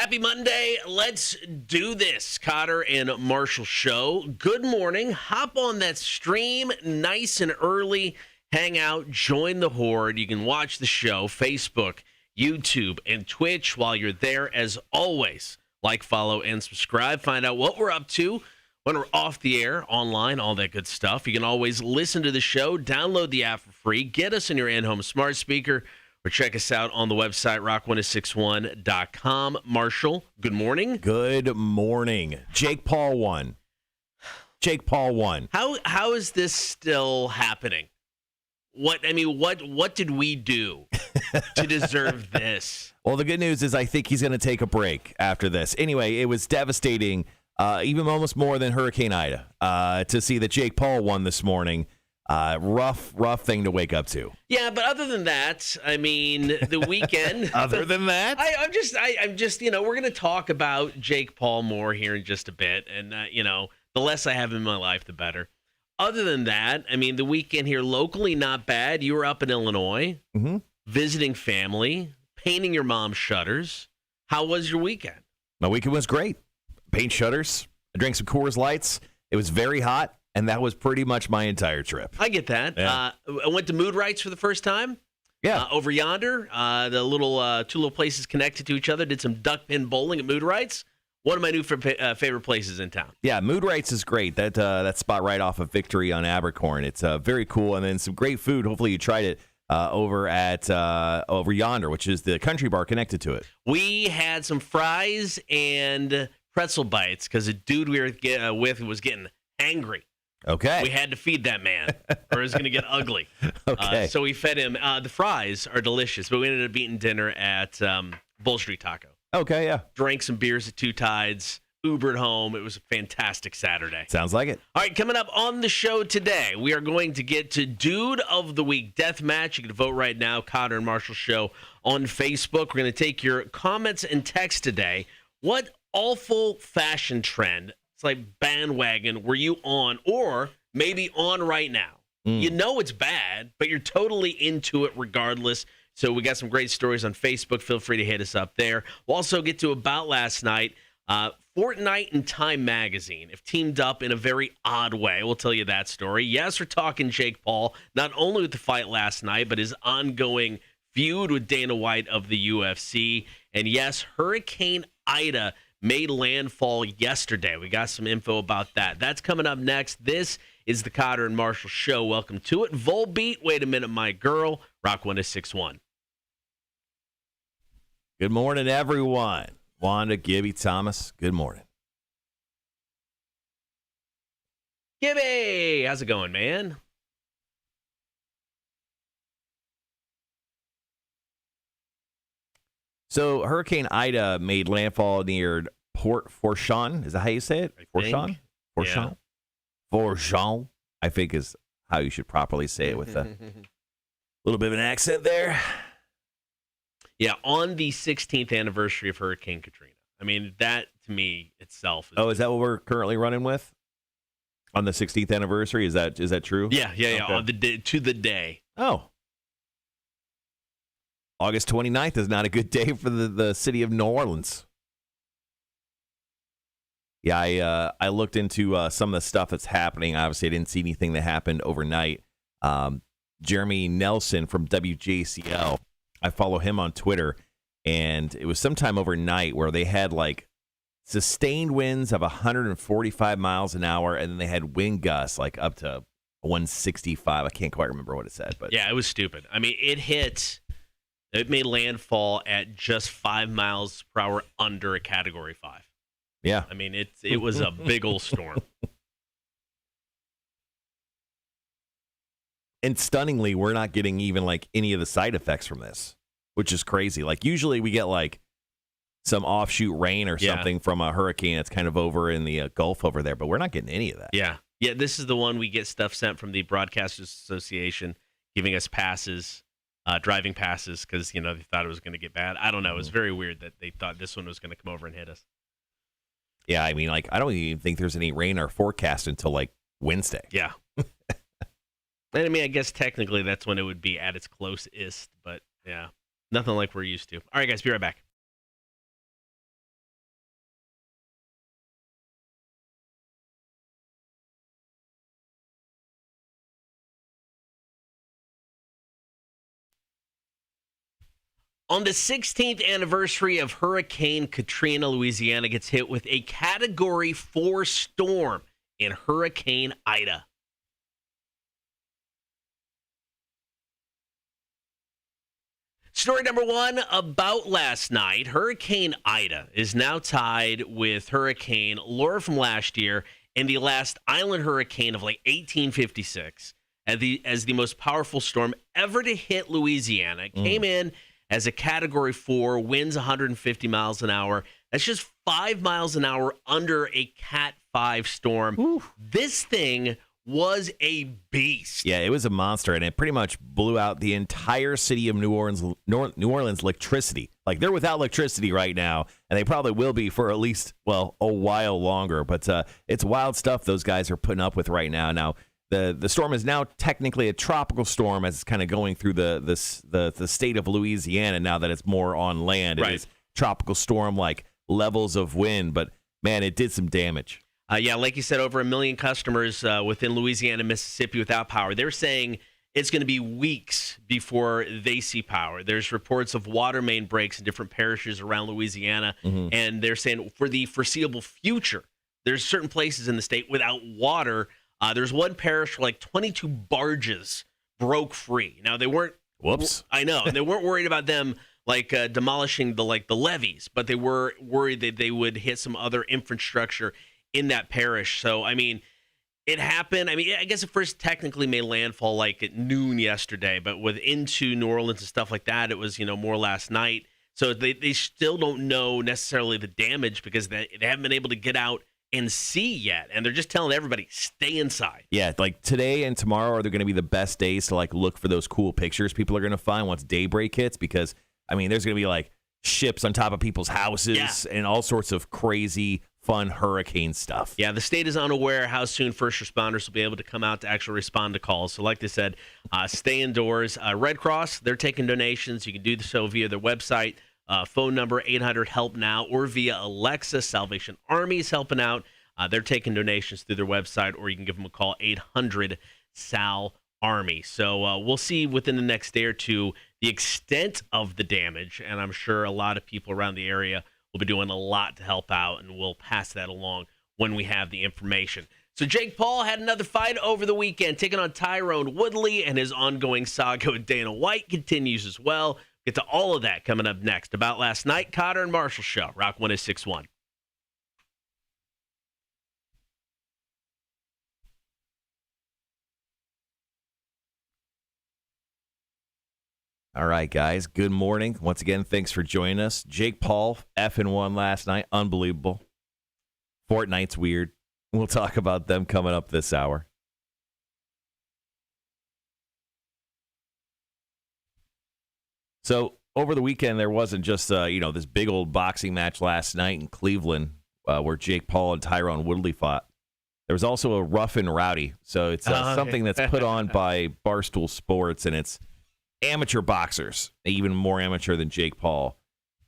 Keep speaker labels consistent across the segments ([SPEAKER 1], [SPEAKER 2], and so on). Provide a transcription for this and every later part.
[SPEAKER 1] Happy Monday. Let's do this. Cotter and Marshall show. Good morning. Hop on that stream nice and early. Hang out. Join the horde. You can watch the show, Facebook, YouTube, and Twitch while you're there. As always, like, follow, and subscribe. Find out what we're up to when we're off the air, online, all that good stuff. You can always listen to the show. Download the app for free. Get us in your in-home smart speaker. Or check us out on the website, rock1061.com. Marshall, good morning.
[SPEAKER 2] Good morning. Jake Paul won.
[SPEAKER 1] How is this still happening? What did we do to deserve this?
[SPEAKER 2] Well, the good news is I think he's going to take a break after this. Anyway, it was devastating, even almost more than Hurricane Ida, to see that Jake Paul won this morning. Rough thing to wake up to.
[SPEAKER 1] Yeah, but other than that, I mean, the weekend.
[SPEAKER 2] Other than that,
[SPEAKER 1] I'm just, we're going to talk about Jake Paul more here in just a bit, and the less I have in my life, the better. Other than that, I mean, the weekend here locally, not bad. You were up in Illinois, visiting family, painting your mom's shutters. How was your weekend?
[SPEAKER 2] My weekend was great. Paint shutters. I drank some Coors Lights. It was very hot. And that was pretty much my entire trip.
[SPEAKER 1] I get that.
[SPEAKER 2] Yeah.
[SPEAKER 1] I went to Mood Rights for the first time.
[SPEAKER 2] Yeah.
[SPEAKER 1] Over yonder, the two little places connected to each other. Did some duck pin bowling at Mood Rights. One of my new favorite places in town.
[SPEAKER 2] Yeah, Mood Rights is great. That spot right off of Victory on Abercorn. It's very cool. And then some great food. Hopefully you tried it over at over yonder, which is the country bar connected to it.
[SPEAKER 1] We had some fries and pretzel bites because a dude we were with was getting angry.
[SPEAKER 2] Okay.
[SPEAKER 1] We had to feed that man, or it was going to get ugly.
[SPEAKER 2] Okay.
[SPEAKER 1] So we fed him. The fries are delicious, but we ended up eating dinner at Bull Street Taco.
[SPEAKER 2] Okay, yeah.
[SPEAKER 1] Drank some beers at Two Tides, Ubered home. It was a fantastic Saturday.
[SPEAKER 2] Sounds like it.
[SPEAKER 1] All right, coming up on the show today, we are going to get to Dude of the Week Deathmatch. You can vote right now, Cotter and Marshall Show on Facebook. We're going to take your comments and texts today. What awful fashion trend, like bandwagon, were you on or maybe on right now? You know it's bad, but you're totally into it regardless. So we got some great stories on Facebook. Feel free to hit us up there. We'll also get to About Last Night. Fortnite and Time Magazine have teamed up in a very odd way. We'll tell you that story. Yes, we're talking Jake Paul, not only with the fight last night, but his ongoing feud with Dana White of the UFC. And yes, Hurricane Ida made landfall yesterday. We got some info about that. That's coming up next. This is the Cotter and Marshall Show. Welcome to it. Volbeat, Wait a Minute, My Girl, Rock 1061.
[SPEAKER 2] Good morning, everyone. Wanda, Gibby, Thomas, good morning.
[SPEAKER 1] Gibby, how's it going, man?
[SPEAKER 2] So Hurricane Ida made landfall near Port Fourchon. Is that how you say it? Fourchon? Fourchon? Fourchon, I think is how you should properly say it with a little bit of an accent there.
[SPEAKER 1] Yeah, on the 16th anniversary of Hurricane Katrina. I mean, that to me itself.
[SPEAKER 2] Is that what we're currently running with? On the 16th anniversary? Is that true?
[SPEAKER 1] Yeah.
[SPEAKER 2] Okay.
[SPEAKER 1] On the day, to the day.
[SPEAKER 2] Oh. August 29th is not a good day for the city of New Orleans. Yeah, I looked into some of the stuff that's happening. Obviously, I didn't see anything that happened overnight. Jeremy Nelson from WJCL, I follow him on Twitter, and it was sometime overnight where they had like sustained winds of 145 miles an hour, and then they had wind gusts like up to 165. I can't quite remember what it said, but
[SPEAKER 1] yeah, it was stupid. I mean, it made landfall at just 5 miles per hour under a Category 5.
[SPEAKER 2] Yeah.
[SPEAKER 1] I mean, it was a big old storm.
[SPEAKER 2] And stunningly, we're not getting even like any of the side effects from this, which is crazy. Like usually we get like some offshoot rain or something from a hurricane that's kind of over in the Gulf over there, but we're not getting any of that.
[SPEAKER 1] Yeah. Yeah, this is the one we get stuff sent from the Broadcasters Association giving us passes. Driving passes because, they thought it was going to get bad. I don't know. It was very weird that they thought this one was going to come over and hit us.
[SPEAKER 2] Yeah, I mean, like, I don't even think there's any rain or forecast until, like, Wednesday.
[SPEAKER 1] Yeah. And, I mean, I guess technically that's when it would be at its closest, but, yeah, nothing like we're used to. All right, guys, be right back. On the 16th anniversary of Hurricane Katrina, Louisiana gets hit with a Category 4 storm in Hurricane Ida. Story number one about last night. Hurricane Ida is now tied with Hurricane Laura from last year and the last island hurricane of like 1856 as the most powerful storm ever to hit Louisiana. It came in as a Category 4, winds 150 miles an hour. That's just 5 miles an hour under a Cat 5 storm. Ooh. This thing was a beast.
[SPEAKER 2] Yeah, it was a monster, and it pretty much blew out the entire city of New Orleans electricity. Like, they're without electricity right now, and they probably will be for at least, well, a while longer. But it's wild stuff those guys are putting up with right now. Now, the storm is now technically a tropical storm as it's kind of going through the state of Louisiana now that it's more on land. Right. It is tropical storm-like levels of wind, but, man, it did some damage.
[SPEAKER 1] Yeah, like you said, over 1 million customers within Louisiana and Mississippi without power. They're saying it's going to be weeks before they see power. There's reports of water main breaks in different parishes around Louisiana, and they're saying for the foreseeable future, there's certain places in the state without water. There's one parish where like 22 barges broke free. Now, they weren't...
[SPEAKER 2] Whoops.
[SPEAKER 1] I know. And they weren't worried about them demolishing the levees, but they were worried that they would hit some other infrastructure in that parish. So, I mean, it happened. I mean, I guess it first technically made landfall like at noon yesterday, but into New Orleans and stuff like that, it was, more last night. So they still don't know necessarily the damage because they haven't been able to get out and see yet. And they're just telling everybody, stay inside.
[SPEAKER 2] Yeah, like today and tomorrow are going to be the best days to like look for those cool pictures people are going to find once daybreak hits because, I mean, there's going to be like ships on top of people's houses and all sorts of crazy fun hurricane stuff.
[SPEAKER 1] Yeah, the state is unaware how soon first responders will be able to come out to actually respond to calls. So like they said, stay indoors. Red Cross, they're taking donations. You can do so via their website, phone number 800-HELP-NOW, or via Alexa. Salvation Army is helping out. They're taking donations through their website, or you can give them a call, 800-SAL-ARMY. So we'll see within the next day or two the extent of the damage, and I'm sure a lot of people around the area will be doing a lot to help out, and we'll pass that along when we have the information. So Jake Paul had another fight over the weekend, taking on Tyrone Woodley, and his ongoing saga with Dana White continues as well. Get to all of that coming up next. About last night, Cotter and Marshall Show, Rock 106.1.
[SPEAKER 2] All right, guys. Good morning. Once again, thanks for joining us. Jake Paul, F1 last night. Unbelievable. Fortnite's weird. We'll talk about them coming up this hour. So, over the weekend, there wasn't just, this big old boxing match last night in Cleveland where Jake Paul and Tyrone Woodley fought. There was also a rough and rowdy. So, it's something that's put on by Barstool Sports, and it's amateur boxers, even more amateur than Jake Paul.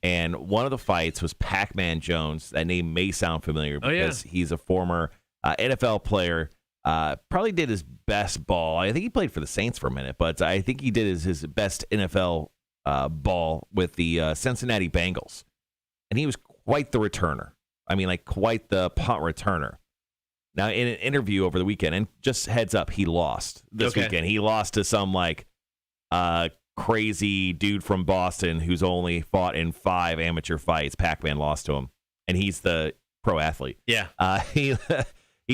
[SPEAKER 2] And one of the fights was Pac-Man Jones. That name may sound familiar because he's a former NFL player. Probably did his best ball. I think he played for the Saints for a minute, but I think he did his best NFL ball with the Cincinnati Bengals. And he was quite the returner. I mean, like quite the punt returner. Now, in an interview over the weekend, and just heads up, he lost this weekend. He lost to some crazy dude from Boston who's only fought in 5 amateur fights. Pac-Man lost to him, and he's the pro athlete.
[SPEAKER 1] Yeah.
[SPEAKER 2] He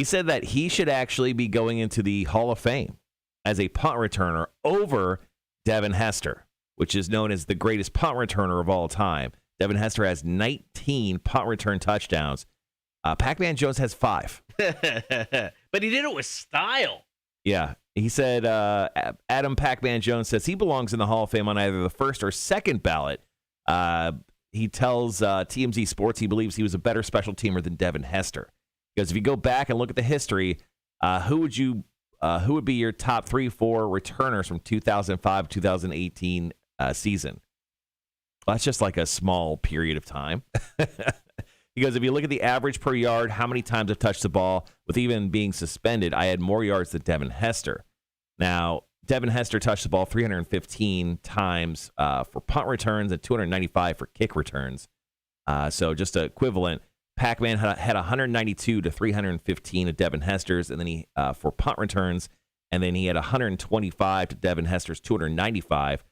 [SPEAKER 2] said that he should actually be going into the Hall of Fame as a punt returner over Devin Hester, which is known as the greatest punt returner of all time. Devin Hester has 19 punt return touchdowns. Pac-Man Jones has 5.
[SPEAKER 1] But he did it with style.
[SPEAKER 2] Yeah. He said, Adam Pac-Man Jones says he belongs in the Hall of Fame on either the first or second ballot. He tells TMZ Sports he believes he was a better special teamer than Devin Hester. Because if you go back and look at the history, who would be your top 3-4 returners from 2005-2018 season? Well, that's just like a small period of time. He goes, if you look at the average per yard, how many times I've touched the ball, with even being suspended, I had more yards than Devin Hester. Now, Devin Hester touched the ball 315 times for punt returns and 295 for kick returns. So just equivalent. Pac-Man had 192 to 315 of Devin Hester's, and then he for punt returns, and then he had 125 to Devin Hester's 295 for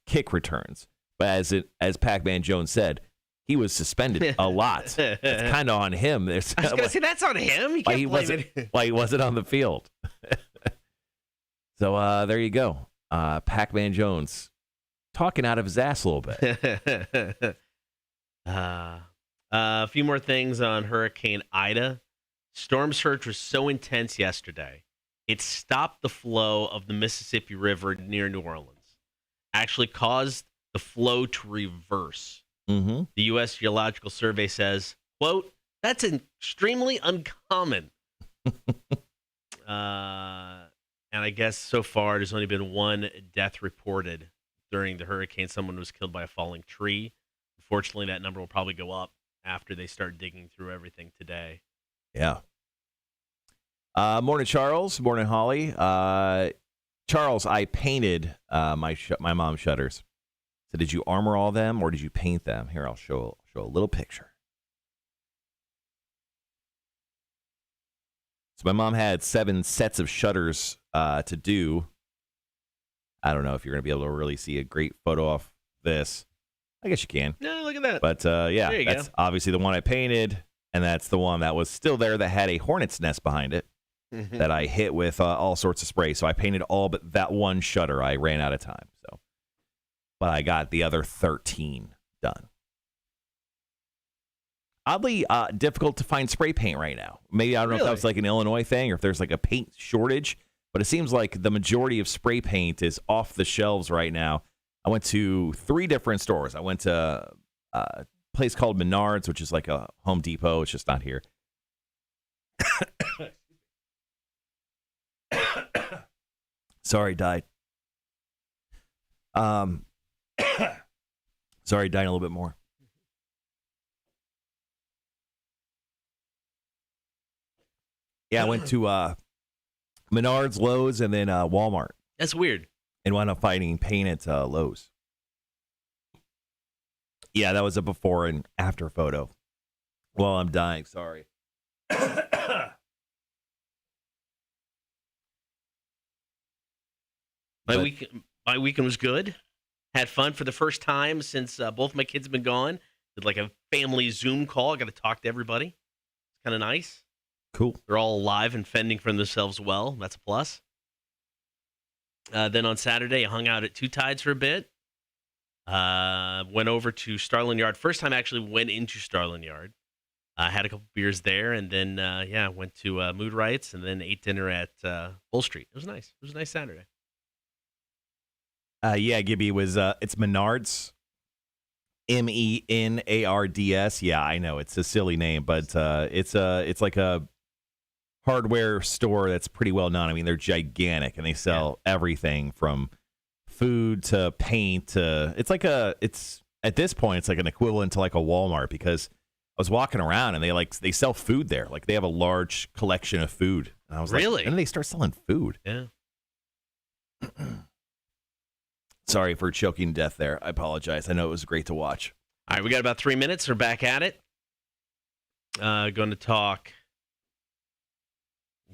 [SPEAKER 2] kick returns. But as Pac-Man Jones said, he was suspended a lot. It's kind of on him.
[SPEAKER 1] I was going to say, that's on him.
[SPEAKER 2] Why he wasn't on the field. So there you go. Pac-Man Jones talking out of his ass a little bit.
[SPEAKER 1] A few more things on Hurricane Ida. Storm surge was so intense yesterday, it stopped the flow of the Mississippi River near New Orleans. Actually caused the flow to reverse.
[SPEAKER 2] Mm-hmm.
[SPEAKER 1] The U.S. Geological Survey says, quote, that's extremely uncommon. And I guess so far there's only been one death reported during the hurricane. Someone was killed by a falling tree. Unfortunately, that number will probably go up after they start digging through everything today.
[SPEAKER 2] Yeah. Morning, Charles. Morning, Holly. Charles, I painted my mom's shutters. So did you armor all them or did you paint them? Here, I'll show a little picture. So my mom had 7 sets of shutters to do. I don't know if you're going to be able to really see a great photo off this. I guess you can.
[SPEAKER 1] Yeah, look at that.
[SPEAKER 2] But yeah, that's obviously the one I painted, and that's the one that was still there that had a hornet's nest behind it that I hit with all sorts of spray. So I painted all but that one shutter. I ran out of time. So, but I got the other 13 done. Oddly difficult to find spray paint right now. Maybe I don't know if that was like an Illinois thing or if there's like a paint shortage, but it seems like the majority of spray paint is off the shelves right now. I went to 3 different stores. I went to a place called Menards, which is like a Home Depot. It's just not here. Sorry, died. Sorry, dying a little bit more. Yeah, I went to Menards, Lowe's, and then Walmart.
[SPEAKER 1] That's weird.
[SPEAKER 2] And wound up finding paint at Lowe's. Yeah, that was a before and after photo. Well, I'm dying. Sorry.
[SPEAKER 1] My weekend was good. Had fun for the first time since both my kids have been gone. Did like a family Zoom call. I got to talk to everybody. It's kind of nice.
[SPEAKER 2] Cool.
[SPEAKER 1] They're all alive and fending for themselves well. That's a plus. Then on Saturday, I hung out at Two Tides for a bit. Went over to Starland Yard. First time I actually went into Starland Yard. Had a couple beers there, and then went to Mood Rights, and then ate dinner at Bull Street. It was nice. It was a nice Saturday.
[SPEAKER 2] Yeah, Gibby was. It's Menards, Menards. Yeah, I know it's a silly name, but it's like a hardware store that's pretty well known. I mean, they're gigantic, and they sell everything from food to paint to. It's at this point, it's like an equivalent to like a Walmart because I was walking around and they sell food there. Like they have a large collection of food. And I was
[SPEAKER 1] really?
[SPEAKER 2] Like, when did they start selling food?
[SPEAKER 1] Yeah.
[SPEAKER 2] Sorry for choking to death there. I apologize. I know it was great to watch.
[SPEAKER 1] All right, we got about 3 minutes. We're back at it. Going to talk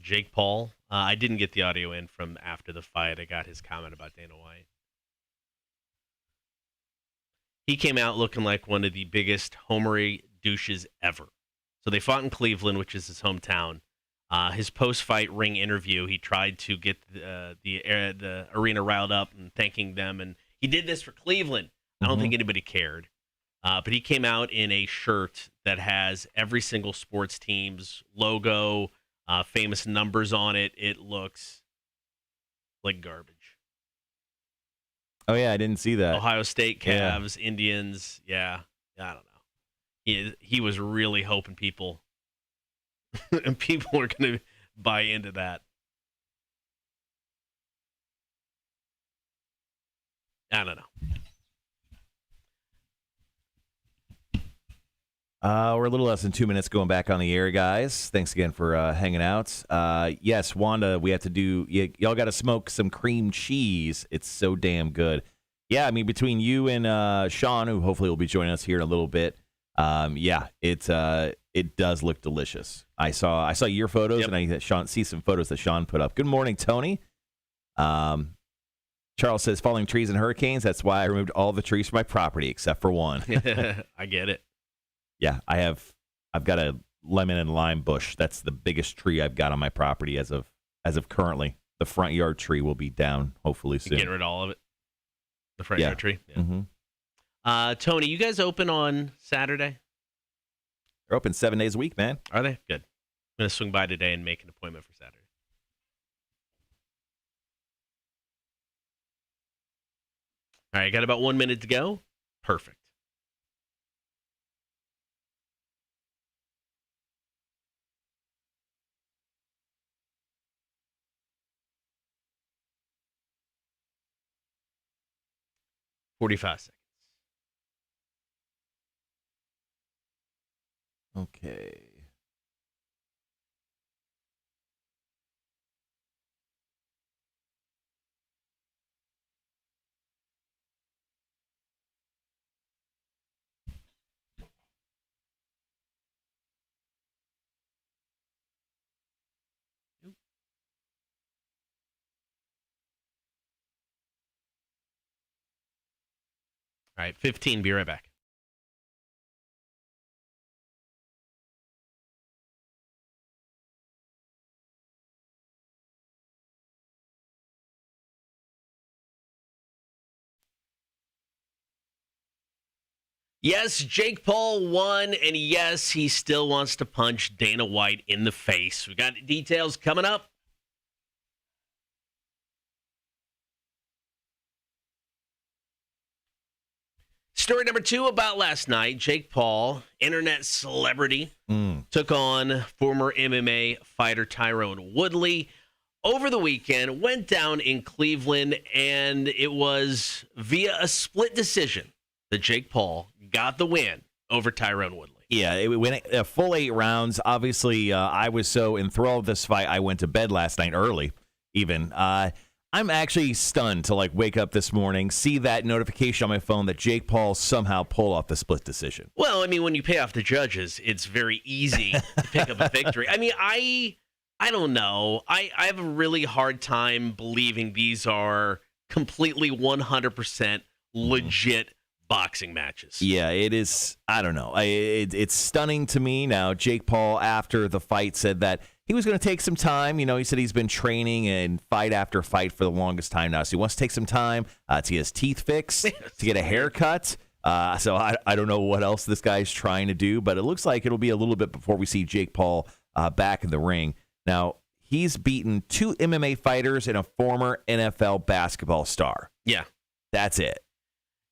[SPEAKER 1] Jake Paul. I didn't get the audio in from after the fight. I got his comment about Dana White. He came out looking like one of the biggest homery douches ever. So they fought in Cleveland, which is his hometown. His post-fight ring interview, he tried to get the arena riled up and thanking them, and he did this for Cleveland. I don't think anybody cared. But he came out in a shirt that has every single sports team's logo, famous numbers on it. It looks like garbage.
[SPEAKER 2] Oh, yeah, I didn't see that.
[SPEAKER 1] Ohio State, Cavs, Indians. Yeah, I don't know. He was really hoping people and people are going to buy into that. I don't know.
[SPEAKER 2] We're a little less than 2 minutes going back on the air, guys. Thanks again for hanging out. Yes, Wanda, we have to do. Y'all got to smoke some cream cheese. It's so damn good. Yeah, I mean, between you and Sean, who hopefully will be joining us here in a little bit. Yeah, it does look delicious. I saw your photos,
[SPEAKER 1] Yep.
[SPEAKER 2] and I see some photos that Sean put up. Good morning, Tony. Charles says, falling trees and hurricanes. That's why I removed all the trees from my property except for one.
[SPEAKER 1] I get it.
[SPEAKER 2] Yeah, I've got a lemon and lime bush. That's the biggest tree I've got on my property as of currently. The front yard tree will be down hopefully soon.
[SPEAKER 1] Getting rid of all of it. The front yard tree. Yeah.
[SPEAKER 2] Mm-hmm.
[SPEAKER 1] Tony, you guys open on Saturday?
[SPEAKER 2] They're open 7 days a week, man.
[SPEAKER 1] Are they? Good. I'm going to swing by today and make an appointment for Saturday. All right, got about 1 minute to go. Perfect. $45 seconds.
[SPEAKER 2] Okay.
[SPEAKER 1] All right, 15. Be right back. Yes, Jake Paul won, and yes, he still wants to punch Dana White in the face. We got details coming up. Story number 2 about last night. Jake Paul, internet celebrity, took on former MMA fighter Tyron Woodley over the weekend, went down in Cleveland, and it was via a split decision that Jake Paul got the win over Tyron Woodley.
[SPEAKER 2] Yeah, it went a full 8 rounds. Obviously, I was so enthralled with this fight, I went to bed last night early, even. I'm actually stunned to wake up this morning, see that notification on my phone that Jake Paul somehow pulled off the split decision.
[SPEAKER 1] Well, I mean, when you pay off the judges, it's very easy to pick up a victory. I mean, I don't know. I have a really hard time believing these are completely 100% legit boxing matches.
[SPEAKER 2] Yeah, it is. I don't know. It's stunning to me now. Jake Paul, after the fight, said that he was going to take some time. You know, he said he's been training and fight after fight for the longest time now. So he wants to take some time to get his teeth fixed, to get a haircut. So I don't know what else this guy's trying to do, but it looks like it'll be a little bit before we see Jake Paul back in the ring. Now, he's beaten 2 MMA fighters and a former NFL basketball star.
[SPEAKER 1] Yeah.
[SPEAKER 2] That's it.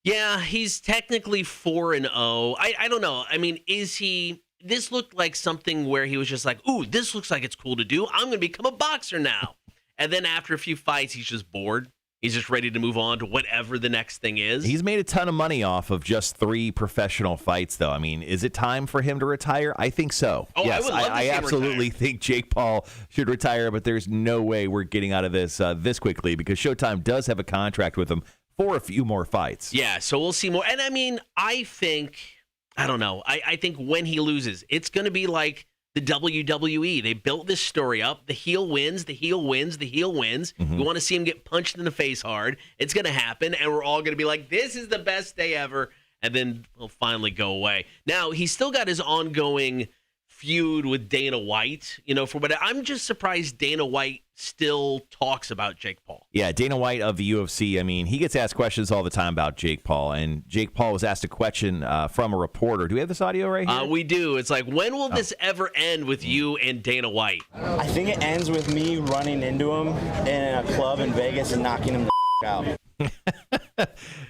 [SPEAKER 1] Yeah, he's technically 4-0. I don't know. I mean, is he... This looked like something where he was just like, ooh, this looks like it's cool to do. I'm going to become a boxer now. And then after a few fights, he's just bored. He's just ready to move on to whatever the next thing is.
[SPEAKER 2] He's made a ton of money off of just 3 professional fights, though. I mean, is it time for him to retire? I think so.
[SPEAKER 1] Oh,
[SPEAKER 2] yes,
[SPEAKER 1] I would love to see him
[SPEAKER 2] absolutely
[SPEAKER 1] retire.
[SPEAKER 2] think Jake Paul should retire, but there's no way we're getting out of this this quickly because Showtime does have a contract with him for a few more fights.
[SPEAKER 1] Yeah, so we'll see more. And I mean, I don't know. I think when he loses, it's going to be like the WWE. They built this story up. The heel wins, the heel wins, the heel wins.
[SPEAKER 2] Mm-hmm.
[SPEAKER 1] We want to see him get punched in the face hard. It's going to happen, and we're all going to be like, this is the best day ever. And then he'll finally go away. Now, he's still got his ongoing feud with Dana White. You know, I'm just surprised Dana White still talks about Jake Paul.
[SPEAKER 2] Yeah, Dana White of the UFC, I mean, he gets asked questions all the time about Jake Paul, and Jake Paul was asked a question from a reporter. Do we have this audio right here?
[SPEAKER 1] We do. It's like, when will this ever end with you and Dana White?
[SPEAKER 3] I think it ends with me running into him in a club in Vegas and knocking him the out.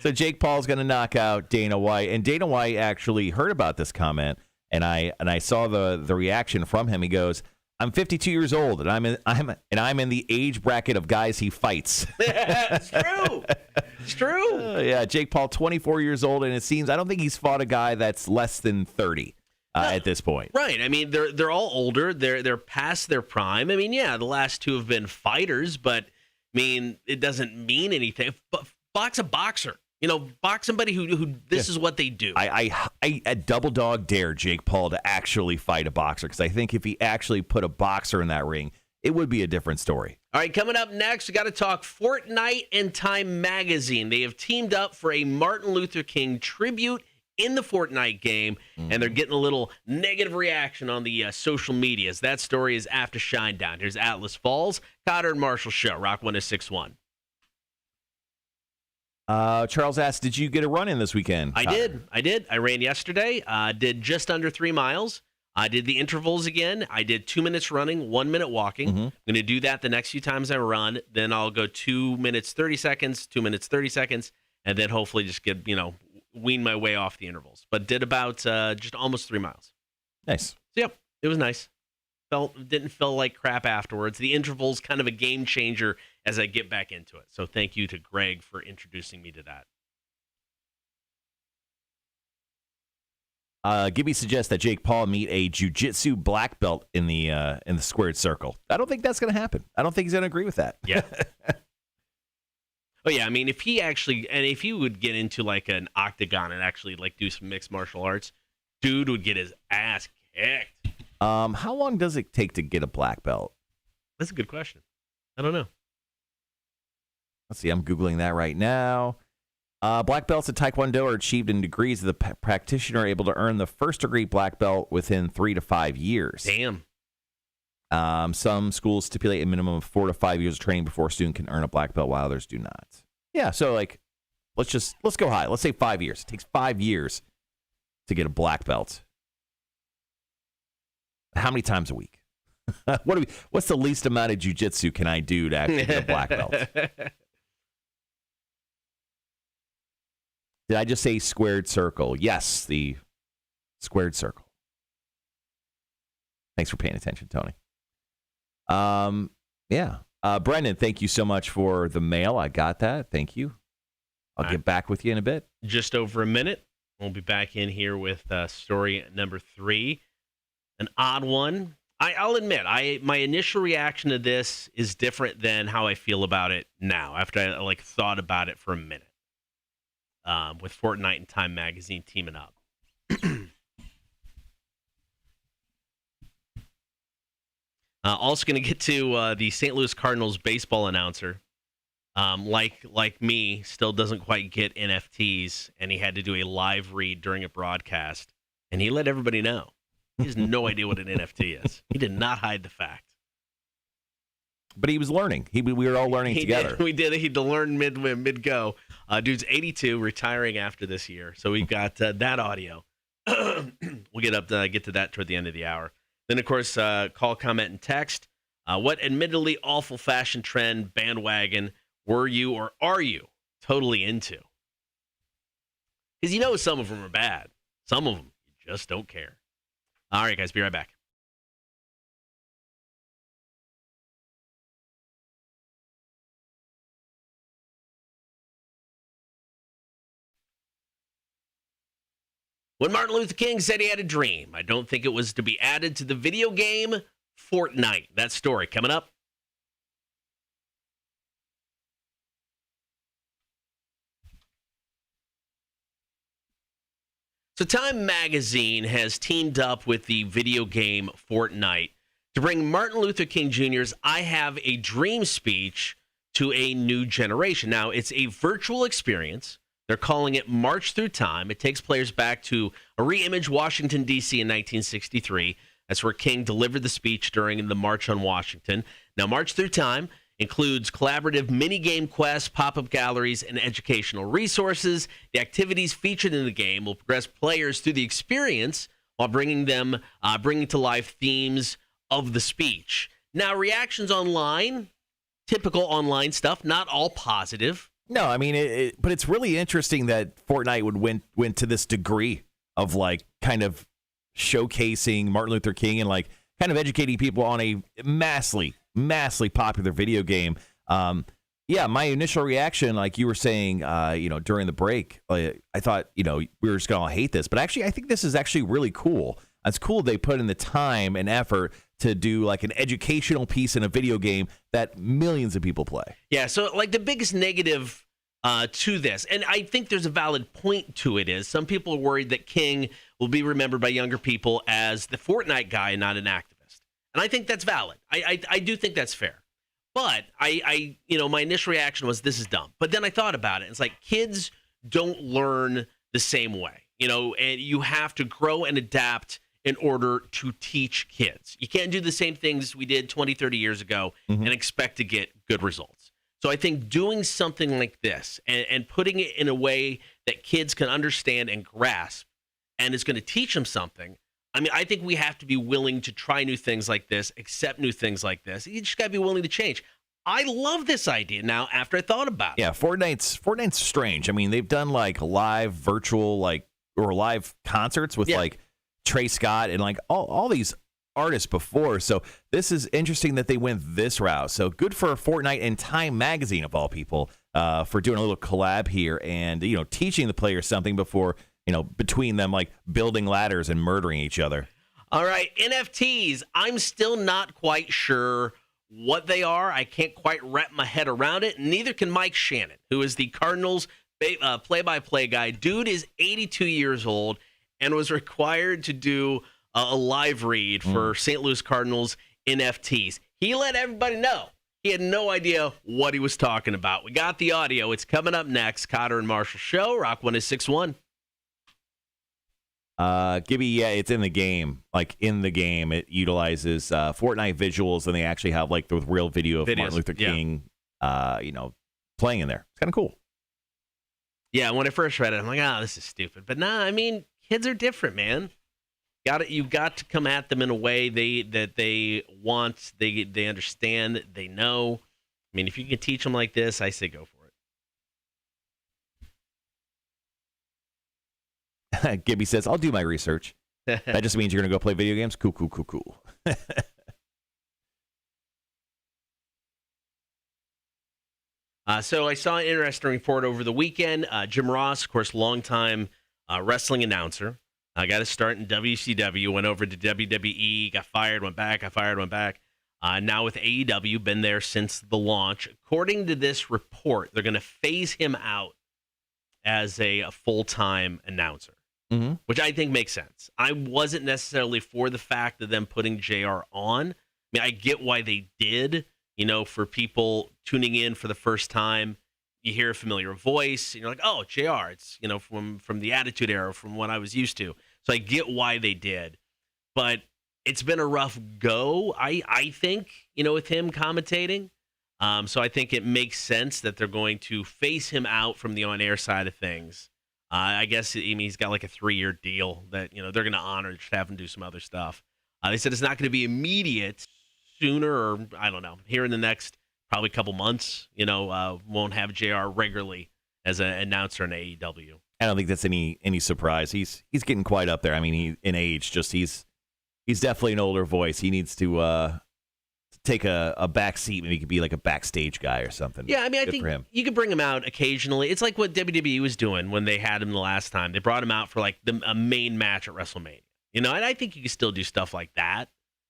[SPEAKER 2] So Jake Paul's going to knock out Dana White, and Dana White actually heard about this comment, and I saw the reaction from him. He goes, "I'm 52 years old, and I'm in the age bracket of guys he fights."
[SPEAKER 1] It's true. It's true.
[SPEAKER 2] Yeah, Jake Paul, 24 years old, and it seems I don't think he's fought a guy that's less than 30. at this point.
[SPEAKER 1] Right. I mean, they're all older. They're past their prime. I mean, yeah, the last two have been fighters, but I mean, it doesn't mean anything. But box a boxer. Box somebody who this is what they do.
[SPEAKER 2] I double dog dare Jake Paul to actually fight a boxer, because I think if he actually put a boxer in that ring, it would be a different story.
[SPEAKER 1] All right, coming up next, we got to talk Fortnite and Time Magazine. They have teamed up for a Martin Luther King tribute in the Fortnite game, and they're getting a little negative reaction on the social medias. That story is after Shinedown. Here's Atlas Falls, Cotter and Marshall Show, Rock 106.1.
[SPEAKER 2] Charles asked, did you get a run in this weekend?
[SPEAKER 1] I did. I ran yesterday. Did just under 3 miles. I did the intervals again. I did 2 minutes running, 1 minute walking. I'm going to do that the next few times I run. Then I'll go 2 minutes, 30 seconds, 2 minutes, 30 seconds, and then hopefully just get, wean my way off the intervals. But did about just almost 3 miles.
[SPEAKER 2] Nice.
[SPEAKER 1] So, yep, it was nice. Didn't feel like crap afterwards. The interval's kind of a game changer as I get back into it. So thank you to Greg for introducing me to that.
[SPEAKER 2] Gibby suggests that Jake Paul meet a jiu-jitsu black belt in the squared circle. I don't think that's going to happen. I don't think he's going to agree with that.
[SPEAKER 1] Yeah. Oh yeah, I mean, if he would get into like an octagon and actually like do some mixed martial arts, dude would get his ass kicked.
[SPEAKER 2] How long does it take to get a black belt?
[SPEAKER 1] That's a good question. I don't know.
[SPEAKER 2] Let's see. I'm Googling that right now. Black belts in Taekwondo are achieved in degrees. The practitioner able to earn the first-degree black belt within 3 to 5 years.
[SPEAKER 1] Damn.
[SPEAKER 2] Some schools stipulate a minimum of 4 to 5 years of training before a student can earn a black belt, while others do not. Yeah, so let's go high. Let's say 5 years. It takes 5 years to get a black belt. How many times a week? What's the least amount of jiu-jitsu can I do to actually get a black belt? Did I just say squared circle? Yes, the squared circle. Thanks for paying attention, Tony. Yeah. Brendan, thank you so much for the mail. I got that. Thank you. I'll get back with you in a bit.
[SPEAKER 1] Just over a minute. We'll be back in here with story number 3. An odd one. I'll admit, my initial reaction to this is different than how I feel about it now, after I thought about it for a minute. With Fortnite and Time Magazine teaming up. Also going to get to the St. Louis Cardinals baseball announcer. Like me, still doesn't quite get NFTs, and he had to do a live read during a broadcast, and he let everybody know. He has no idea what an NFT is. He did not hide the fact.
[SPEAKER 2] But he was learning. We were all learning together.
[SPEAKER 1] We did. He had to learn mid-go. Dude's 82, retiring after this year. So we got that audio. We'll get to that toward the end of the hour. Then, of course, call, comment, and text. What admittedly awful fashion trend bandwagon were you or are you totally into? Because some of them are bad. Some of them you just don't care. All right, guys, be right back. When Martin Luther King said he had a dream, I don't think it was to be added to the video game Fortnite. That story coming up. So Time Magazine has teamed up with the video game Fortnite to bring Martin Luther King Jr.'s I Have a Dream speech to a new generation. Now, it's a virtual experience. They're calling it March Through Time. It takes players back to a re-imaged Washington, D.C. in 1963. That's where King delivered the speech during the March on Washington. Now, March Through Time includes collaborative mini-game quests, pop-up galleries, and educational resources. The activities featured in the game will progress players through the experience while bringing to life themes of the speech. Now, reactions online, typical online stuff, not all positive.
[SPEAKER 2] No, I mean, but it's really interesting that Fortnite would went to this degree of kind of showcasing Martin Luther King and kind of educating people on a massively popular video game. Yeah, my initial reaction, like you were saying, during the break, I thought, we were just going to hate this. But actually, I think this is actually really cool. It's cool they put in the time and effort to do like an educational piece in a video game that millions of people play.
[SPEAKER 1] Yeah, so like the biggest negative to this, and I think there's a valid point to it, is some people are worried that King will be remembered by younger people as the Fortnite guy and not an activist. And I think that's valid. I do think that's fair. But I my initial reaction was, this is dumb. But then I thought about it. It's like, kids don't learn the same way, and you have to grow and adapt in order to teach kids. You can't do the same things we did 20, 30 years ago and expect to get good results. So I think doing something like this and putting it in a way that kids can understand and grasp and is going to teach them something. I mean, I think we have to be willing to try new things like this, accept new things like this. You just got to be willing to change. I love this idea now after I thought about it.
[SPEAKER 2] Yeah, Fortnite's strange. I mean, they've done like live virtual or live concerts with like Trey Scott and like all these artists before. So this is interesting that they went this route. So good for Fortnite and Time Magazine, of all people, for doing a little collab here and, teaching the players something before, between them, like building ladders and murdering each other.
[SPEAKER 1] All right, NFTs. I'm still not quite sure what they are. I can't quite wrap my head around it. Neither can Mike Shannon, who is the Cardinals play-by-play guy. Dude is 82 years old and was required to do a live read for St. Louis Cardinals NFTs. He let everybody know he had no idea what he was talking about. We got the audio. It's coming up next. Cotter and Marshall Show. Rock 106.1.
[SPEAKER 2] Gibby, yeah, it's in the game. Like in the game, it utilizes Fortnite visuals, and they actually have like the real video of Martin Luther King, playing in there. It's kind of cool.
[SPEAKER 1] Yeah, when I first read it, I'm like, this is stupid. But nah, I mean, kids are different, man. You got to come at them in a way they want, they understand, they know. I mean, if you can teach them like this, I say go for
[SPEAKER 2] it. Gibby says, I'll do my research. That just means you're going to go play video games? Cool.
[SPEAKER 1] So I saw an interesting report over the weekend. Jim Ross, of course, longtime wrestling announcer, got his start in WCW, went over to WWE, got fired, went back, now with AEW, been there since the launch. According to this report, they're going to phase him out as a full-time announcer, which I think makes sense. I wasn't necessarily for the fact of them putting JR on. I mean, I get why they did, for people tuning in for the first time. You hear a familiar voice, and you're like, oh, JR, it's, from the Attitude Era, from what I was used to. So I get why they did. But it's been a rough go, I think, with him commentating. So I think it makes sense that they're going to phase him out from the on-air side of things. I guess he's got like a 3-year deal that, they're going to honor, just have him do some other stuff. They said it's not going to be immediate, sooner, or I don't know, here in the next probably couple months, won't have JR regularly as an announcer in AEW.
[SPEAKER 2] I don't think that's any surprise. He's getting quite up there. I mean, in age, he's definitely an older voice. He needs to take a back seat. Maybe he could be like a backstage guy or something.
[SPEAKER 1] Yeah, I mean, I think you could bring him out occasionally. It's like what WWE was doing when they had him the last time. They brought him out for like a main match at WrestleMania. And I think you can still do stuff like that.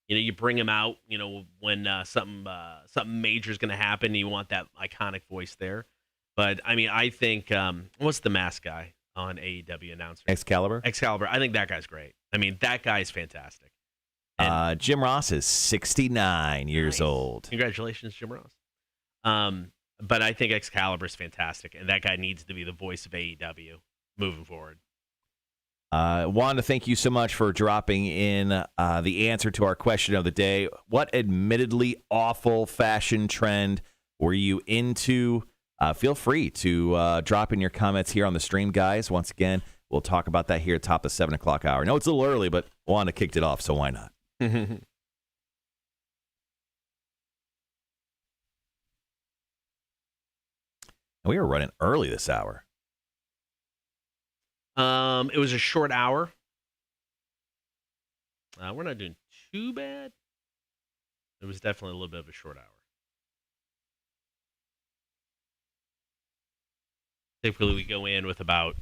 [SPEAKER 1] You bring him out, when something major is going to happen. You want that iconic voice there. But, I mean, I think, what's the mask guy on AEW announcer?
[SPEAKER 2] Excalibur.
[SPEAKER 1] I think that guy's great. I mean, that guy's fantastic. And
[SPEAKER 2] Jim Ross is 69 years old.
[SPEAKER 1] Congratulations, Jim Ross. But I think Excalibur is fantastic, and that guy needs to be the voice of AEW moving forward.
[SPEAKER 2] Wanda, thank you so much for dropping in the answer to our question of the day. What admittedly awful fashion trend were you into? Feel free to drop in your comments here on the stream, guys. Once again, we'll talk about that here at top of the 7 o'clock hour. No, it's a little early, but Wanda kicked it off, so why not? We were running early this hour.
[SPEAKER 1] It was a short hour. We're not doing too bad. It was definitely a little bit of a short hour. Typically, we go in with about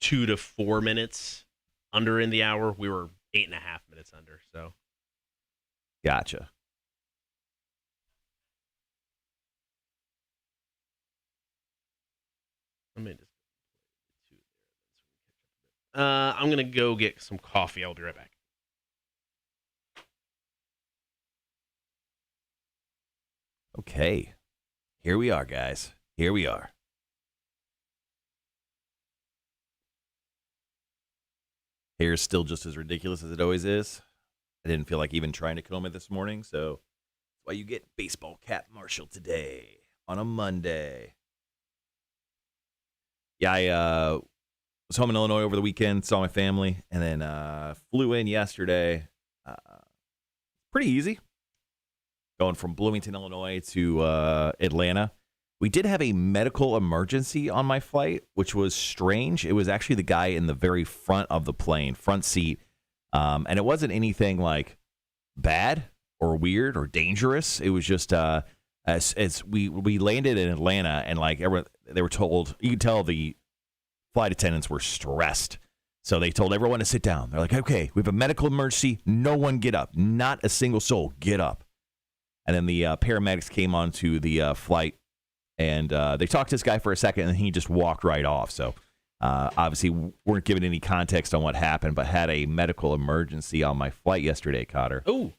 [SPEAKER 1] 2 to 4 minutes under in the hour. We were 8.5 minutes under. So
[SPEAKER 2] Gotcha.
[SPEAKER 1] let me just. I'm gonna go get some coffee. I'll be right back.
[SPEAKER 2] Okay. Here we are, guys. Here we are. Hair's still just as ridiculous as it always is. I didn't feel like even trying to comb it this morning, so that's why you get baseball cap Marshall today on a Monday. Yeah, I was home in Illinois over the weekend, saw my family, and then flew in yesterday. Pretty easy. Going from Bloomington, Illinois to Atlanta. We did have a medical emergency on my flight, which was strange. It was actually the guy in the very front of the plane, front seat. And it wasn't anything like bad or weird or dangerous. It was just as we landed in Atlanta, and like everyone, they were told, you could tell the flight attendants were stressed. So they told everyone to sit down. They're like, okay, we have a medical emergency. No one get up. Not a single soul get up. And then the paramedics came onto the flight, and they talked to this guy for a second, and he just walked right off. So obviously weren't given any context on what happened, but had a medical emergency on my flight yesterday, Cotter.
[SPEAKER 1] Oh.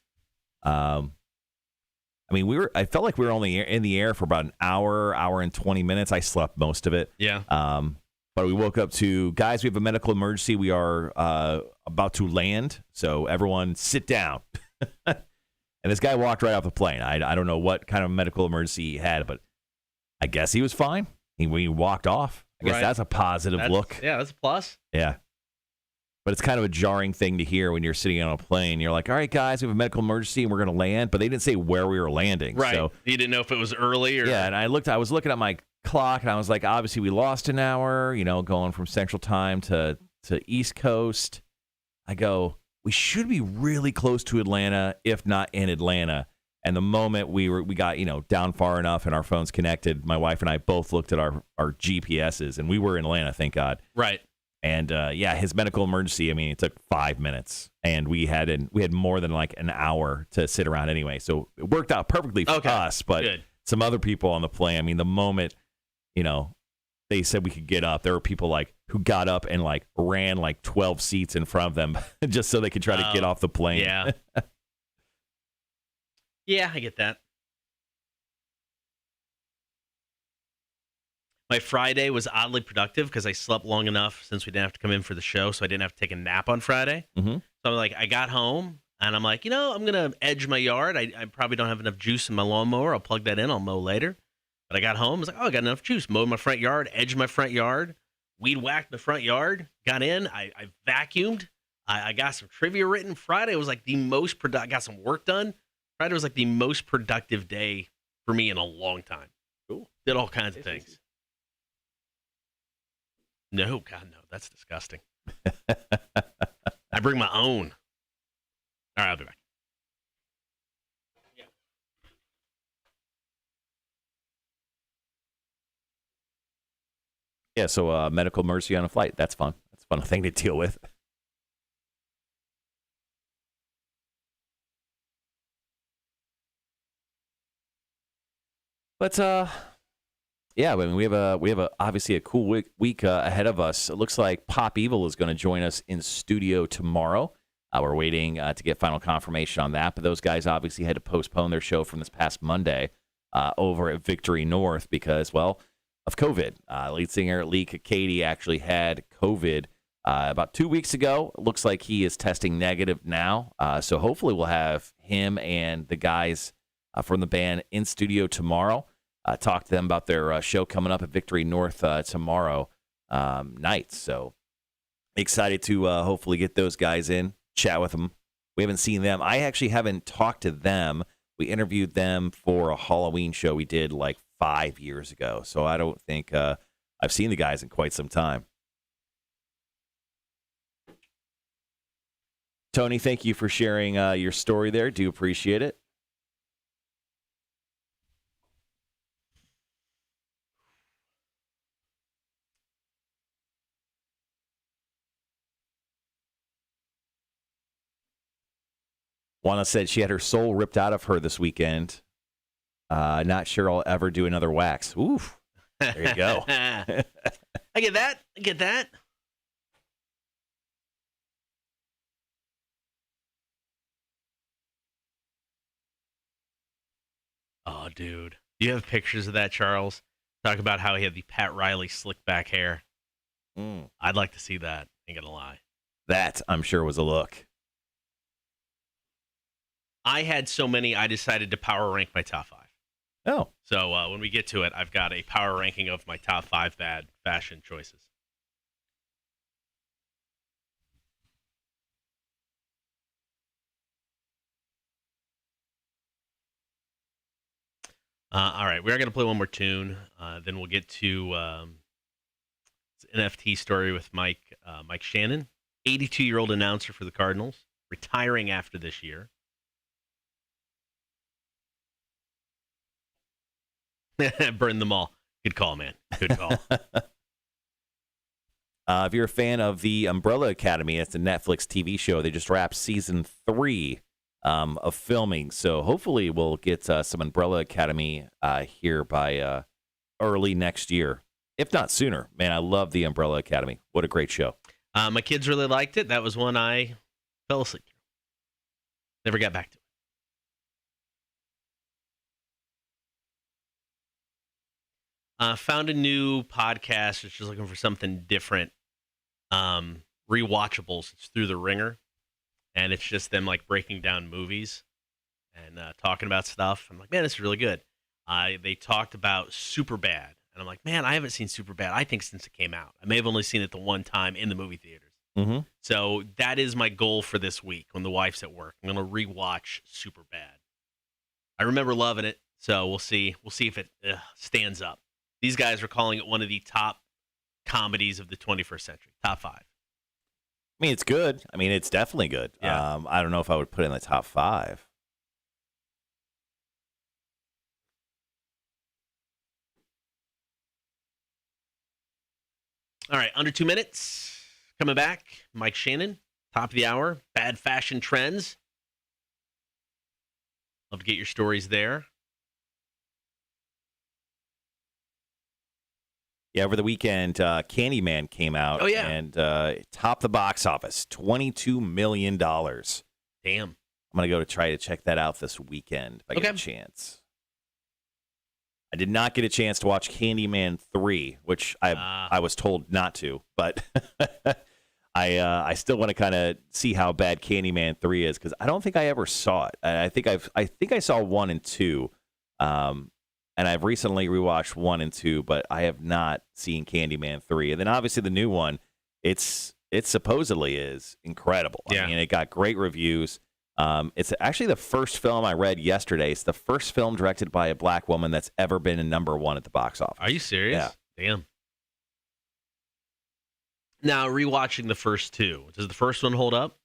[SPEAKER 2] I mean, I felt like we were only in the air for about an hour and 20 minutes. I slept most of it.
[SPEAKER 1] Yeah.
[SPEAKER 2] But we woke up to, guys, we have a medical emergency. We are about to land, so everyone sit down. And this guy walked right off the plane. I don't know what kind of medical emergency he had, but I guess he was fine. He walked off. I guess that's a positive look.
[SPEAKER 1] Yeah, that's a plus.
[SPEAKER 2] Yeah. But it's kind of a jarring thing to hear when you're sitting on a plane. You're like, all right, guys, we have a medical emergency and we're going to land. But they didn't say where we were landing.
[SPEAKER 1] Right.
[SPEAKER 2] So,
[SPEAKER 1] you didn't know if it was early or.
[SPEAKER 2] Yeah, and I was looking at my clock, and I was like, obviously we lost an hour, going from Central Time to East Coast. I go, we should be really close to Atlanta, if not in Atlanta. And the moment we got, down far enough and our phones connected, my wife and I both looked at our GPSs, and we were in Atlanta, thank God.
[SPEAKER 1] Right.
[SPEAKER 2] And his medical emergency, I mean, it took 5 minutes, and we had more than like an hour to sit around anyway. So it worked out perfectly for us, but
[SPEAKER 1] good.
[SPEAKER 2] Some other people on the plane, I mean, the moment, they said we could get up, there were people like who got up and like ran like 12 seats in front of them just so they could try to get off the plane.
[SPEAKER 1] Yeah. Yeah, I get that. My Friday was oddly productive because I slept long enough since we didn't have to come in for the show, so I didn't have to take a nap on Friday.
[SPEAKER 2] Mm-hmm.
[SPEAKER 1] So I got home, and I'm like, I'm going to edge my yard. I probably don't have enough juice in my lawnmower. I'll plug that in. I'll mow later. But I got home. I was like, I got enough juice. Mowed my front yard, edged my front yard, weed whacked the front yard, got in. I vacuumed. I got some trivia written. Friday was like the most productive. Got some work done. Friday was like the most productive day for me in a long time.
[SPEAKER 2] Cool.
[SPEAKER 1] Did all kinds of things. No, God, no. That's disgusting. I bring my own. All right, I'll be back.
[SPEAKER 2] Yeah, so medical emergency on a flight. That's fun. That's a fun thing to deal with. But yeah, I mean, we have obviously a cool week ahead of us. It looks like Pop Evil is going to join us in studio tomorrow. We're waiting to get final confirmation on that, but those guys obviously had to postpone their show from this past Monday over at Victory North because, well, of COVID. Lead singer Lee Katie actually had COVID about 2 weeks ago. It looks like he is testing negative now, so hopefully we'll have him and the guys from the band in studio tomorrow. Talk to them about their show coming up at Victory North tomorrow night. So excited to hopefully get those guys in, chat with them. We haven't seen them. I actually haven't talked to them. We interviewed them for a Halloween show we did like 5 years ago. So I don't think I've seen the guys in quite some time. Tony, thank you for sharing your story there. Do appreciate it. Juana said she had her soul ripped out of her this weekend. Not sure I'll ever do another wax. Oof. There you go.
[SPEAKER 1] I get that. I get that. Oh, dude. Do you have pictures of that, Charles? Talk about how he had the Pat Riley slick back hair. I'd like to see that. Ain't gonna lie.
[SPEAKER 2] That, I'm sure, was a look.
[SPEAKER 1] I had so many, I decided to power rank my top 5.
[SPEAKER 2] Oh.
[SPEAKER 1] So when we get to it, I've got a power ranking of my top 5 bad fashion choices. All right, we are going to play one more tune. Then we'll get to NFT story with Mike Shannon, 82-year-old announcer for the Cardinals, retiring after this year. Burn them all. Good call, man. Good call.
[SPEAKER 2] If you're a fan of the Umbrella Academy, it's a Netflix TV show. They just wrapped season 3 of filming. So hopefully we'll get some Umbrella Academy here by early next year, if not sooner. Man, I love the Umbrella Academy. What a great show.
[SPEAKER 1] My kids really liked it. That was one I fell asleep through. Never got back to it. Found a new podcast. It's just looking for something different. Rewatchables. It's Through the Ringer. And it's just them like breaking down movies and talking about stuff. I'm like, man, this is really good. They talked about Superbad. And I'm like, man, I haven't seen Superbad, I think, since it came out. I may have only seen it the one time in the movie theaters.
[SPEAKER 2] Mm-hmm.
[SPEAKER 1] So that is my goal for this week when the wife's at work. I'm going to rewatch Superbad. I remember loving it. So we'll see. We'll see if it stands up. These guys are calling it one of the top comedies of the 21st century. Top 5.
[SPEAKER 2] I mean, it's good. I mean, it's definitely good.
[SPEAKER 1] Yeah.
[SPEAKER 2] I don't know if I would put it in the top 5.
[SPEAKER 1] All right, under 2 minutes. Coming back, Mike Shannon, top of the hour, bad fashion trends. Love to get your stories there.
[SPEAKER 2] Yeah, over the weekend, Candyman came out.
[SPEAKER 1] Oh, yeah.
[SPEAKER 2] And topped the box office, $22 million.
[SPEAKER 1] Damn.
[SPEAKER 2] I'm going to go to try to check that out this weekend if I get a chance. I did not get a chance to watch Candyman 3, which I was told not to, but I still want to kind of see how bad Candyman 3 is because I don't think I ever saw it. I think I saw 1 and 2, and I've recently rewatched 1 and 2, but I have not seen Candyman 3. And then obviously the new one, it supposedly is incredible.
[SPEAKER 1] Yeah.
[SPEAKER 2] I mean, it got great reviews. It's actually the first film I read yesterday. It's the first film directed by a black woman that's ever been a #1 at the box office.
[SPEAKER 1] Are you serious?
[SPEAKER 2] Yeah.
[SPEAKER 1] Damn. Now, rewatching the first 2, does the first one hold up?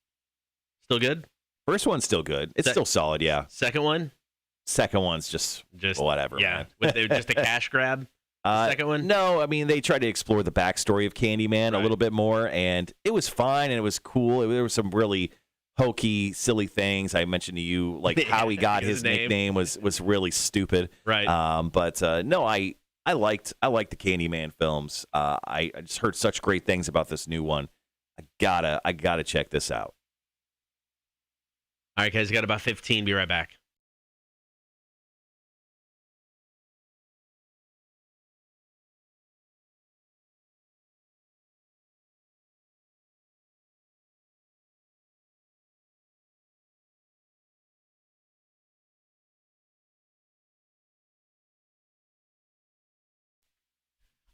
[SPEAKER 1] Still good?
[SPEAKER 2] First one's still good. It's still solid, yeah.
[SPEAKER 1] Second one?
[SPEAKER 2] Second one's just whatever,
[SPEAKER 1] yeah.
[SPEAKER 2] man.
[SPEAKER 1] Just a cash grab? Second one?
[SPEAKER 2] No, I mean, they tried to explore the backstory of Candyman a little bit more, and it was fine, and it was cool. There were some really hokey, silly things. I mentioned to you, like how he got his nickname was really stupid.
[SPEAKER 1] Right.
[SPEAKER 2] But no, I liked the Candyman films. I just heard such great things about this new one. I gotta check this out.
[SPEAKER 1] All right, guys, got about 15. Be right back.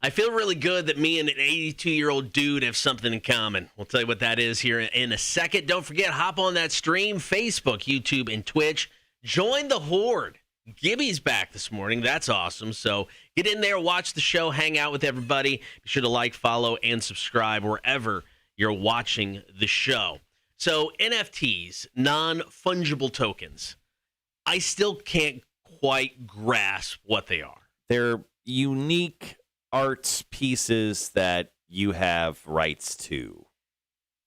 [SPEAKER 1] I feel really good that me and an 82-year-old dude have something in common. We'll tell you what that is here in a second. Don't forget, hop on that stream, Facebook, YouTube, and Twitch. Join the Horde. Gibby's back this morning. That's awesome. So get in there, watch the show, hang out with everybody. Be sure to like, follow, and subscribe wherever you're watching the show. So NFTs, non-fungible tokens. I still can't quite grasp what they are.
[SPEAKER 2] They're unique art pieces that you have rights to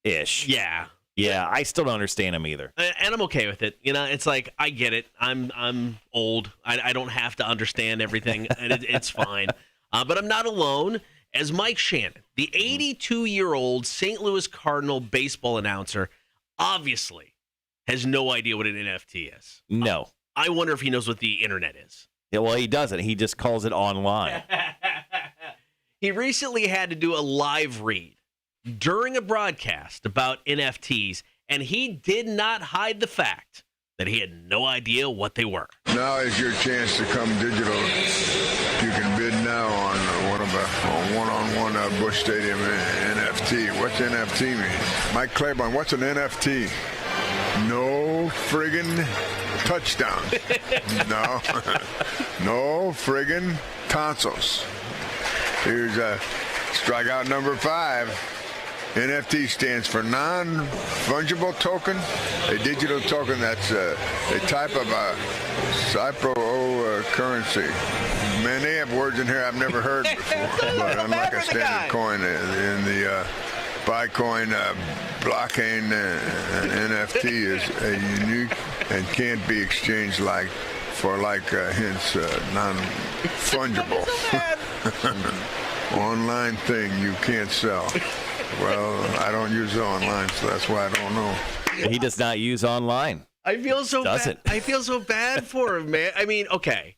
[SPEAKER 2] ish.
[SPEAKER 1] Yeah.
[SPEAKER 2] Yeah, I still don't understand him either.
[SPEAKER 1] And I'm okay with it. You know, it's like, I get it. I'm old. I don't have to understand everything, and it's fine. But I'm not alone, as Mike Shannon, the 82-year-old St. Louis Cardinal baseball announcer, obviously has no idea what an NFT is.
[SPEAKER 2] No.
[SPEAKER 1] I wonder if he knows what the internet is.
[SPEAKER 2] Yeah, well, he doesn't. He just calls it online.
[SPEAKER 1] He recently had to do a live read during a broadcast about NFTs, and he did not hide the fact that he had no idea what they were.
[SPEAKER 4] Now is your chance to come digital. You can bid now on one-on-one Busch Stadium NFT. What's NFT mean? Mike Claiborne, what's an NFT? No friggin' touchdown. No. No friggin' tonsils. Here's strikeout number 5. NFT stands for non-fungible token, a digital token that's a type of a cryptocurrency. Man, they have words in here I've never heard before. But unlike a standard coin, in the Bitcoin blockchain, an NFT is a unique and can't be exchanged hence non-fungible. Online thing you can't sell. Well, I don't use it online, so that's why I don't know.
[SPEAKER 2] He does not use online.
[SPEAKER 1] I feel so bad. I feel so bad for him, man. I mean, okay.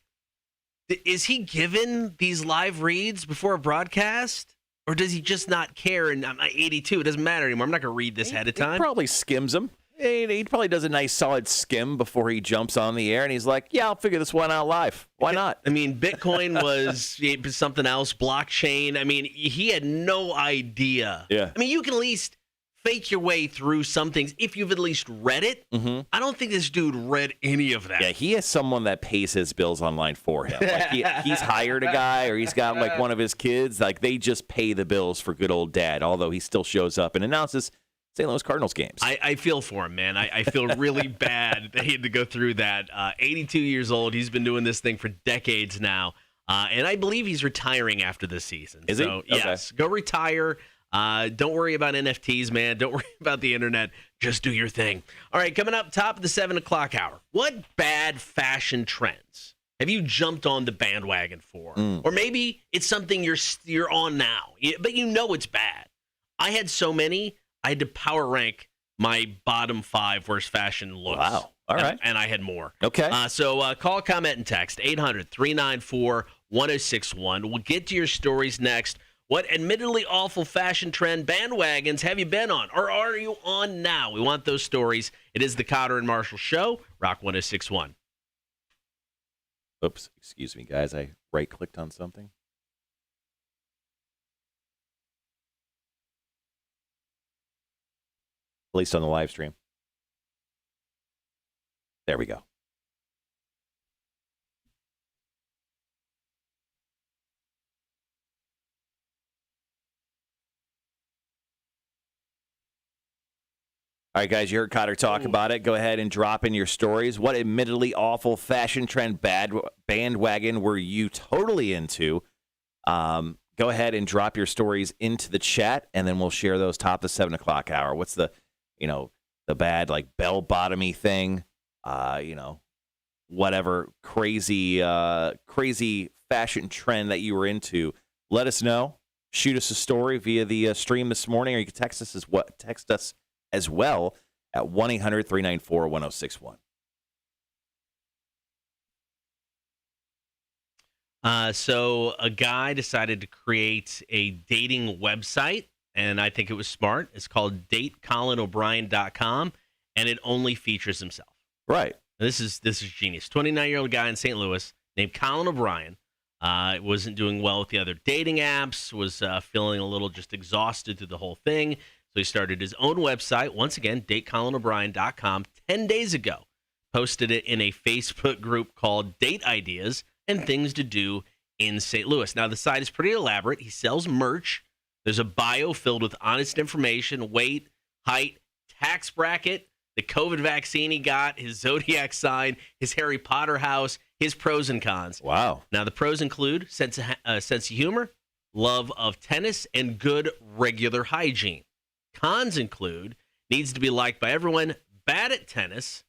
[SPEAKER 1] Is he given these live reads before a broadcast? Or does he just not care? And I'm 82. It doesn't matter anymore. I'm not going to read this ahead of time.
[SPEAKER 2] He probably skims them. He probably does a nice solid skim before he jumps on the air, and he's like, yeah, I'll figure this one out live. Why not?
[SPEAKER 1] I mean, Bitcoin was something else, blockchain. I mean, he had no idea.
[SPEAKER 2] Yeah.
[SPEAKER 1] I mean, you can at least fake your way through some things if you've at least read it.
[SPEAKER 2] Mm-hmm.
[SPEAKER 1] I don't think this dude read any of that.
[SPEAKER 2] Yeah, he has someone that pays his bills online for him. Like he's hired a guy, or he's got like one of his kids. Like they just pay the bills for good old dad, although he still shows up and announces St. Louis Cardinals games.
[SPEAKER 1] I feel for him, man. I feel really bad that he had to go through that. 82 years old. He's been doing this thing for decades now. And I believe he's retiring after this season.
[SPEAKER 2] Is he? Okay.
[SPEAKER 1] Yes, go retire. Don't worry about NFTs, man. Don't worry about the internet. Just do your thing. All right, coming up top of the 7 o'clock hour. What bad fashion trends have you jumped on the bandwagon for? Or maybe it's something you're on now, but you know it's bad. I had so many, I had to power rank my bottom 5 worst fashion looks.
[SPEAKER 2] Wow. All right.
[SPEAKER 1] And I had more.
[SPEAKER 2] Okay.
[SPEAKER 1] So call, comment, and text 800-394-1061. We'll get to your stories next. What admittedly awful fashion trend bandwagons have you been on, or are you on now? We want those stories. It is the Cotter and Marshall Show, Rock 1061.
[SPEAKER 2] Oops, excuse me, guys. I right-clicked on something. At least on the live stream. There we go. All right, guys, you heard Cotter talk about it. Go ahead and drop in your stories. What admittedly awful fashion trend bandwagon were you totally into? Go ahead and drop your stories into the chat, and then we'll share those top of the 7 o'clock hour. What's the bad, like, bell-bottomy thing? Whatever crazy fashion trend that you were into. Let us know. Shoot us a story via the stream this morning, or you can text us as well at 1-800-394-1061.
[SPEAKER 1] So a guy decided to create a dating website, and I think it was smart. It's called datecolinobrien.com, and it only features himself.
[SPEAKER 2] Right.
[SPEAKER 1] This is genius. 29-year-old guy in St. Louis named Colin O'Brien. Wasn't doing well with the other dating apps, was feeling a little just exhausted through the whole thing. So he started his own website, once again, datecolinobrien.com, 10 days ago. Posted it in a Facebook group called Date Ideas and Things to Do in St. Louis. Now, the site is pretty elaborate. He sells merch. There's a bio filled with honest information, weight, height, tax bracket, the COVID vaccine he got, his zodiac sign, his Harry Potter house, his pros and cons.
[SPEAKER 2] Wow.
[SPEAKER 1] Now, the pros include sense of humor, love of tennis, and good regular hygiene. Cons include Needs to be liked by everyone. Bad at tennis.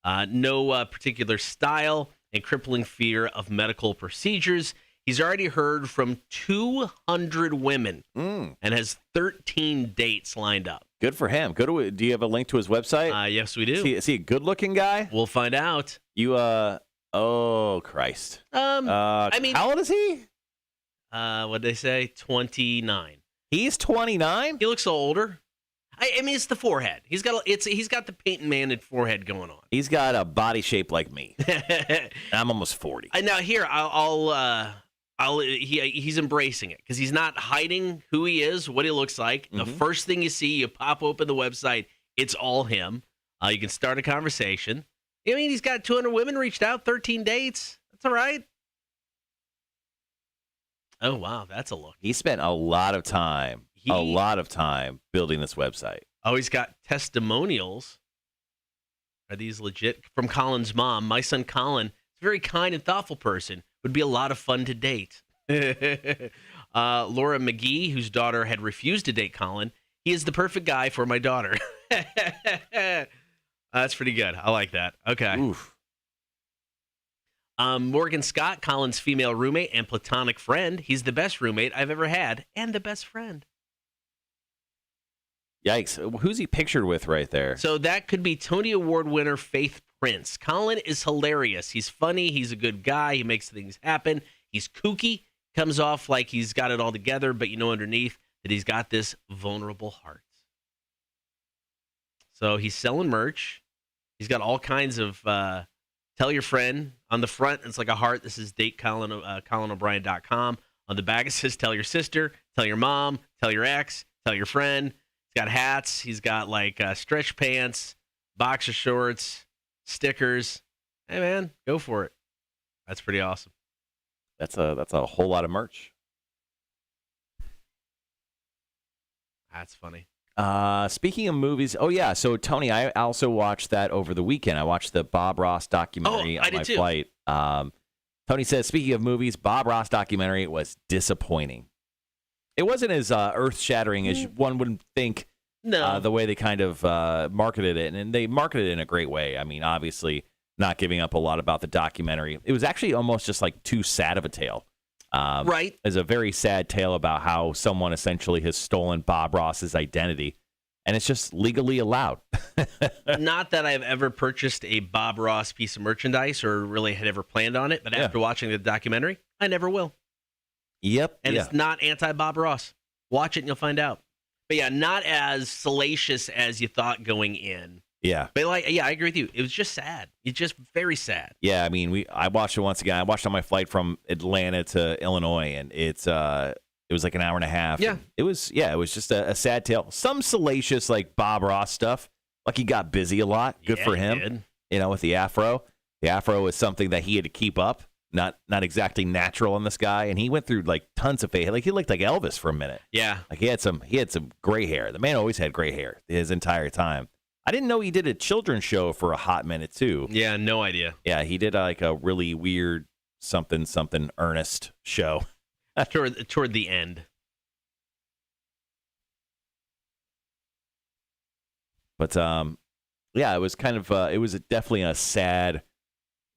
[SPEAKER 1] No particular style and crippling fear of medical procedures. He's already heard from 200 women and has 13 dates lined up.
[SPEAKER 2] Good for him. Do you have a link to his website?
[SPEAKER 1] Yes, we do.
[SPEAKER 2] Is he a good-looking guy?
[SPEAKER 1] We'll find out.
[SPEAKER 2] Oh, Christ.
[SPEAKER 1] I mean,
[SPEAKER 2] how old is he?
[SPEAKER 1] What'd they say? 29.
[SPEAKER 2] He's 29?
[SPEAKER 1] He looks a little older. I mean, it's the forehead. He's got the Peyton Manning forehead going on.
[SPEAKER 2] He's got a body shape like me. I'm almost 40.
[SPEAKER 1] Now here, he's embracing it because he's not hiding who he is, what he looks like. The first thing you see, you pop open the website, it's all him. You can start a conversation. I mean, he's got 200 women reached out, 13 dates. That's all right. Oh, wow, that's a look.
[SPEAKER 2] He spent a lot of time building this website.
[SPEAKER 1] Oh, he's got testimonials. Are these legit? From Colin's mom. My son Colin is a very kind and thoughtful person. Would be a lot of fun to date. Laura McGee, whose daughter had refused to date Colin. He is the perfect guy for my daughter. That's pretty good. I like that. Okay.
[SPEAKER 2] Oof.
[SPEAKER 1] Morgan Scott, Colin's female roommate and platonic friend. He's the best roommate I've ever had and the best friend.
[SPEAKER 2] Yikes. Who's he pictured with right there?
[SPEAKER 1] So that could be Tony Award winner Faith Prince. Colin is hilarious. He's funny. He's a good guy. He makes things happen. He's kooky. Comes off like he's got it all together, but you know underneath that he's got this vulnerable heart. So he's selling merch. He's got all kinds of tell your friend. On the front, it's like a heart. This is DateColinO'Brien.com. On the back, it says tell your sister, tell your mom, tell your ex, tell your friend. He's got hats. He's got like stretch pants, boxer shorts, stickers. Hey, man, go for it. That's pretty awesome.
[SPEAKER 2] That's a whole lot of merch.
[SPEAKER 1] That's funny.
[SPEAKER 2] Speaking of movies, so Tony, I also watched that over the weekend. I watched the Bob Ross documentary on my flight. Tony says, speaking of movies, Bob Ross documentary was disappointing. It wasn't as earth-shattering as one would think.
[SPEAKER 1] No,
[SPEAKER 2] the way they kind of marketed it, and they marketed it in a great way. I mean, obviously, not giving up a lot about the documentary. It was actually almost just like too sad of a tale.
[SPEAKER 1] Right.
[SPEAKER 2] It's a very sad tale about how someone essentially has stolen Bob Ross's identity, and it's just legally allowed.
[SPEAKER 1] Not that I've ever purchased a Bob Ross piece of merchandise or really had ever planned on it, but after watching the documentary, I never will.
[SPEAKER 2] Yep.
[SPEAKER 1] And it's not anti-Bob Ross. Watch it and you'll find out. But yeah, not as salacious as you thought going in.
[SPEAKER 2] Yeah.
[SPEAKER 1] But I agree with you. It was just sad. It's just very sad.
[SPEAKER 2] Yeah, I mean, I watched it once again. I watched it on my flight from Atlanta to Illinois, and it was like an hour and a half.
[SPEAKER 1] Yeah.
[SPEAKER 2] It was just a sad tale. Some salacious like Bob Ross stuff. Like he got busy a lot. Good for him.
[SPEAKER 1] Did.
[SPEAKER 2] You know, with the afro. The afro was something that he had to keep up. Not exactly natural on this guy, and he went through like tons of fade. Like he looked like Elvis for a minute.
[SPEAKER 1] Yeah.
[SPEAKER 2] Like he had some gray hair. The man always had gray hair his entire time. I didn't know he did a children's show for a hot minute too.
[SPEAKER 1] Yeah, no idea.
[SPEAKER 2] Yeah, he did like a really weird something earnest show.
[SPEAKER 1] toward the end.
[SPEAKER 2] But yeah, it was kind of it was definitely a sad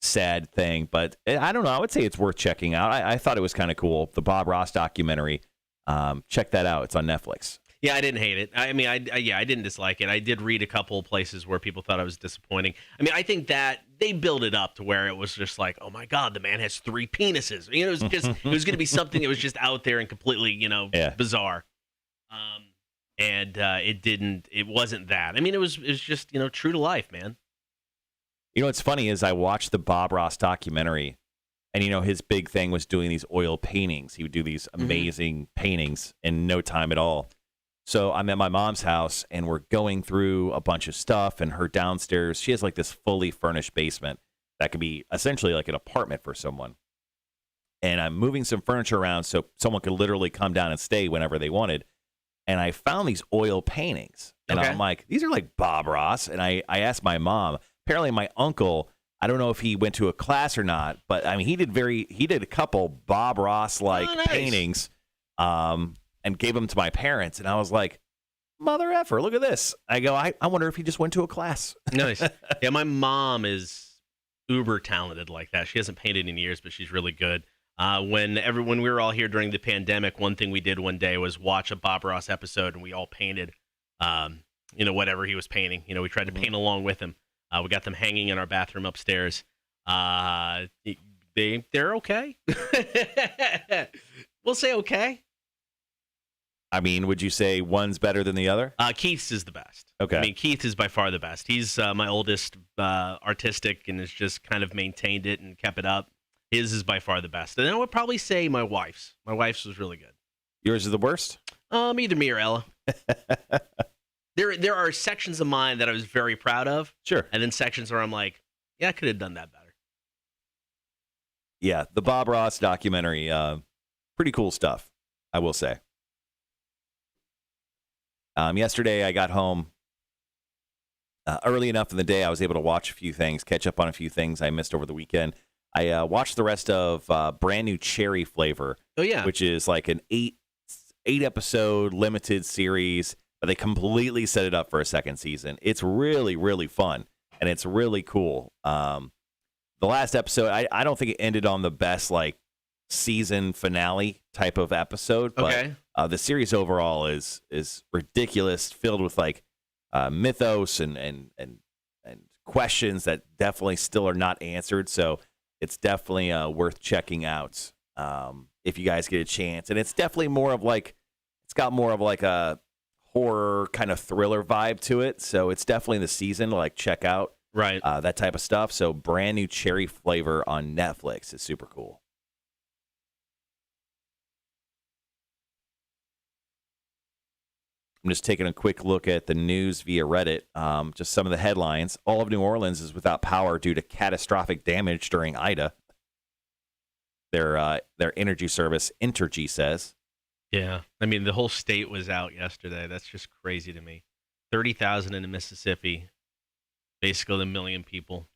[SPEAKER 2] thing. But I don't know. I would say it's worth checking out. I thought it was kind of cool. The Bob Ross documentary. Check that out. It's on Netflix.
[SPEAKER 1] Yeah, I didn't hate it. I mean, I didn't dislike it. I did read a couple of places where people thought it was disappointing. I mean, I think that they built it up to where it was just like, oh my God, the man has 3 penises. You know, it was just it was going to be something that was just out there and completely, bizarre. And it wasn't that. I mean, it was just, true to life, man.
[SPEAKER 2] You know, what's funny is I watched the Bob Ross documentary, and, his big thing was doing these oil paintings. He would do these amazing paintings in no time at all. So I'm at my mom's house, and we're going through a bunch of stuff, and her downstairs, she has like this fully furnished basement that could be essentially like an apartment for someone. And I'm moving some furniture around so someone could literally come down and stay whenever they wanted. And I found these oil paintings, and I'm like, these are like Bob Ross. And I asked my mom, apparently my uncle, I don't know if he went to a class or not, but I mean, he did a couple Bob Ross like paintings, and gave them to my parents. And I was like, mother effer, look at this. I go, I wonder if he just went to a class.
[SPEAKER 1] Nice. Yeah, my mom is uber talented like that. She hasn't painted in years, but she's really good. When we were all here during the pandemic, one thing we did one day was watch a Bob Ross episode, and we all painted, whatever he was painting. We tried to paint along with him. We got them hanging in our bathroom upstairs. They're okay. We'll say okay.
[SPEAKER 2] I mean, would you say one's better than the other?
[SPEAKER 1] Keith's is the best.
[SPEAKER 2] Okay.
[SPEAKER 1] I mean, Keith is by far the best. He's my oldest artistic and has just kind of maintained it and kept it up. His is by far the best. And I would probably say my wife's. My wife's was really good.
[SPEAKER 2] Yours is the worst?
[SPEAKER 1] Either me or Ella. There are sections of mine that I was very proud of.
[SPEAKER 2] Sure.
[SPEAKER 1] And then sections where I'm like, yeah, I could have done that better.
[SPEAKER 2] Yeah, the Bob Ross documentary, pretty cool stuff, I will say. Yesterday, I got home early enough in the day. I was able to watch a few things, catch up on a few things I missed over the weekend. I watched the rest of Brand New Cherry Flavor.
[SPEAKER 1] Oh, yeah.
[SPEAKER 2] Which is like an eight episode limited series, but they completely set it up for a second season. It's really, really fun, and it's really cool. The last episode, I don't think it ended on the best like season finale type of episode, but
[SPEAKER 1] Okay.
[SPEAKER 2] The series overall is ridiculous, filled with like mythos and questions that definitely still are not answered. So it's definitely worth checking out if you guys get a chance. And it's definitely it's got more of like a horror kind of thriller vibe to it. So it's definitely the season to like check out.
[SPEAKER 1] Right.
[SPEAKER 2] That type of stuff. So Brand New Cherry Flavor on Netflix is super cool. I'm just taking a quick look at the news via Reddit. Just some of the headlines. All of New Orleans is without power due to catastrophic damage during Ida. Their energy service, Entergy, says.
[SPEAKER 1] Yeah. I mean, the whole state was out yesterday. That's just crazy to me. 30,000 in Mississippi. Basically a million people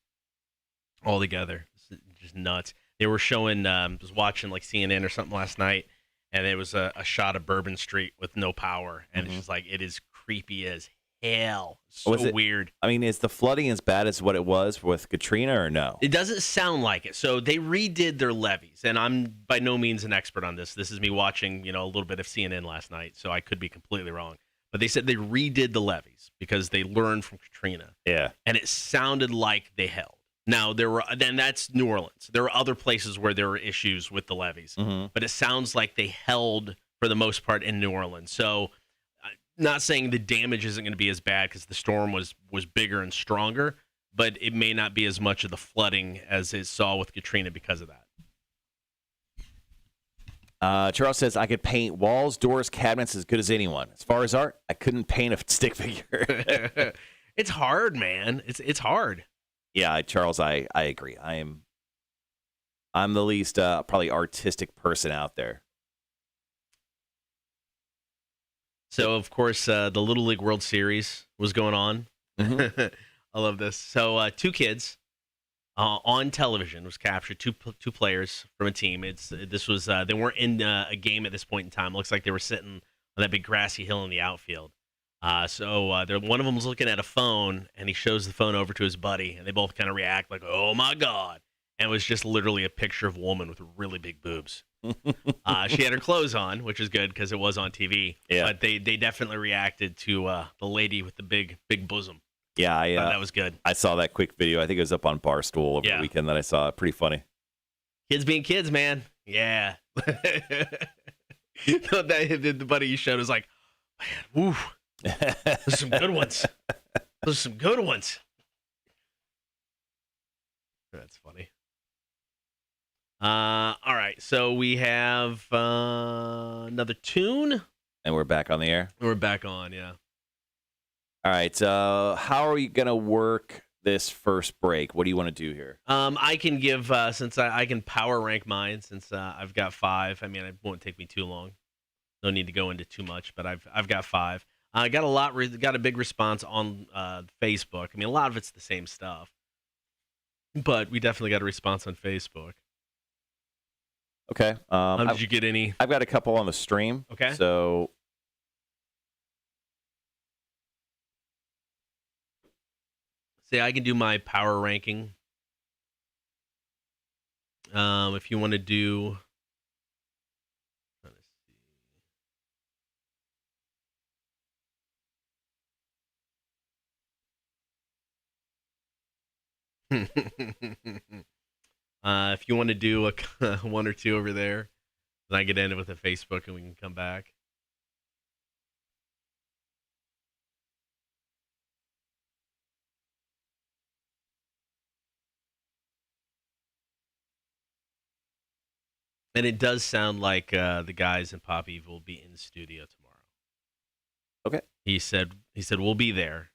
[SPEAKER 1] all together. It's just nuts. They were showing, was watching like CNN or something last night, and it was a shot of Bourbon Street with no power. And it's just like, it is creepy as hell. So weird.
[SPEAKER 2] I mean, is the flooding as bad as what it was with Katrina or no?
[SPEAKER 1] It doesn't sound like it. So they redid their levees, and I'm by no means an expert on this. This is me watching, a little bit of CNN last night, so I could be completely wrong. But they said they redid the levees because they learned from Katrina.
[SPEAKER 2] Yeah.
[SPEAKER 1] And it sounded like they held. Now, then that's New Orleans. There were other places where there were issues with the levees. But it sounds like they held for the most part in New Orleans. So not saying the damage isn't going to be as bad because the storm was bigger and stronger, but it may not be as much of the flooding as it saw with Katrina because of that.
[SPEAKER 2] Charles says, I could paint walls, doors, cabinets as good as anyone. As far as art, I couldn't paint a stick figure.
[SPEAKER 1] It's hard, man. It's hard.
[SPEAKER 2] Yeah, Charles, I agree. I'm the least probably artistic person out there.
[SPEAKER 1] So, of course, the Little League World Series was going on. I love this. So, two kids on television was captured, two players from a team. They weren't in a game at this point in time. It looks like they were sitting on that big grassy hill in the outfield. One of them was looking at a phone, and he shows the phone over to his buddy, and they both kind of react like, "Oh my God!" And it was just literally a picture of a woman with really big boobs. She had her clothes on, which is good because it was on TV.
[SPEAKER 2] Yeah.
[SPEAKER 1] But they definitely reacted to the lady with the big bosom.
[SPEAKER 2] Yeah,
[SPEAKER 1] That was good.
[SPEAKER 2] I saw that quick video. I think it was up on Barstool over the weekend that I saw. Pretty funny.
[SPEAKER 1] Kids being kids, man. Yeah. The buddy you showed was like, man, woo. There's some good ones. There's some good ones. That's funny. All right. So we have another tune.
[SPEAKER 2] And we're back on the air.
[SPEAKER 1] We're back on, yeah.
[SPEAKER 2] All right. How are you going to work this first break? What do you want to do here?
[SPEAKER 1] I can give, since I can power rank mine, since I've got 5. I mean, it won't take me too long. No need to go into too much, but I've got 5. I got a big response on Facebook. I mean, a lot of it's the same stuff, but we definitely got a response on Facebook.
[SPEAKER 2] Okay.
[SPEAKER 1] Did you get any?
[SPEAKER 2] I've got a couple on the stream.
[SPEAKER 1] Okay.
[SPEAKER 2] So
[SPEAKER 1] say I can do my power ranking. If you want to do, if you want to do a one or two over there, then I get ended with a Facebook and we can come back. And it does sound like the guys in Pop Eve will be in studio tomorrow.
[SPEAKER 2] Okay.
[SPEAKER 1] He said we'll be there.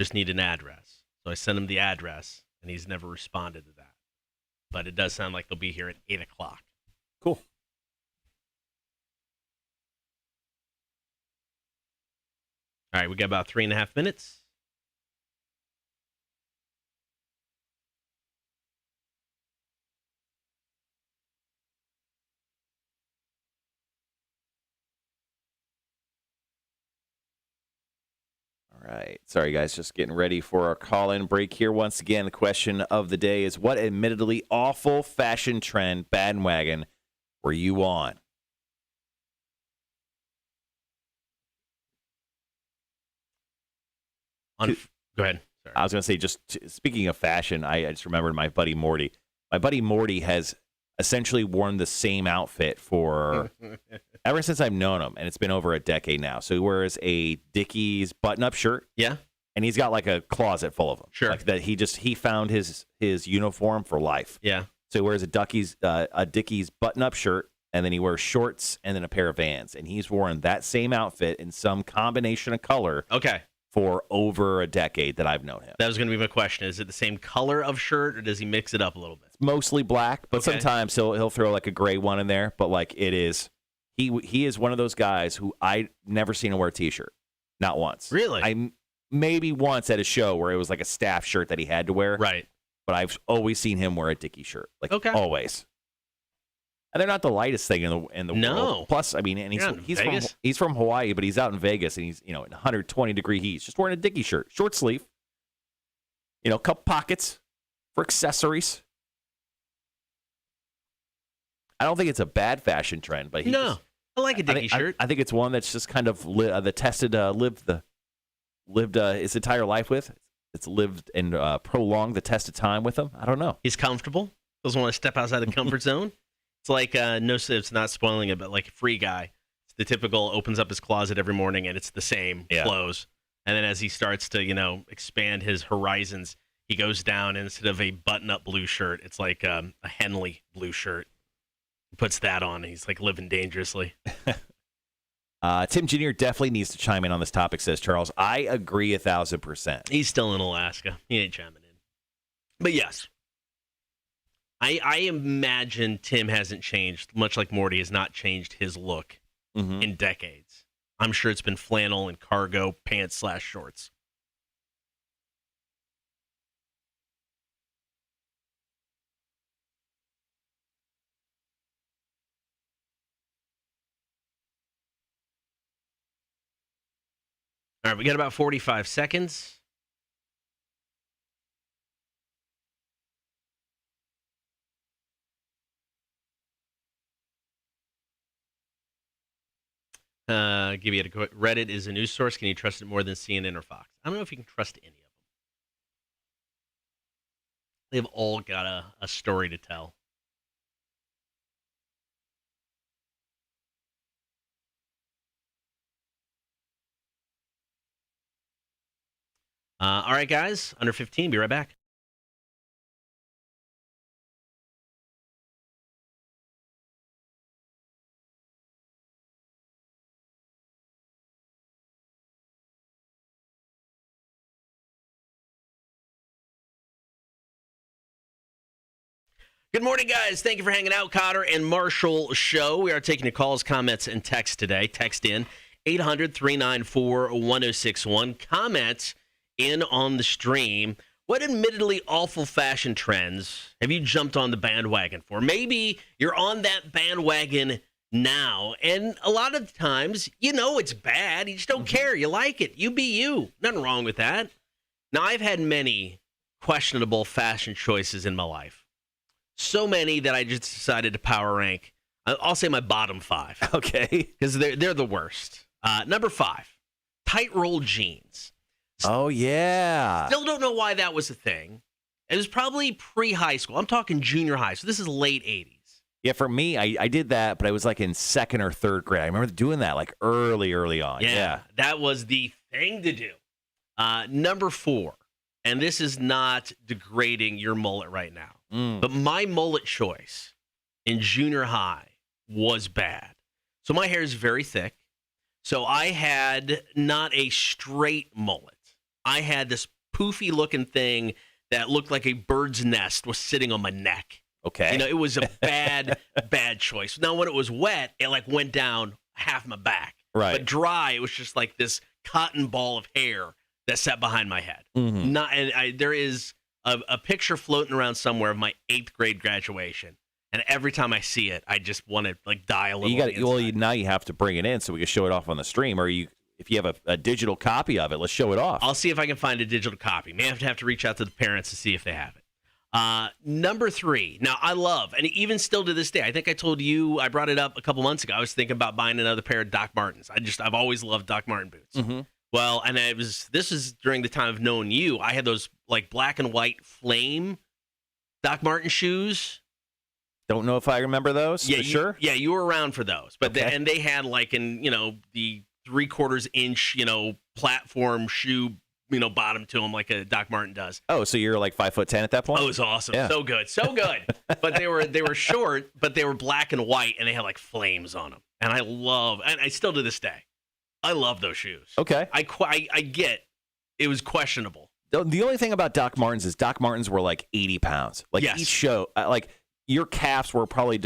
[SPEAKER 1] Just need an address. So I sent him the address, and he's never responded to that. But it does sound like they'll be here at 8 o'clock.
[SPEAKER 2] Cool.
[SPEAKER 1] All right, we got about 3.5 minutes.
[SPEAKER 2] All right. Sorry, guys. Just getting ready for our call-in break here. Once again, the question of the day is, what admittedly awful fashion trend bandwagon were you on?
[SPEAKER 1] Go ahead. Sorry.
[SPEAKER 2] I was going to say, speaking of fashion, I just remembered my buddy Morty. My buddy Morty has essentially worn the same outfit for ever since I've known him, and it's been over a decade now. So he wears a Dickies button-up shirt.
[SPEAKER 1] Yeah.
[SPEAKER 2] And he's got like a closet full of them.
[SPEAKER 1] Sure.
[SPEAKER 2] Like that he found his uniform for life.
[SPEAKER 1] Yeah.
[SPEAKER 2] So he wears a Dickies button-up shirt, and then he wears shorts and then a pair of Vans. And he's worn that same outfit in some combination of color.
[SPEAKER 1] Okay.
[SPEAKER 2] For over a decade that I've known him.
[SPEAKER 1] That was going to be my question. Is it the same color of shirt, or does he mix it up a little bit?
[SPEAKER 2] It's mostly black, but
[SPEAKER 1] Okay.
[SPEAKER 2] sometimes he'll throw like a gray one in there. But like it is, he is one of those guys who I never seen him wear a t-shirt, not once.
[SPEAKER 1] Really?
[SPEAKER 2] Maybe once at a show where it was like a staff shirt that he had to wear.
[SPEAKER 1] Right.
[SPEAKER 2] But I've always seen him wear a Dickie shirt, like
[SPEAKER 1] Okay.
[SPEAKER 2] always. And they're not the lightest thing in the
[SPEAKER 1] No.
[SPEAKER 2] world. Plus, I mean, and he's from Hawaii, but he's out in Vegas, and he's in 120-degree heat. He's just wearing a Dickie shirt, short sleeve, couple pockets for accessories. I don't think it's a bad fashion trend, but
[SPEAKER 1] I like a Dickie shirt.
[SPEAKER 2] I think it's one that's just kind of lived his entire life with. It's lived and prolonged the test of time with him. I don't know.
[SPEAKER 1] He's comfortable. Doesn't want to step outside the comfort zone. It's like, it's not spoiling it, but like a Free Guy. It's the typical opens up his closet every morning and it's the same clothes. And then as he starts to, expand his horizons, he goes down and instead of a button-up blue shirt, it's like a Henley blue shirt. He puts that on and he's like living dangerously.
[SPEAKER 2] Tim Jr. definitely needs to chime in on this topic, says Charles. I agree 1,000%.
[SPEAKER 1] He's still in Alaska. He ain't chiming in. But yes. I imagine Tim hasn't changed, much like Morty has not changed his look in decades. I'm sure it's been flannel and cargo pants / shorts. All right, we got about 45 seconds. Give you a quick. Reddit is a news source. Can you trust it more than CNN or Fox? I don't know if you can trust any of them. They've all got a story to tell. All right, guys. Under 15. Be right back. Good morning, guys. Thank you for hanging out. Cotter and Marshall Show. We are taking your calls, comments, and texts today. Text in 800-394-1061. Comments in on the stream. What admittedly awful fashion trends have you jumped on the bandwagon for? Maybe you're on that bandwagon now, and a lot of times, it's bad. You just don't care. You like it. You be you. Nothing wrong with that. Now, I've had many questionable fashion choices in my life. So many that I just decided to power rank. I'll say my bottom 5.
[SPEAKER 2] Okay.
[SPEAKER 1] Because they're the worst. Number 5, tight roll jeans.
[SPEAKER 2] Oh, yeah.
[SPEAKER 1] Still don't know why that was a thing. It was probably pre-high school. I'm talking junior high. So this is late 80s.
[SPEAKER 2] Yeah, for me, I did that, but I was like in 2nd or 3rd grade. I remember doing that like early on. Yeah.
[SPEAKER 1] That was the thing to do. Number 4, and this is not degrading your mullet right now, but my mullet choice in junior high was bad. So my hair is very thick. So I had not a straight mullet. I had this poofy looking thing that looked like a bird's nest was sitting on my neck.
[SPEAKER 2] Okay.
[SPEAKER 1] It was a bad choice. Now, when it was wet, it like went down half my back.
[SPEAKER 2] Right.
[SPEAKER 1] But dry, it was just like this cotton ball of hair that sat behind my head.
[SPEAKER 2] Mm-hmm.
[SPEAKER 1] There is a picture floating around somewhere of my 8th grade graduation. And every time I see it, I just want to like die a little.
[SPEAKER 2] Now you have to bring it in so we can show it off on the stream. Or if you have a digital copy of it, let's show it off.
[SPEAKER 1] I'll see if I can find a digital copy. May have to reach out to the parents to see if they have it. Number 3. Now, I love, and even still to this day, I think I told you, I brought it up a couple months ago. I was thinking about buying another pair of Doc Martens. I've always loved Doc Marten boots.
[SPEAKER 2] Mm-hmm.
[SPEAKER 1] Well, and this is during the time of knowing you. I had those like black and white flame Doc Marten shoes.
[SPEAKER 2] Don't know if I remember those.
[SPEAKER 1] Yeah,
[SPEAKER 2] sure.
[SPEAKER 1] Yeah, you were around for those. But
[SPEAKER 2] okay.
[SPEAKER 1] and they had like the 3/4 inch, platform shoe, bottom to them like a Doc Marten does.
[SPEAKER 2] Oh, so you're like 5'10" at that point?
[SPEAKER 1] Oh, it was awesome.
[SPEAKER 2] Yeah.
[SPEAKER 1] So good. But they were short, but they were black and white, and they had like flames on them. And I still to this day, I love those shoes.
[SPEAKER 2] Okay.
[SPEAKER 1] I get it was questionable.
[SPEAKER 2] The only thing about Doc Martens is Doc Martens were like 80 pounds. Like
[SPEAKER 1] yes.
[SPEAKER 2] Each show, like your calves were probably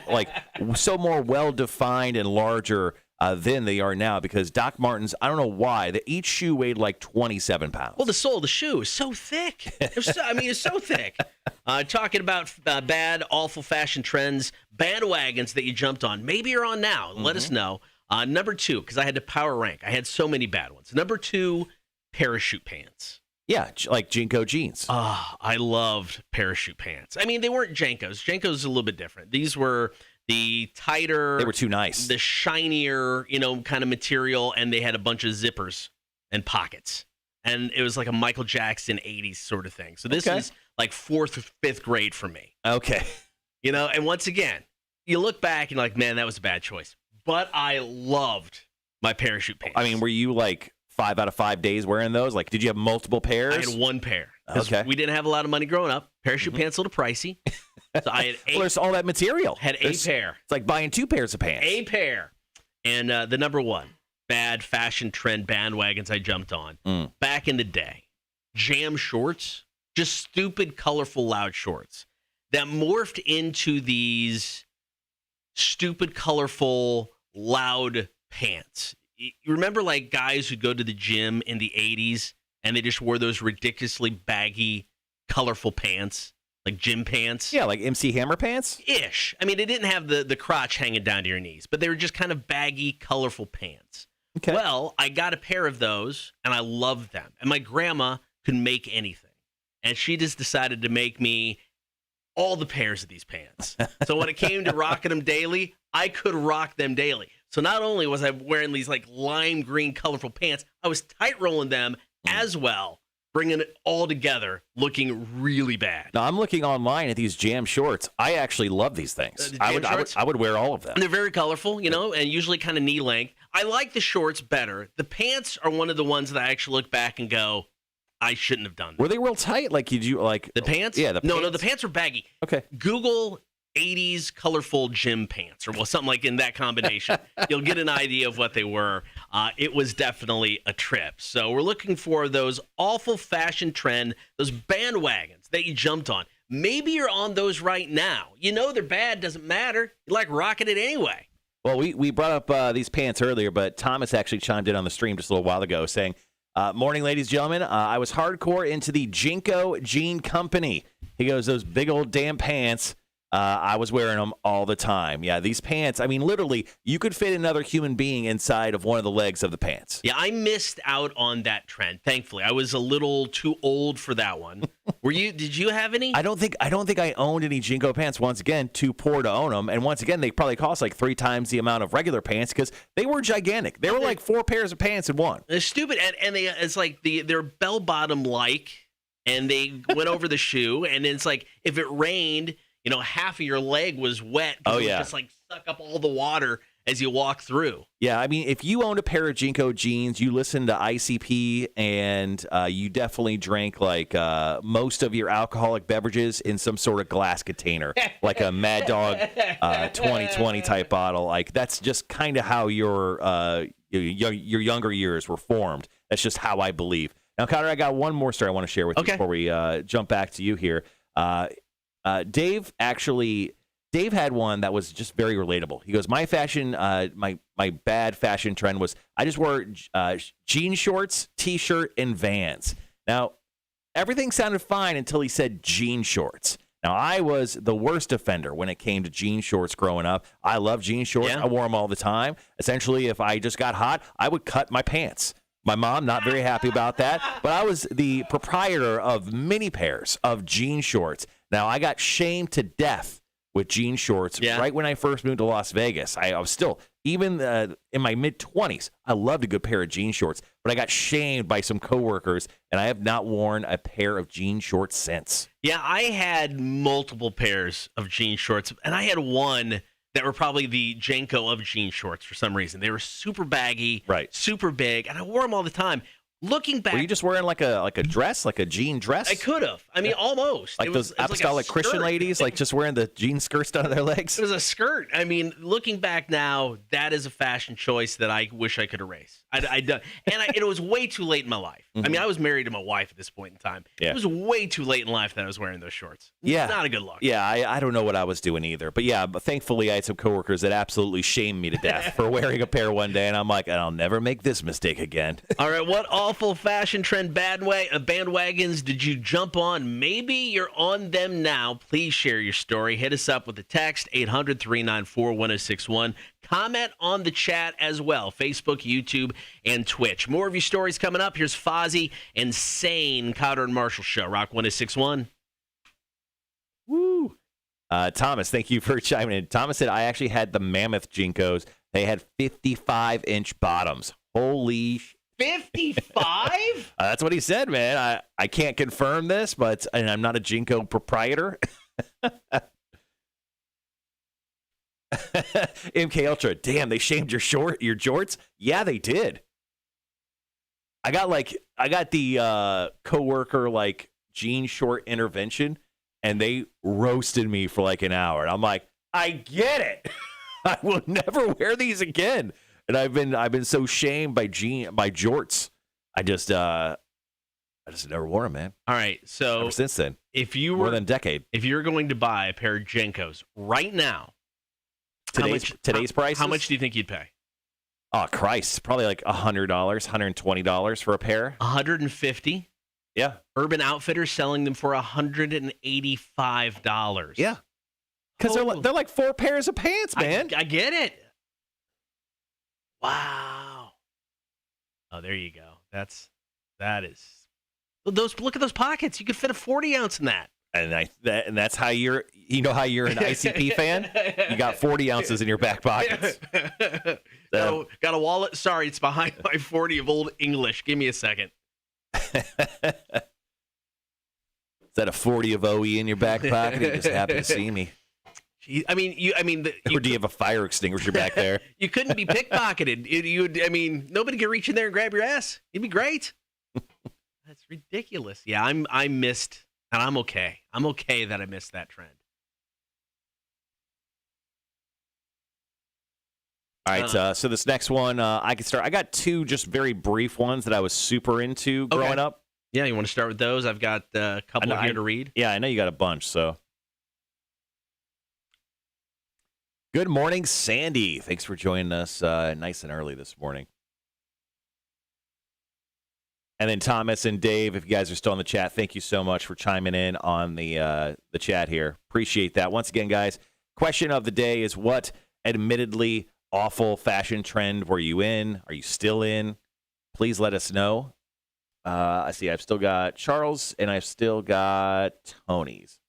[SPEAKER 2] like so more well-defined and larger than they are now because Doc Martens, I don't know why, each shoe weighed like 27 pounds.
[SPEAKER 1] Well, the sole of the shoe is so thick. It's so thick. Talking about bad, awful fashion trends, bandwagons that you jumped on. Maybe you're on now. Let us know. Number 2, because I had to power rank. I had so many bad ones. Number 2, parachute pants.
[SPEAKER 2] Yeah, like Jinko jeans.
[SPEAKER 1] I loved parachute pants. I mean, they weren't Jankos. Jankos a little bit different. These were the tighter.
[SPEAKER 2] They were too nice.
[SPEAKER 1] The shinier, kind of material, and they had a bunch of zippers and pockets. And it was like a Michael Jackson 80s sort of thing. So this is like 4th or 5th grade for me.
[SPEAKER 2] Okay.
[SPEAKER 1] And once again, you look back and you're like, man, that was a bad choice. But I loved my parachute pants.
[SPEAKER 2] I mean, were you like 5 out of 5 days wearing those? Like, did you have multiple pairs?
[SPEAKER 1] I had one pair.
[SPEAKER 2] Okay.
[SPEAKER 1] We didn't have a lot of money growing up. Parachute pants a little pricey. So I had 8.
[SPEAKER 2] Well, there's all that material.
[SPEAKER 1] Had a pair.
[SPEAKER 2] It's like buying 2 pairs of pants.
[SPEAKER 1] A pair. And the number 1, bad fashion trend bandwagons I jumped on. Back in the day, jam shorts, just stupid, colorful, loud shorts that morphed into these stupid, colorful, loud pants. You remember like guys who'd go to the gym in the 80s and they just wore those ridiculously baggy, colorful pants, like gym pants?
[SPEAKER 2] Yeah, like MC Hammer pants?
[SPEAKER 1] Ish. I mean, they didn't have the crotch hanging down to your knees, but they were just kind of baggy, colorful pants.
[SPEAKER 2] Okay.
[SPEAKER 1] Well, I got a pair of those and I loved them. And my grandma could make anything. And she just decided to make me all the pairs of these pants. So when it came to rocking them daily, I could rock them daily. So not only was I wearing these like lime green colorful pants, I was tight rolling them as well, bringing it all together, looking really bad.
[SPEAKER 2] Now, I'm looking online at these jam shorts. I actually love these things. I would wear all of them.
[SPEAKER 1] And they're very colorful, and usually kind of knee length. I like the shorts better. The pants are one of the ones that I actually look back and go, I shouldn't have done that.
[SPEAKER 2] Were they real tight? Like, did you like
[SPEAKER 1] the pants?
[SPEAKER 2] Yeah,
[SPEAKER 1] No, the pants are baggy.
[SPEAKER 2] Okay.
[SPEAKER 1] Google 80s colorful gym pants or something like in that combination. You'll get an idea of what they were. It was definitely a trip. So we're looking for those awful fashion trend, those bandwagons that you jumped on. Maybe you're on those right now. They're bad, doesn't matter. You like rocking it anyway.
[SPEAKER 2] Well, we brought up these pants earlier, but Thomas actually chimed in on the stream just a little while ago saying, morning, ladies and gentlemen. I was hardcore into the Jinko Jean Company. He goes, those big old damn pants. I was wearing them all the time. Yeah, these pants, I mean, literally, you could fit another human being inside of one of the legs of the pants.
[SPEAKER 1] Yeah, I missed out on that trend. Thankfully, I was a little too old for that one. Did you have any?
[SPEAKER 2] I don't think I owned any Jinko pants. Once again, too poor to own them. And once again, they probably cost like 3 times the amount of regular pants because they were gigantic. They were like 4 pairs of pants in one.
[SPEAKER 1] It's stupid, and it's like they're bell bottom like, and they went over the shoe, and it's like if it rained, half of your leg was wet.
[SPEAKER 2] Oh,
[SPEAKER 1] it
[SPEAKER 2] yeah.
[SPEAKER 1] Just like suck up all the water as you walk through.
[SPEAKER 2] Yeah, I mean, if you owned a pair of Jinko jeans, you listened to ICP, and you definitely drank like most of your alcoholic beverages in some sort of glass container, like a Mad Dog 2020 type bottle. Like that's just kind of how your younger years were formed. That's just how I believe. Now, Connor, I got one more story I want to share with you before we jump back to you here. Dave had one that was just very relatable. He goes, my bad fashion trend was I just wore jean shorts, T-shirt, and Vans. Now, everything sounded fine until he said jean shorts. Now, I was the worst offender when it came to jean shorts growing up. I love jean shorts.
[SPEAKER 1] Yeah.
[SPEAKER 2] I wore them all the time. Essentially, if I just got hot, I would cut my pants. My mom, not very happy about that, but I was the proprietor of many pairs of jean shorts. Now, I got shamed to death with jean shorts right when I first moved to Las Vegas. I was still, even in my mid-20s, I loved a good pair of jean shorts, but I got shamed by some coworkers, and I have not worn a pair of jean shorts since.
[SPEAKER 1] Yeah, I had multiple pairs of jean shorts, and I had one that were probably the Janko of jean shorts for some reason. They were super baggy, super big, and I wore them all the time. Looking back,
[SPEAKER 2] were you just wearing like a dress, like a jean dress?
[SPEAKER 1] I could have. I mean, almost.
[SPEAKER 2] Like those apostolic Christian ladies, like just wearing the jean skirts down to their legs?
[SPEAKER 1] It was a skirt. I mean, looking back now, that is a fashion choice that I wish I could erase. It was way too late in my life. Mm-hmm. I mean, I was married to my wife at this point in time. Yeah. It was way too late in life that I was wearing those shorts.
[SPEAKER 2] Yeah.
[SPEAKER 1] Not a good look.
[SPEAKER 2] Yeah, I don't know what I was doing either. But yeah, thankfully I had some coworkers that absolutely shamed me to death for wearing a pair one day. And I'm like, I'll never make this mistake again.
[SPEAKER 1] All right, what awful fashion trend bandwagons did you jump on? Maybe you're on them now. Please share your story. Hit us up with a text, 800-394-1061. Comment on the chat as well, Facebook, YouTube, and Twitch. More of your stories coming up. Here's Fozzie and Sane, Cotter and Marshall Show, Rock 1061.
[SPEAKER 2] Woo! Thomas, thank you for chiming in. Thomas said, I actually had the Mammoth Jinkos. They had 55-inch bottoms. Holy
[SPEAKER 1] 55?
[SPEAKER 2] That's what he said, man. I can't confirm this, and I'm not a Jinko proprietor. MK Ultra, damn, they shamed your jorts? Yeah, they did. I got the coworker like jean short intervention, and they roasted me for like an hour. And I'm like, I get it. I will never wear these again. And I've been so shamed by jorts. I just never wore them, man.
[SPEAKER 1] All right, so
[SPEAKER 2] ever since then, more than a decade.
[SPEAKER 1] If you're going to buy a pair of Jenkos right now,
[SPEAKER 2] today's prices,
[SPEAKER 1] how much do you think you'd pay?
[SPEAKER 2] Oh Christ, probably like $100, $120 for a pair.
[SPEAKER 1] $150.
[SPEAKER 2] Yeah.
[SPEAKER 1] Urban Outfitters selling them for $185.
[SPEAKER 2] Yeah. Because they're like 4 pairs of pants, man.
[SPEAKER 1] I get it. Wow. Oh, there you go. That is. Look at those pockets. You could fit a 40-ounce in that.
[SPEAKER 2] And that's how you're an ICP fan. You got 40 ounces in your back pockets.
[SPEAKER 1] Got a wallet. Sorry, it's behind my 40 of Old English. Give me a second.
[SPEAKER 2] Is that a 40 of OE in your back pocket? You just happen to see me.
[SPEAKER 1] Or do you
[SPEAKER 2] have a fire extinguisher back there?
[SPEAKER 1] You couldn't be pickpocketed. Nobody could reach in there and grab your ass. It'd be great. That's ridiculous. Yeah, I missed, and I'm okay. I'm okay that I missed that trend.
[SPEAKER 2] All right, so this next one, I can start. I got 2 just very brief ones that I was super into growing up.
[SPEAKER 1] Yeah, you want to start with those? I've got a couple here to read.
[SPEAKER 2] Yeah, I know you got a bunch, so. Good morning, Sandy. Thanks for joining us nice and early this morning. And then Thomas and Dave, if you guys are still in the chat, thank you so much for chiming in on the chat here. Appreciate that. Once again, guys, question of the day is, what admittedly awful fashion trend were you in? Are you still in? Please let us know. I see I've still got Charles and I've still got Tony's.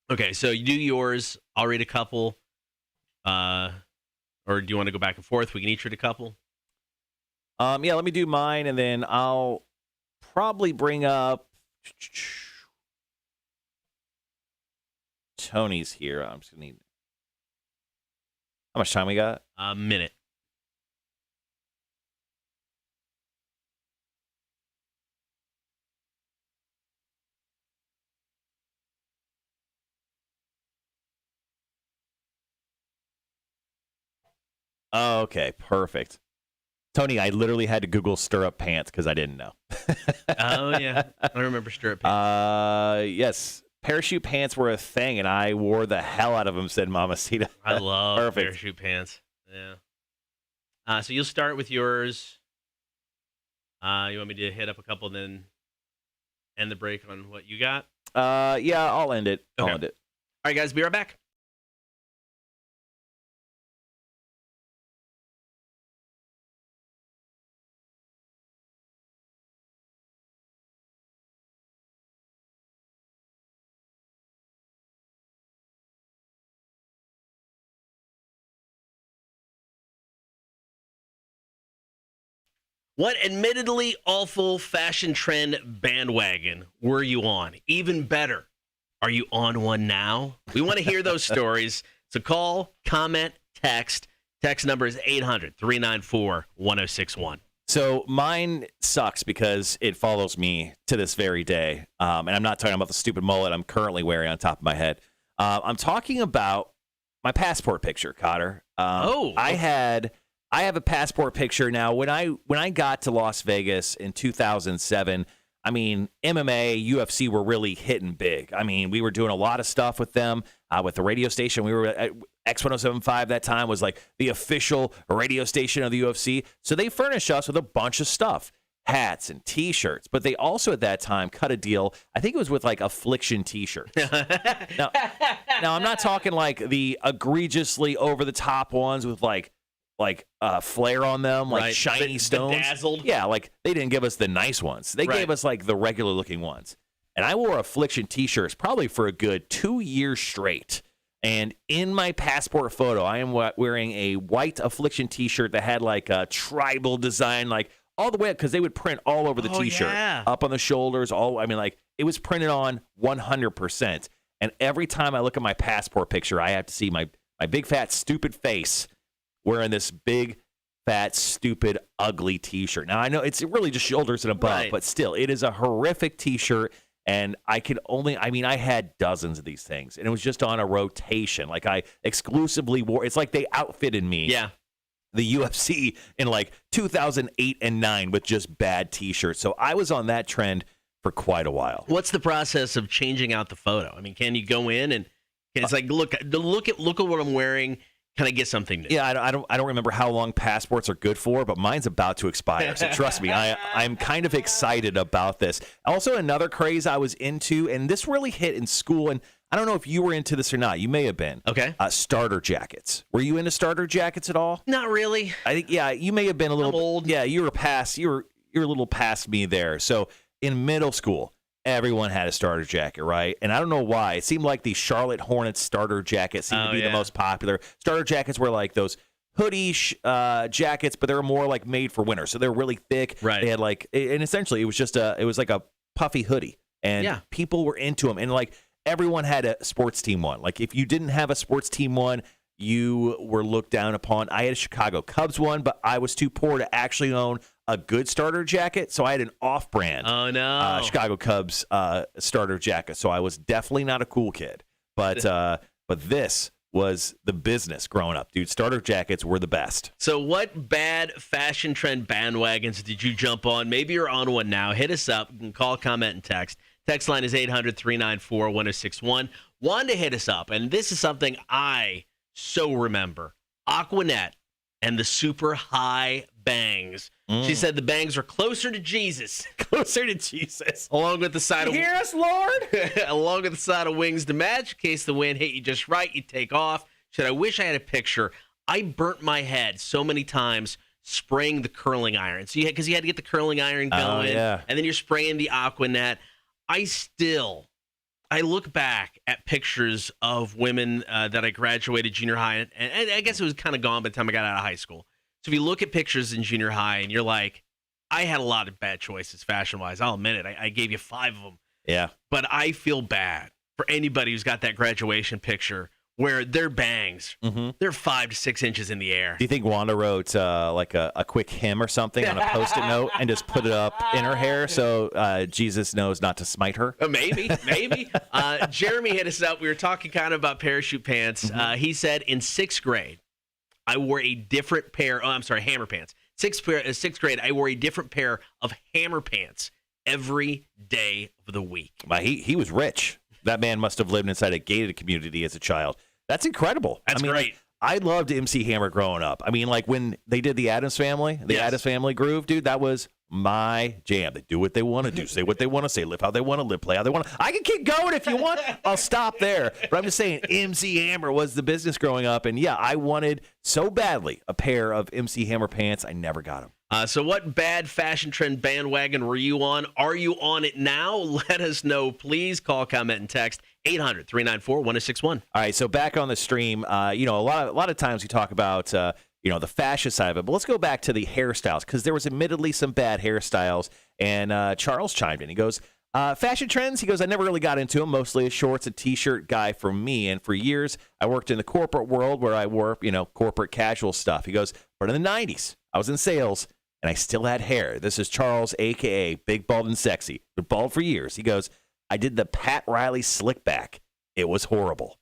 [SPEAKER 1] Okay, so you do yours. I'll read a couple. Or do you want to go back and forth? We can each read a couple.
[SPEAKER 2] Yeah, let me do mine, and then I'll probably bring up Tony's here. I'm just gonna need. How much time we got?
[SPEAKER 1] A minute.
[SPEAKER 2] Oh, okay, perfect. Tony, I literally had to Google stirrup pants because I didn't know.
[SPEAKER 1] Oh, yeah. I remember stirrup pants.
[SPEAKER 2] Yes. Parachute pants were a thing, and I wore the hell out of them, said Mamacita.
[SPEAKER 1] I love
[SPEAKER 2] Perfect.
[SPEAKER 1] parachute pants. Yeah. So you'll start with yours. You want me to hit up a couple and then end the break on what you got?
[SPEAKER 2] Yeah, I'll end it.
[SPEAKER 1] Okay.
[SPEAKER 2] I'll end it.
[SPEAKER 1] All right, guys, be right back. What admittedly awful fashion trend bandwagon were you on? Even better, are you on one now? We want to hear those stories. So call, comment, text. Text number is 800-394-1061.
[SPEAKER 2] So mine sucks because it follows me to this very day. And I'm not talking about the stupid mullet I'm currently wearing on top of my head. I'm talking about my passport picture, Cotter. I have a passport picture now. When I got to Las Vegas in 2007, I mean, MMA, UFC were really hitting big. I mean, we were doing a lot of stuff with them, with the radio station. We were at X1075 that time was like the official radio station of the UFC. So they furnished us with a bunch of stuff, hats and T-shirts. But they also at that time cut a deal. I think it was with like Affliction T-shirts. now, I'm not talking like the egregiously over-the-top ones with like flare on them, like shiny stones.
[SPEAKER 1] Bedazzled.
[SPEAKER 2] Yeah, like they didn't give us the nice ones. They gave us like the regular looking ones. And I wore Affliction T-shirts probably for a good 2 years straight. And in my passport photo, I am wearing a white Affliction T-shirt that had like a tribal design, like all the way up, because they would print all over the T-shirt, up on the shoulders. It was printed on 100%. And every time I look at my passport picture, I have to see my big fat stupid face wearing this big, fat, stupid, ugly T-shirt. Now, I know it's really just shoulders and above, but still, it is a horrific T-shirt, and I had dozens of these things, and it was just on a rotation. Like, I exclusively wore, it's like they outfitted me, the UFC, in like 2008 and 9 with just bad T-shirts. So I was on that trend for quite a while.
[SPEAKER 1] What's the process of changing out the photo? I mean, can you go in and it's like, look at what I'm wearing, can I get something new?
[SPEAKER 2] Yeah, I don't remember how long passports are good for, but mine's about to expire. So trust me, I'm kind of excited about this. Also, another craze I was into, and this really hit in school, and I don't know if you were into this or not. You may have been.
[SPEAKER 1] Okay.
[SPEAKER 2] Starter jackets. Were you into starter jackets at all?
[SPEAKER 1] Not really.
[SPEAKER 2] I think you may have been a little.
[SPEAKER 1] I'm old.
[SPEAKER 2] Yeah, you were a little past me there. So in middle school, everyone had a starter jacket, right? And I don't know why. It seemed like the Charlotte Hornets starter jacket seemed to be the most popular. Starter jackets were like those hoodie jackets, but they were more like made for winter. So they're really thick. Right. They had and essentially it was like a puffy hoodie. And people were into them. And like everyone had a sports team one. Like if you didn't have a sports team one, you were looked down upon. I had a Chicago Cubs one, but I was too poor to actually own a good starter jacket, so I had an off-brand Chicago Cubs starter jacket. So I was definitely not a cool kid, but this was the business growing up, dude. Starter jackets were the best.
[SPEAKER 1] So what bad fashion trend bandwagons did you jump on? Maybe you're on one now. Hit us up. You can call, comment, and text. Text line is 800-394-1061. Wanda hit us up, and this is something I so remember. Aquanet and the super high bangs. She said the bangs are closer to Jesus.
[SPEAKER 2] Closer to Jesus.
[SPEAKER 1] Along with the side of
[SPEAKER 2] Hear us, Lord?
[SPEAKER 1] along with the side of wings to match. In case the wind hit you just right, you take off. She said, I wish I had a picture. I burnt my head so many times spraying the curling iron. So because you had to get the curling iron going,
[SPEAKER 2] yeah.
[SPEAKER 1] and then you're spraying the Aquanet. I look back at pictures of women that I graduated junior high, and I guess it was kind of gone by the time I got out of high school. So if you look at pictures in junior high, and you're like, I had a lot of bad choices fashion-wise. I'll admit it. I gave you 5 of them.
[SPEAKER 2] Yeah.
[SPEAKER 1] But I feel bad for anybody who's got that graduation picture where their bangs, they're 5 to 6 inches in the air.
[SPEAKER 2] Do you think Wanda wrote like a quick hymn or something on a Post-it note and just put it up in her hair so Jesus knows not to smite her?
[SPEAKER 1] Maybe. Jeremy hit us up. We were talking kind of about parachute pants. He said in 6th grade, I wore a different pair. Oh, I'm sorry, hammer pants. 6th grade, I wore a different pair of hammer pants every day of the week.
[SPEAKER 2] He was rich. That man must have lived inside a gated community as a child. That's incredible.
[SPEAKER 1] That's great.
[SPEAKER 2] Like, I loved MC Hammer growing up. I mean, like when they did the Addams Family, Addams Family groove, dude, that was my jam. They do what they want to do, say what they want to say, live how they want to live, play how they want to. I can keep going if you want. I'll stop there. But I'm just saying, MC Hammer was the business growing up. And yeah, I wanted so badly a pair of MC Hammer pants. I never got them.
[SPEAKER 1] So what bad fashion trend bandwagon were you on? Are you on it now? Let us know. Please call, comment, and text 800-394-1061.
[SPEAKER 2] All right, so back on the stream, a lot of times we talk about the fashion side of it, but let's go back to the hairstyles because there was admittedly some bad hairstyles. And Charles chimed in. He goes, fashion trends. He goes, I never really got into them. Mostly a shorts and t-shirt guy for me. And for years, I worked in the corporate world where I wore corporate casual stuff. He goes, but in the 90s, I was in sales. And I still had hair. This is Charles, a.k.a. Big, Bald, and Sexy. Been bald for years. He goes, I did the Pat Riley slick back. It was horrible.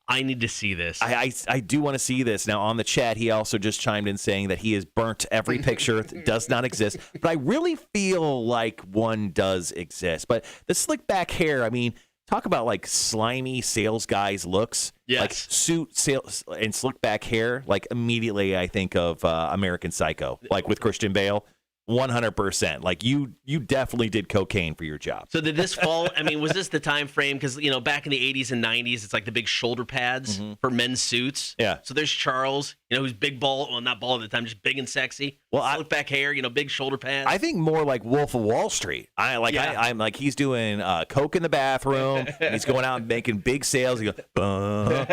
[SPEAKER 1] I need to see this.
[SPEAKER 2] I do want to see this. Now, on the chat, he also just chimed in saying that he has burnt every picture. Does not exist. But I really feel like one does exist. But the slick back hair, I mean, talk about like slimy sales guys looks.
[SPEAKER 1] Yes.
[SPEAKER 2] Like suit, sales, and slick back hair. Like immediately I think of American Psycho, like with Christian Bale. 100%. Like you definitely did cocaine for your job.
[SPEAKER 1] So did this fall? I mean, was this the time frame? Because back in the 80s and 90s, it's like the big shoulder pads for men's suits.
[SPEAKER 2] Yeah.
[SPEAKER 1] So there's Charles, who's big bald. Well, not bald at the time, just big and sexy.
[SPEAKER 2] Well,
[SPEAKER 1] slick back hair, big shoulder pads.
[SPEAKER 2] I think more like Wolf of Wall Street. I'm like he's doing coke in the bathroom. And he's going out and making big sales. He goes, and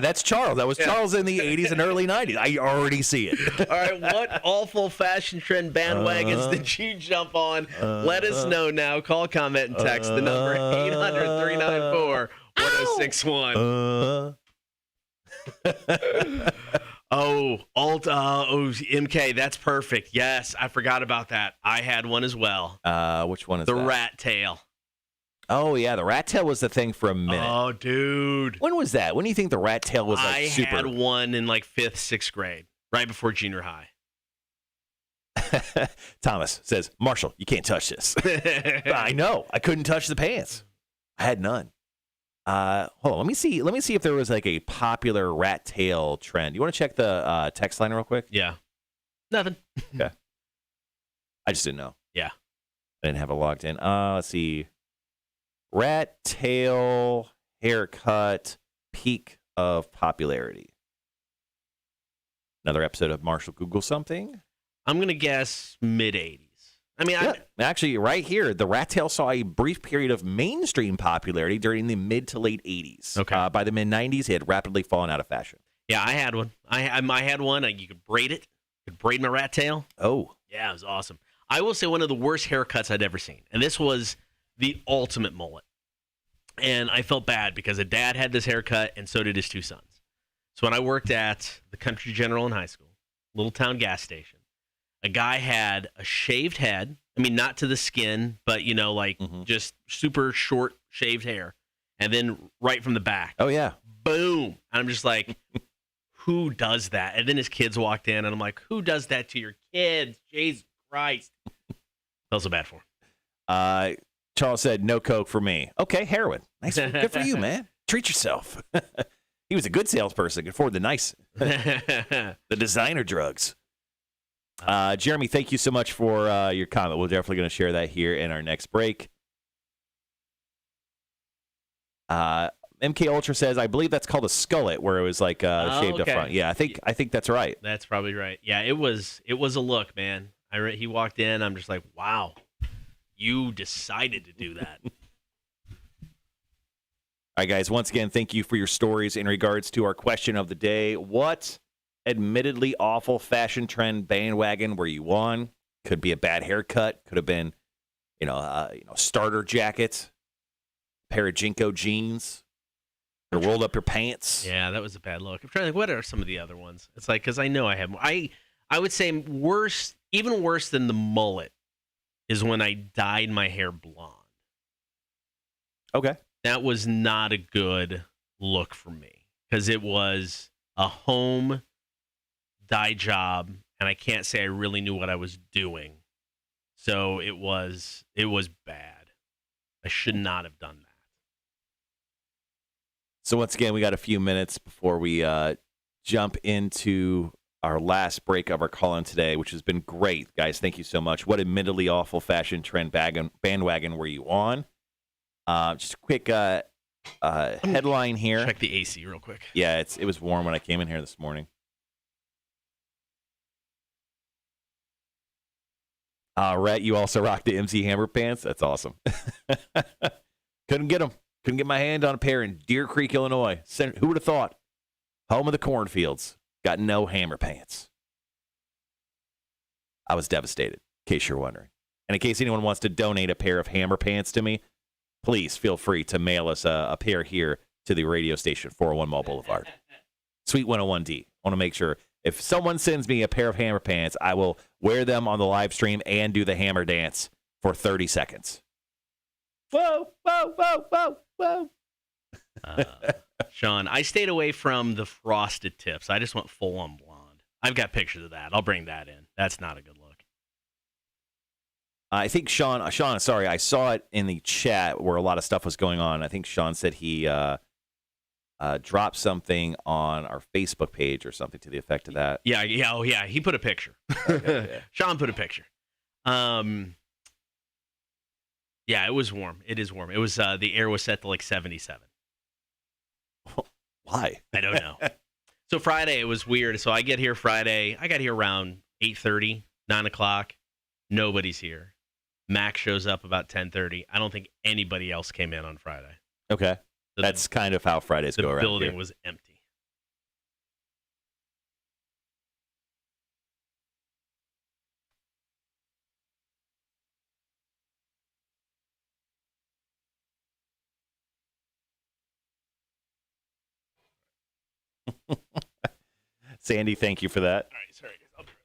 [SPEAKER 2] that's Charles. That was Charles in the 80s and early 90s. I already see it.
[SPEAKER 1] All right, what awful fashion trend bandwagons did you jump on? Let us know now. Call, comment, and text the number 800-394-1061. MK, that's perfect. Yes, I forgot about that. I had one as well.
[SPEAKER 2] Which one is
[SPEAKER 1] the
[SPEAKER 2] that?
[SPEAKER 1] rat tail.
[SPEAKER 2] Oh, yeah, the rat tail was the thing for a minute.
[SPEAKER 1] Oh, dude.
[SPEAKER 2] When was that? When do you think the rat tail was like super?
[SPEAKER 1] I had one in like 5th, 6th grade, right before junior high.
[SPEAKER 2] Thomas says, Marshall, you can't touch this. I know. I couldn't touch the pants. I had none. Hold on. Let me see if there was like a popular rat tail trend. You want to check the text line real quick?
[SPEAKER 1] Yeah. Nothing.
[SPEAKER 2] Okay. I just didn't know.
[SPEAKER 1] Yeah.
[SPEAKER 2] I didn't have it logged in. Let's see. Rat tail haircut peak of popularity. Another episode of Marshall Google something.
[SPEAKER 1] I'm going to guess mid-'80s. I mean,
[SPEAKER 2] yeah, actually, right here, the rat tail saw a brief period of mainstream popularity during the mid to late 80s.
[SPEAKER 1] Okay.
[SPEAKER 2] By the mid-90s, it had rapidly fallen out of fashion.
[SPEAKER 1] Yeah, I had one. I had one. You could braid it. You could braid my rat tail.
[SPEAKER 2] Oh.
[SPEAKER 1] Yeah, it was awesome. I will say one of the worst haircuts I'd ever seen. And this was the ultimate mullet. And I felt bad because a dad had this haircut, and so did his 2 sons. So when I worked at the Country General in high school, little town gas station, a guy had a shaved head. I mean, not to the skin, but, just super short shaved hair. And then right from the back.
[SPEAKER 2] Oh, yeah.
[SPEAKER 1] Boom. And I'm just like, who does that? And then his kids walked in, and I'm like, who does that to your kids? Jesus Christ. Felt so bad for him.
[SPEAKER 2] Charles said, no coke for me. Okay, heroin. Nice. Good for you, man. Treat yourself. He was a good salesperson. Could afford the designer drugs. Jeremy, thank you so much for your comment. We're definitely going to share that here in our next break. MK Ultra says, I believe that's called a skullet, where it was like shaved up front. Yeah, I think that's right.
[SPEAKER 1] That's probably right. Yeah, it was a look, man. He walked in. I'm just like, wow, you decided to do that.
[SPEAKER 2] All right, guys, once again, thank you for your stories in regards to our question of the day. What admittedly awful fashion trend bandwagon were you on? Could be a bad haircut. Could have been, starter jacket, pair of Jinko jeans, or rolled up your pants.
[SPEAKER 1] Yeah, that was a bad look. I'm trying to think, what are some of the other ones? It's like, because I know I have more. I would say even worse than the mullet is when I dyed my hair blonde.
[SPEAKER 2] Okay.
[SPEAKER 1] That was not a good look for me because it was a home dye job, and I can't say I really knew what I was doing. So it was bad. I should not have done that.
[SPEAKER 2] So once again, we got a few minutes before we jump into our last break of our call-in today, which has been great. Guys, thank you so much. What admittedly awful fashion trend bandwagon were you on? Just a quick headline here.
[SPEAKER 1] Check the AC real quick.
[SPEAKER 2] Yeah, it was warm when I came in here this morning. Rhett, you also rocked the MC Hammer pants. That's awesome. Couldn't get them. Couldn't get my hand on a pair in Deer Creek, Illinois. Who would have thought? Home of the cornfields. Got no Hammer pants. I was devastated, in case you're wondering. And in case anyone wants to donate a pair of Hammer pants to me, please feel free to mail us a pair here to the radio station, 401 Mall Boulevard. Suite 101D. I want to make sure if someone sends me a pair of Hammer pants, I will wear them on the live stream and do the Hammer dance for 30 seconds. Whoa, whoa, whoa, whoa, whoa.
[SPEAKER 1] Sean, I stayed away from the frosted tips. I just went full-on blonde. I've got pictures of that. I'll bring that in. That's not a good look.
[SPEAKER 2] I think Sean, sorry, I saw it in the chat where a lot of stuff was going on. I think Sean said he dropped something on our Facebook page or something to the effect of that.
[SPEAKER 1] Yeah. He put a picture.
[SPEAKER 2] Okay, yeah.
[SPEAKER 1] Sean put a picture. Yeah, it was warm. It is warm. It was the air was set to like 77.
[SPEAKER 2] Why?
[SPEAKER 1] I don't know. So Friday, it was weird. So I get here Friday. I got here around 8:30, 9 o'clock. Nobody's here. Max shows up about 10:30. I don't think anybody else came in on Friday.
[SPEAKER 2] Okay. That's kind of how Fridays go around.
[SPEAKER 1] The building
[SPEAKER 2] here.
[SPEAKER 1] was empty.
[SPEAKER 2] Sandy, thank you for that.
[SPEAKER 1] All right, sorry. I'll be right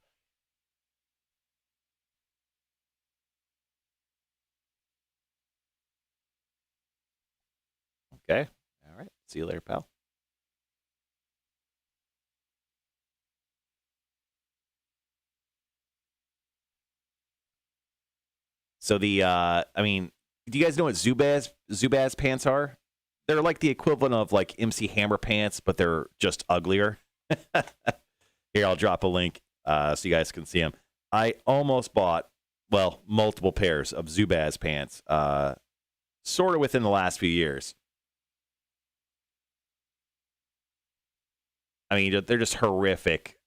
[SPEAKER 2] Okay. All right. See you later, pal. So do you guys know what Zubaz pants are? They're like the equivalent of like MC Hammer pants, but they're just uglier. Here, I'll drop a link so you guys can see them. I almost bought, multiple pairs of Zubaz pants, sort of within the last few years. I mean, they're just horrific,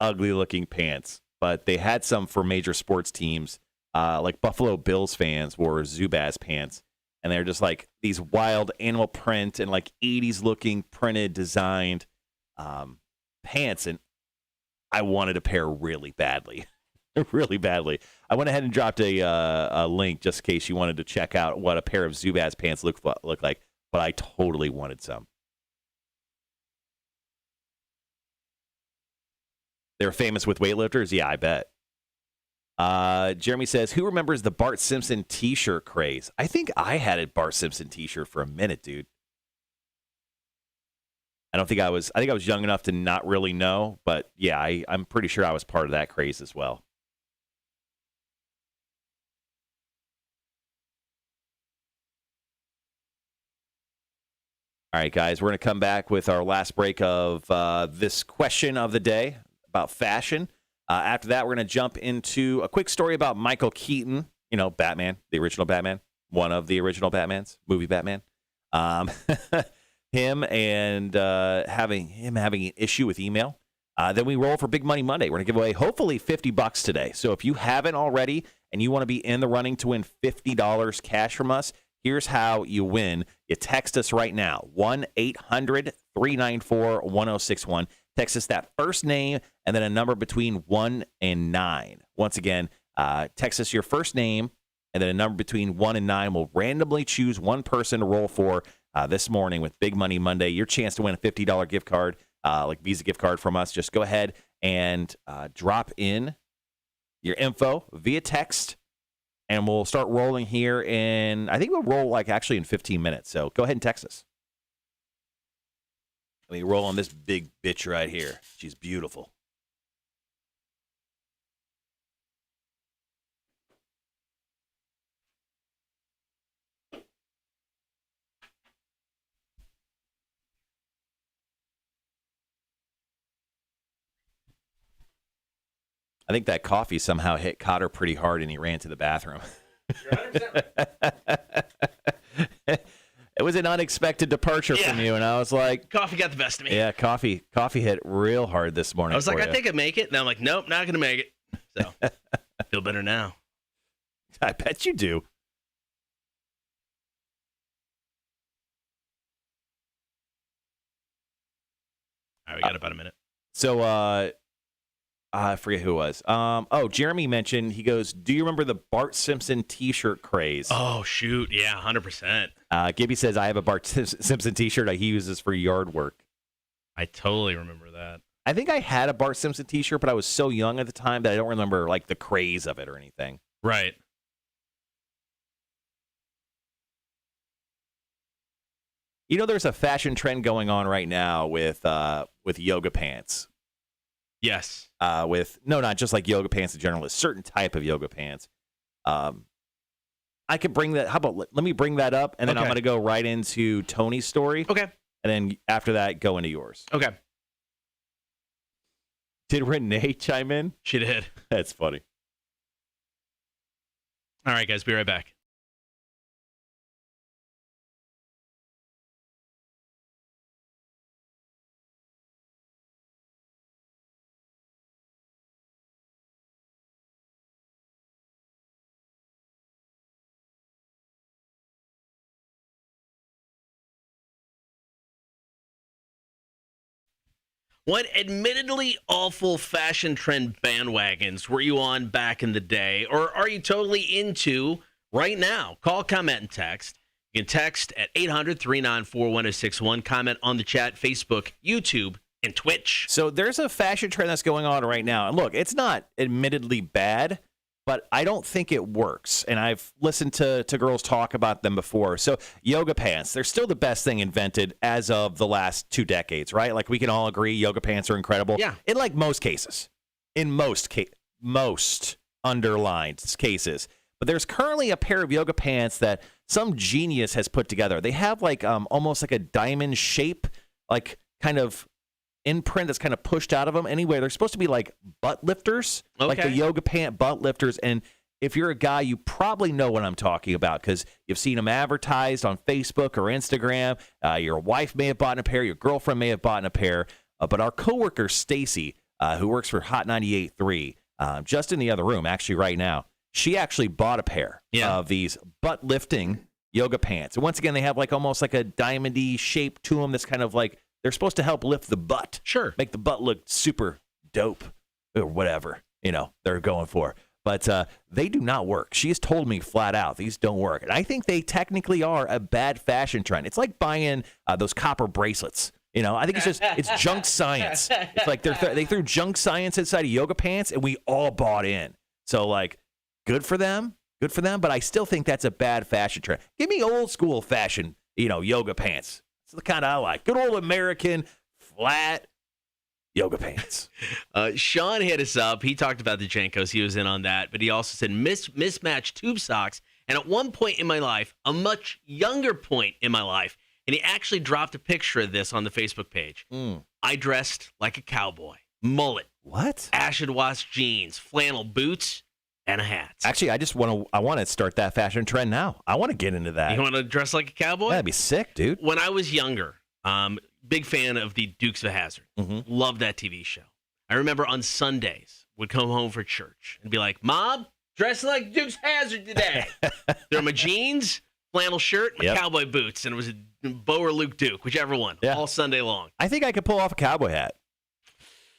[SPEAKER 2] ugly-looking pants. But they had some for major sports teams, like Buffalo Bills fans wore Zubaz pants, and they're just like these wild animal print and like 80s-looking printed, designed pants, and I wanted a pair really badly, really badly. I went ahead and dropped a link just in case you wanted to check out what a pair of Zubaz pants look like. But I totally wanted some. They're famous with weightlifters? Yeah, I bet. Jeremy says, who remembers the Bart Simpson t-shirt craze? I think I had a Bart Simpson t-shirt for a minute, dude. I think I was young enough to not really know, but yeah, I'm pretty sure I was part of that craze as well. All right, guys, we're going to come back with our last break of this question of the day about fashion. After that, we're going to jump into a quick story about Michael Keaton, Batman, the original Batman, one of the original Batmans, movie Batman. Him having an issue with email. Then we roll for Big Money Monday. We're going to give away hopefully $50 today. So if you haven't already and you want to be in the running to win $50 cash from us, here's how you win. You text us right now, 1-800-394-1061. Text us that first name and then a number between 1 and 9. Once again, text us your first name and then a number between 1 and 9. We'll randomly choose one person to roll for this morning with Big Money Monday. Your chance to win a $50 gift card, like Visa gift card from us. Just go ahead and drop in your info via text, and we'll start rolling here I think we'll roll actually in 15 minutes. So go ahead and text us. Let me roll on this big bitch right here. She's beautiful. I think that coffee somehow hit Cotter pretty hard, and he ran to the bathroom.
[SPEAKER 1] You're 100%
[SPEAKER 2] It was an unexpected departure from you, and I was like...
[SPEAKER 1] Coffee got the best of me.
[SPEAKER 2] Yeah, coffee hit real hard this morning.
[SPEAKER 1] I was like, I think I make it. And I'm like, nope, not going to make it. So, I feel better now.
[SPEAKER 2] I bet you do.
[SPEAKER 1] All right, we got about a minute.
[SPEAKER 2] So, I forget who it was. Jeremy mentioned, he goes, do you remember the Bart Simpson t-shirt craze?
[SPEAKER 1] Oh, shoot. Yeah, 100%.
[SPEAKER 2] Gibby says, I have a Bart Simpson t-shirt he uses for yard work.
[SPEAKER 1] I totally remember that.
[SPEAKER 2] I think I had a Bart Simpson t-shirt, but I was so young at the time that I don't remember the craze of it or anything.
[SPEAKER 1] Right.
[SPEAKER 2] There's a fashion trend going on right now with yoga pants.
[SPEAKER 1] Yes.
[SPEAKER 2] Not just like yoga pants in general, a certain type of yoga pants. I could bring that. How about let me bring that up, and then I'm going to go right into Tony's story.
[SPEAKER 1] Okay.
[SPEAKER 2] And then after that, go into yours.
[SPEAKER 1] Okay.
[SPEAKER 2] Did Renee chime in?
[SPEAKER 1] She did.
[SPEAKER 2] That's funny.
[SPEAKER 1] All right, guys, be right back. What admittedly awful fashion trend bandwagons were you on back in the day, or are you totally into right now? Call, comment, and text. You can text at 800-394-1061. Comment on the chat, Facebook, YouTube, and Twitch.
[SPEAKER 2] So there's a fashion trend that's going on right now. And look, it's not admittedly bad, but I don't think it works. And I've listened to girls talk about them before. So yoga pants, they're still the best thing invented as of the last 2 decades, right? We can all agree yoga pants are incredible.
[SPEAKER 1] Yeah.
[SPEAKER 2] In most cases. In most underlined cases. But there's currently a pair of yoga pants that some genius has put together. They have almost like a diamond shape, kind of imprint that's kind of pushed out of them. Anyway, they're supposed to be like butt lifters, like the yoga pant butt lifters. And if you're a guy, you probably know what I'm talking about because you've seen them advertised on Facebook or Instagram. Your wife may have bought a pair. Your girlfriend may have bought a pair. But our coworker, Stacy, who works for Hot 98.3, just in the other room, actually right now, she actually bought a pair of these butt lifting yoga pants. And once again, they have almost like a diamondy shape to them that's kind of they're supposed to help lift the butt.
[SPEAKER 1] Sure.
[SPEAKER 2] Make the butt look super dope or whatever, they're going for. But they do not work. She has told me flat out, these don't work. And I think they technically are a bad fashion trend. It's like buying those copper bracelets. I think it's junk science. It's like they threw junk science inside of yoga pants and we all bought in. So good for them. Good for them. But I still think that's a bad fashion trend. Give me old school fashion, yoga pants. It's the kind I like. Good old American flat yoga pants.
[SPEAKER 1] Sean hit us up. He talked about the Jankos. He was in on that. But he also said mismatched tube socks. And at one point in my life, a much younger point in my life, And he actually dropped a picture of this on the Facebook page. I dressed like a cowboy. Mullet.
[SPEAKER 2] What?
[SPEAKER 1] Acid wash jeans, flannel boots, and a hat.
[SPEAKER 2] Actually, I want to start that fashion trend now. I want to get into that.
[SPEAKER 1] You want to dress like a cowboy?
[SPEAKER 2] That'd be sick, dude.
[SPEAKER 1] When I was younger, big fan of the Dukes of Hazzard. Loved that TV show. I remember on Sundays, would come home for church and be like, Mom, dressing like Dukes of Hazzard today. They're my jeans, flannel shirt, my cowboy boots, and it was a Bo or Luke Duke, whichever one, all Sunday long.
[SPEAKER 2] I think I could pull off a cowboy hat.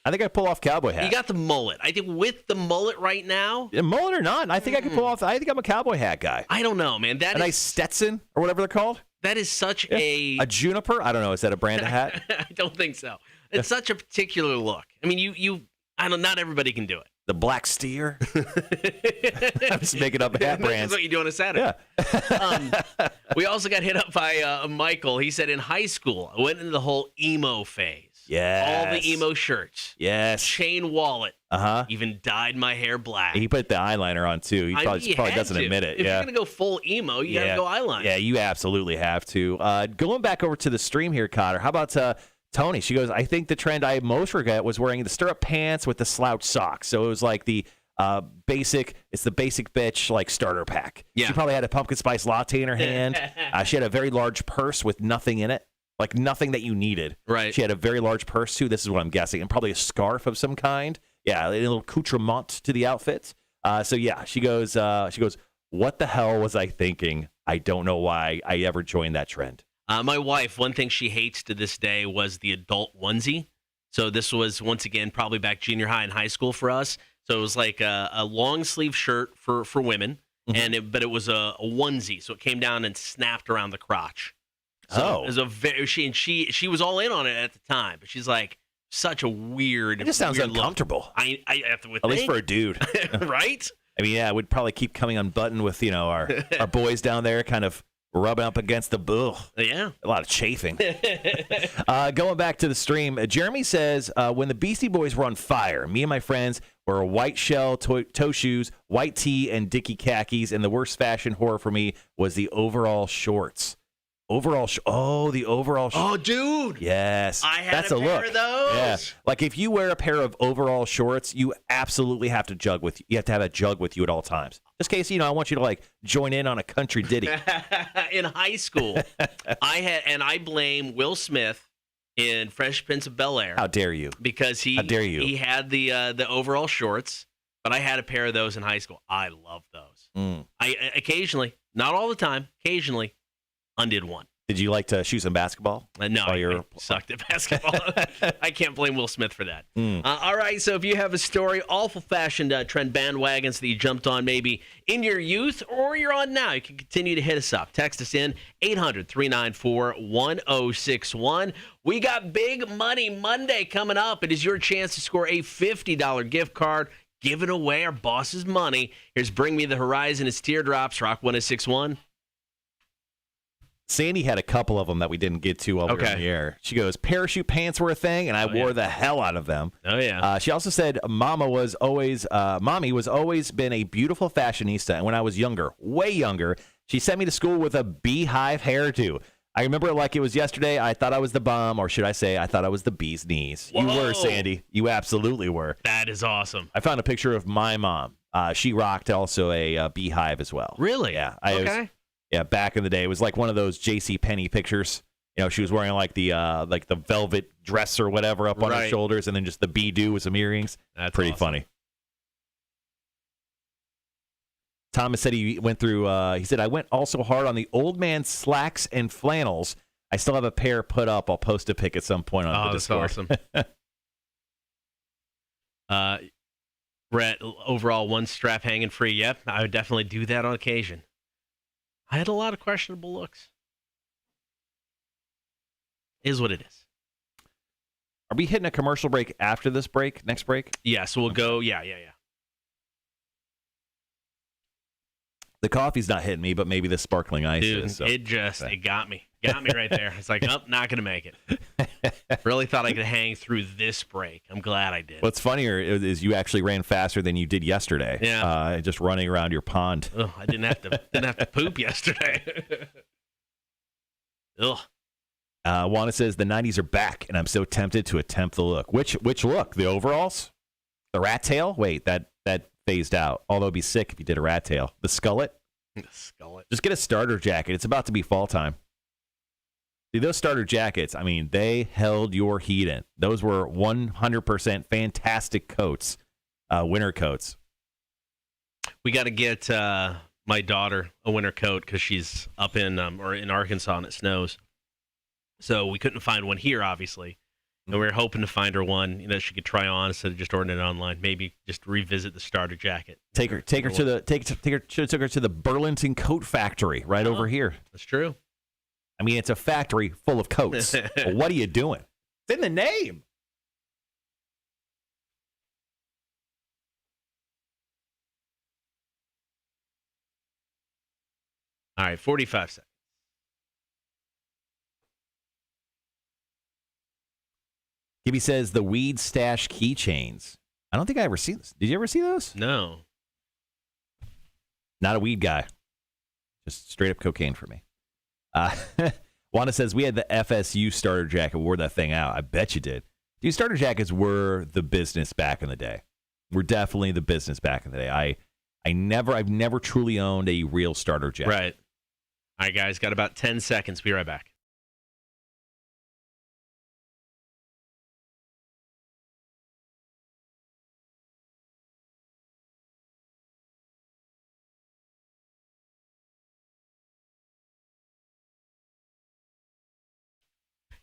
[SPEAKER 2] You got the mullet. I think with the mullet right now. Yeah, mullet or not, I think I could pull off. I think I'm a cowboy hat guy.
[SPEAKER 1] I don't know, man.
[SPEAKER 2] A nice Stetson or whatever they're called.
[SPEAKER 1] That is such
[SPEAKER 2] a juniper. I don't know. Is that a brand of hat?
[SPEAKER 1] I don't think so. It's such a particular look. I mean, not everybody can do it.
[SPEAKER 2] The black steer. I'm just making up hat brands.
[SPEAKER 1] That's what you do on a Saturday.
[SPEAKER 2] Yeah.
[SPEAKER 1] We also got hit up by Michael. He said in high school, I went into the whole emo phase.
[SPEAKER 2] Yes.
[SPEAKER 1] All the emo shirts.
[SPEAKER 2] Yes.
[SPEAKER 1] Chain wallet. Even dyed my hair black.
[SPEAKER 2] He put the eyeliner on too. He probably doesn't admit it.
[SPEAKER 1] If you're gonna go full emo, you gotta go eyeliner.
[SPEAKER 2] Yeah, you absolutely have to. Going back over to the stream here, Cotter. How about Tony? She goes, I think the trend I most regret was wearing the stirrup pants with the slouch socks. So it was like the basic bitch like starter pack.
[SPEAKER 1] Yeah.
[SPEAKER 2] She probably had a pumpkin spice latte in her hand. She had a very large purse with nothing in it. Like nothing that you needed.
[SPEAKER 1] Right.
[SPEAKER 2] She had a very large purse too. This is what I'm guessing, and probably a scarf of some kind. Yeah, a little accoutrement to the outfit. So yeah, she goes, what the hell was I thinking? I don't know why I ever joined that trend.
[SPEAKER 1] My wife, one thing she hates to this day was the adult onesie. So this was once again probably back junior high and high school for us. So it was like a long sleeve shirt for women, but it was a onesie. So it came down and snapped around the crotch. So it was a very she was all in on it at the time, but she's like such a weird.
[SPEAKER 2] It just sounds uncomfortable.
[SPEAKER 1] I have to
[SPEAKER 2] at least for a dude,
[SPEAKER 1] right?
[SPEAKER 2] I mean, yeah, it would probably keep coming unbuttoned with our boys down there, kind of rubbing up against the boo.
[SPEAKER 1] Yeah,
[SPEAKER 2] a lot of chafing. Going back to the stream, Jeremy says when the Beastie Boys were on fire, me and my friends wore white shell toe shoes, white tee, and Dickie khakis, and the worst fashion horror for me was the overall shorts. The overall shorts.
[SPEAKER 1] Oh, dude.
[SPEAKER 2] Yes.
[SPEAKER 1] I had
[SPEAKER 2] that's
[SPEAKER 1] a pair
[SPEAKER 2] look.
[SPEAKER 1] of those.
[SPEAKER 2] Yeah. Like if you wear a pair of overall shorts, you absolutely have to You have to have a jug with you at all times. Just in case, I want you to like join in on a country ditty.
[SPEAKER 1] In high school, I blame Will Smith in Fresh Prince of Bel-Air.
[SPEAKER 2] How dare you?
[SPEAKER 1] Because he had the overall shorts, but I had a pair of those in high school. I love those. I occasionally, not all the time, occasionally undid one.
[SPEAKER 2] Did you like to shoot some basketball?
[SPEAKER 1] No, I sucked at basketball. I can't blame Will Smith for that. All right, so if you have a story, awful fashion trend bandwagons that you jumped on maybe in your youth or you're on now, you can continue to hit us up. Text us in 800-394-1061. We got Big Money Monday coming up. It is your chance to score a $50 gift card, giving away our boss's money. Here's Bring Me the Horizon. It's Teardrops, Rock 1061.
[SPEAKER 2] Sandy had a couple of them that we didn't get to while we were on the air. She goes, parachute pants were a thing, and I wore the hell out of them.
[SPEAKER 1] Oh, yeah.
[SPEAKER 2] She also said, Mommy was always been a beautiful fashionista, and when I was younger, way younger, she sent me to school with a beehive hairdo. I remember it like it was yesterday. I thought I was the bomb, or should I say, I thought I was the bee's knees.
[SPEAKER 1] Whoa.
[SPEAKER 2] You were, Sandy. You absolutely were.
[SPEAKER 1] That is awesome.
[SPEAKER 2] I found a picture of my mom. She rocked also a beehive as well.
[SPEAKER 1] Really?
[SPEAKER 2] Yeah.
[SPEAKER 1] Okay.
[SPEAKER 2] Back in the day, it was like one of those J.C. Penney pictures. She was wearing like the velvet dress or whatever up on her shoulders, and then just the bee-do with some earrings.
[SPEAKER 1] That's
[SPEAKER 2] pretty
[SPEAKER 1] awesome.
[SPEAKER 2] Funny. Thomas said he went through. He said I went also hard on the old man slacks and flannels. I still have a pair put up. I'll post a pic at some point on the Discord.
[SPEAKER 1] That's awesome. Brett, overall one strap hanging free. Yep, I would definitely do that on occasion. I had a lot of questionable looks. Is what it is.
[SPEAKER 2] Are we hitting a commercial break after this break? Next break?
[SPEAKER 1] Yeah, so we'll go. Yeah.
[SPEAKER 2] The coffee's not hitting me, but maybe the sparkling ice is. So.
[SPEAKER 1] It got me. Got me right there. It's like, nope, not going to make it. Really thought I could hang through this break. I'm glad I did.
[SPEAKER 2] What's funnier is you actually ran faster than you did yesterday.
[SPEAKER 1] Yeah.
[SPEAKER 2] Just running around your pond.
[SPEAKER 1] I didn't have to poop yesterday. Ugh.
[SPEAKER 2] Wanda says the 90s are back, and I'm so tempted to attempt the look. Which look? The overalls? The rat tail? Wait, that phased out. Although it'd be sick if you did a rat tail. The skullet?
[SPEAKER 1] The skullet.
[SPEAKER 2] Just get a starter jacket. It's about to be fall time. See, those starter jackets, I mean, they held your heat in. Those were 100% fantastic coats, winter coats.
[SPEAKER 1] We got to get my daughter a winter coat because she's up in Arkansas and it snows. So we couldn't find one here, obviously. And we were hoping to find her one, she could try on instead of just ordering it online. Maybe just revisit the starter jacket.
[SPEAKER 2] Took her to the Burlington Coat Factory right over here.
[SPEAKER 1] That's true.
[SPEAKER 2] I mean, it's a factory full of coats. But what are you doing? It's in the name.
[SPEAKER 1] All right, 45 seconds.
[SPEAKER 2] Gibby says the weed stash keychains. I don't think I ever seen this. Did you ever see those?
[SPEAKER 1] No.
[SPEAKER 2] Not a weed guy. Just straight up cocaine for me. Wanda says we had the FSU starter jacket. We wore that thing out. I bet you did. Dude, starter jackets were the business back in the day. We're definitely the business back in the day. I've never truly owned a real starter jacket.
[SPEAKER 1] Right. All right, guys, got about 10 seconds. Be right back.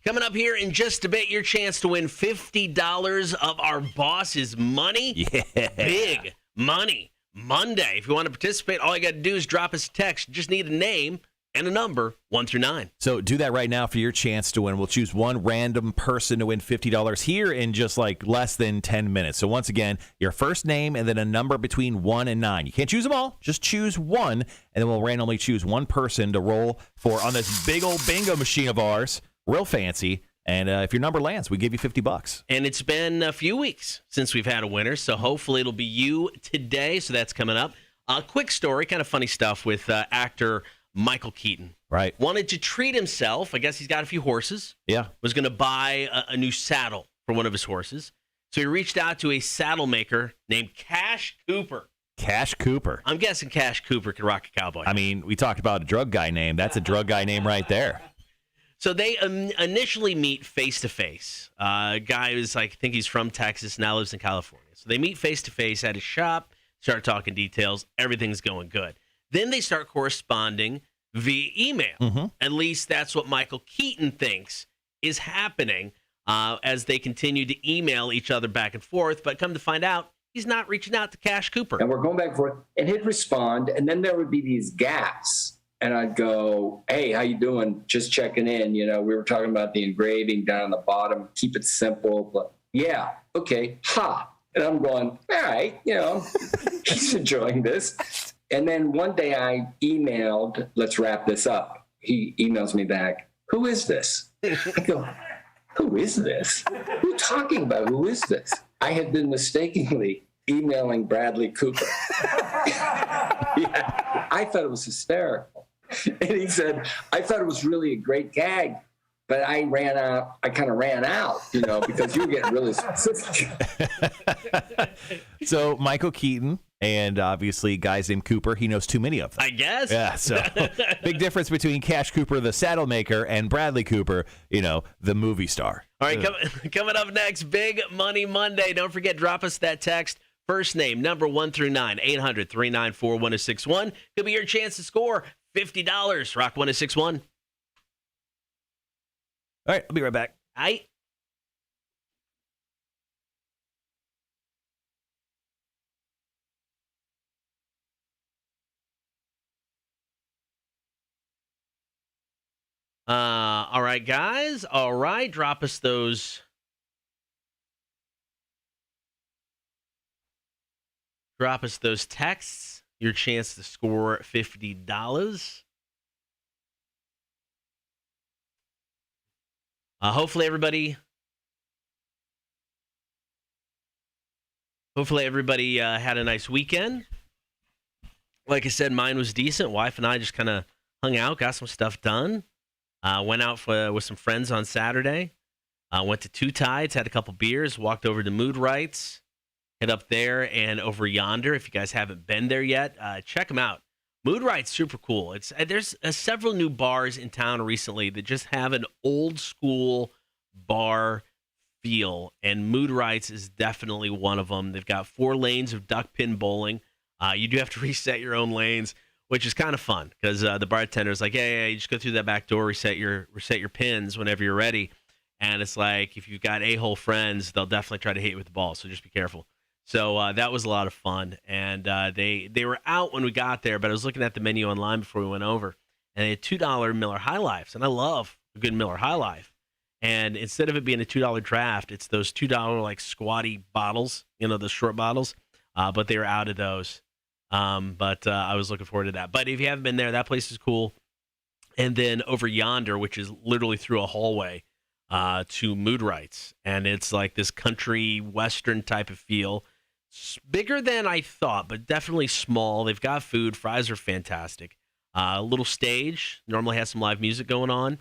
[SPEAKER 1] Coming up here in just a bit, your chance to win $50 of our boss's money.
[SPEAKER 2] Yeah.
[SPEAKER 1] Big money. Monday. If you want to participate, all you got to do is drop us a text. You just need a name and a number, 1 through 9.
[SPEAKER 2] So do that right now for your chance to win. We'll choose one random person to win $50 here in just like less than 10 minutes. So once again, your first name and then a number between 1 and 9. You can't choose them all. Just choose one, and then we'll randomly choose one person to roll for on this big old bingo machine of ours. Real fancy. And if your number lands, we give you $50.
[SPEAKER 1] And it's been a few weeks since we've had a winner, so hopefully it'll be you today. So that's coming up. Quick story, kind of funny stuff with actor Michael Keaton.
[SPEAKER 2] Right.
[SPEAKER 1] Wanted to treat himself. I guess he's got a few horses.
[SPEAKER 2] Yeah.
[SPEAKER 1] Was going to buy a new saddle for one of his horses. So he reached out to a saddle maker named Cash Cooper.
[SPEAKER 2] Cash Cooper.
[SPEAKER 1] I'm guessing Cash Cooper could rock a cowboy.
[SPEAKER 2] I mean, we talked about a drug guy name. That's a drug guy name right there.
[SPEAKER 1] So they initially meet face-to-face. Guy is, I think he's from Texas, now lives in California. So they meet face-to-face at his shop, start talking details. Everything's going good. Then they start corresponding via email. Mm-hmm. At least that's what Michael Keaton thinks is happening as they continue to email each other back and forth. But come to find out, he's not reaching out to Cash Cooper.
[SPEAKER 5] And we're going back and forth. And he'd respond, and then there would be these gaps. And I'd go, hey, how you doing? Just checking in. We were talking about the engraving down on the bottom. Keep it simple. But yeah, okay, ha. And I'm going, all right, he's enjoying this. And then one day I emailed, let's wrap this up. He emails me back, who is this? I go, who is this? Who are you talking about? Who is this? I had been mistakenly emailing Bradley Cooper. Yeah, I thought it was hysterical. And he said, I thought it was really a great gag, but I kind of ran out, because you were getting really specific.
[SPEAKER 2] So Michael Keaton and obviously guys named Cooper, he knows too many of them.
[SPEAKER 1] I guess.
[SPEAKER 2] Yeah, so big difference between Cash Cooper, the saddle maker, and Bradley Cooper, the movie star. All right,
[SPEAKER 1] coming up next, Big Money Monday. Don't forget, drop us that text. First name, number 1 through 9, 800-394-1061. Could be your chance to score $50. Rock 1061.
[SPEAKER 2] All right, I'll be right back.
[SPEAKER 1] All right, guys. All right, drop us those. Drop us those texts. Your chance to score $50. Hopefully everybody had a nice weekend. Like I said, mine was decent. Wife and I just kind of hung out, got some stuff done. Went out with some friends on Saturday. Went to Two Tides, had a couple beers, walked over to Mood Rights, hit up there and over yonder. If you guys haven't been there yet, check them out. Mood Rights, super cool. There's several new bars in town recently that just have an old school bar feel, and Mood Rights is definitely one of them. They've got 4 lanes of duck pin bowling. You do have to reset your own lanes, which is kind of fun because the bartender's like, hey, you just go through that back door, reset your pins whenever you're ready. And it's like, if you've got a-hole friends, they'll definitely try to hit you with the ball, so just be careful. So that was a lot of fun. And they were out when we got there, but I was looking at the menu online before we went over, and they had $2 Miller High Lifes, and I love a good Miller High Life. And instead of it being a $2 draft, it's those $2 like squatty bottles, the short bottles. But they were out of those. But I was looking forward to that. But if you haven't been there, that place is cool. And then over yonder, which is literally through a hallway, to Mood Rights, and it's like this country western type of feel. It's bigger than I thought, but definitely small. They've got food. Fries are fantastic. A little stage. Normally has some live music going on.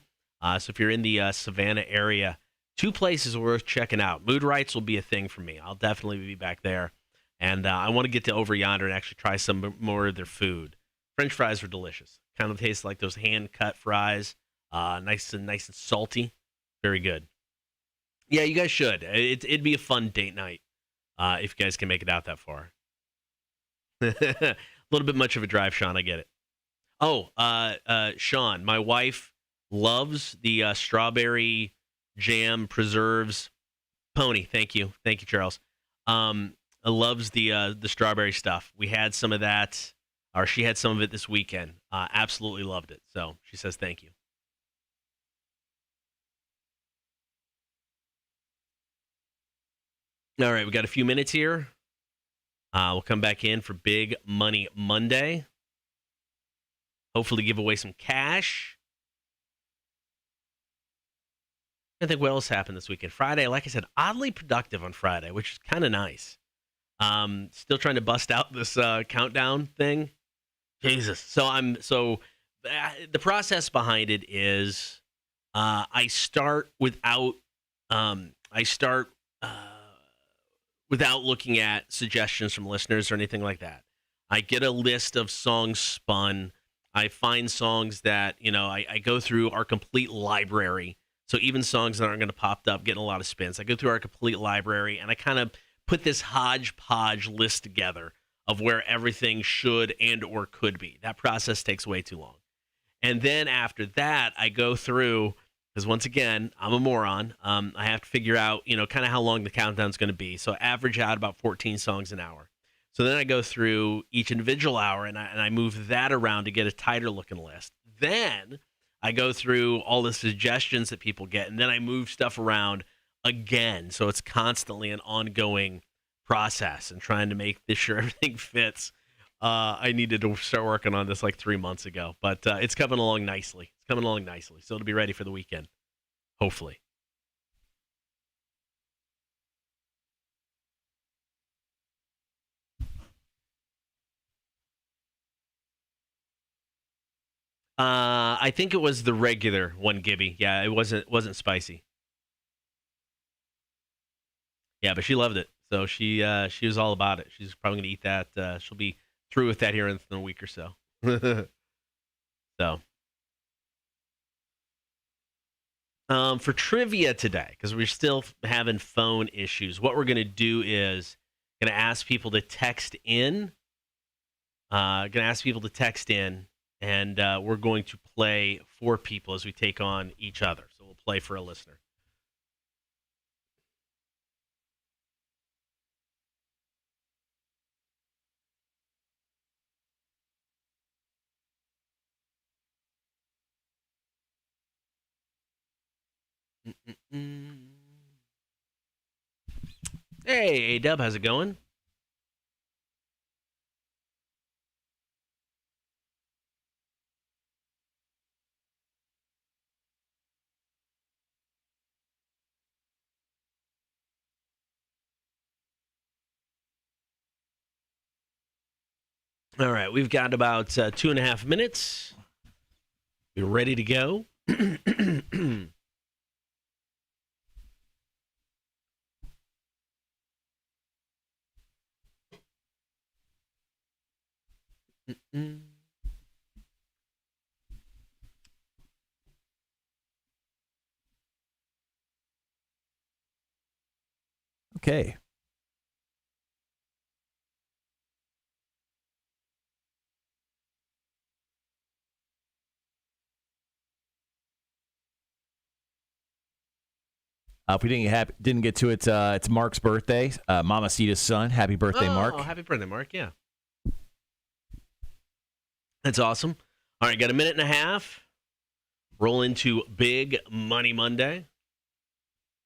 [SPEAKER 1] So if you're in the Savannah area, 2 places worth checking out. Mood Rights will be a thing for me. I'll definitely be back there. And I want to get to over yonder and actually try some more of their food. French fries are delicious. Kind of taste like those hand-cut fries. Nice and salty. Very good. Yeah, you guys should. It'd be a fun date night if you guys can make it out that far. A little bit much of a drive, Sean. I get it. Oh, Sean, my wife loves the strawberry jam preserves pony. Thank you, Charles. Loves the strawberry stuff. We had some of that, or she had some of it this weekend. Absolutely loved it. So she says thank you. All right, we got a few minutes here. We'll come back in for Big Money Monday. Hopefully give away some cash. I think what else happened this weekend. Friday, like I said, oddly productive on Friday, which is kind of nice. Still trying to bust out this countdown thing. Jesus. So the process behind it is I start without without looking at suggestions from listeners or anything like that. I get a list of songs spun. I find songs that, I go through our complete library. So even songs that aren't going to pop up, getting a lot of spins. I go through our complete library, and I kind of put this hodgepodge list together of where everything should and or could be. That process takes way too long. And then after that, I go through, because once again, I'm a moron. I have to figure out, kind of how long the countdown's going to be. So average out about 14 songs an hour. So then I go through each individual hour, and I move that around to get a tighter looking list. Then I go through all the suggestions that people get, and then I move stuff around again. So it's constantly an ongoing process and trying to make sure everything fits. I needed to start working on this like 3 months ago, but it's coming along nicely. So it'll be ready for the weekend, hopefully. I think it was the regular one, Gibby. Yeah, it wasn't spicy. Yeah, but she loved it, so she was all about it. She's probably gonna eat that. She'll be through with that here in a week or so. So, for trivia today, because we're still having phone issues, what we're gonna do is gonna ask people to text in. And we're going to play for people as we take on each other. So we'll play for a listener. Hey, A-Dub, how's it going? All right, we've got about 2.5 minutes. We're ready to go.
[SPEAKER 2] Okay. If we didn't get to it, it's Mark's birthday. Mamacita's son. Happy birthday, Mark.
[SPEAKER 1] Oh, happy birthday, Mark. Yeah. That's awesome. All right, got a minute and a half. Roll into Big Money Monday.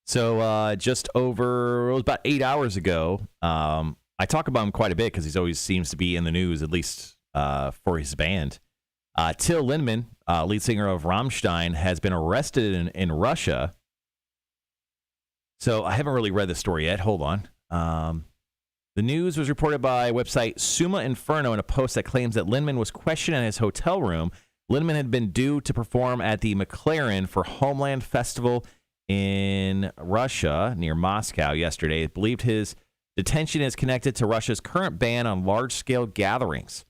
[SPEAKER 2] So just over, it was about 8 hours ago, I talk about him quite a bit because he always seems to be in the news, at least for his band. Till Lindemann, lead singer of Rammstein, has been arrested in Russia. So I haven't really read the story yet. Hold on. The news was reported by website Summa Inferno in a post that claims that Lindemann was questioned in his hotel room. Lindemann had been due to perform at the McLaren for Homeland Festival in Russia near Moscow yesterday. It believed his detention is connected to Russia's current ban on large-scale gatherings.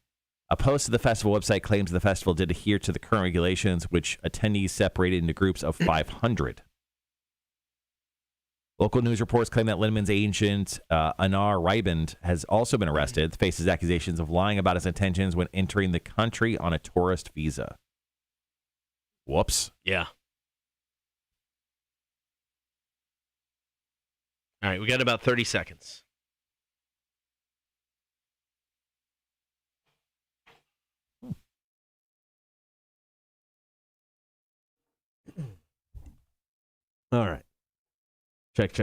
[SPEAKER 2] A post of the festival website claims the festival did adhere to the current regulations, which attendees separated into groups of 500. Local news reports claim that Lindemann's agent, Anar Ryband, has also been arrested, faces accusations of lying about his intentions when entering the country on a tourist visa. Whoops.
[SPEAKER 1] Yeah. All right, we got about 30 seconds. All right. Check.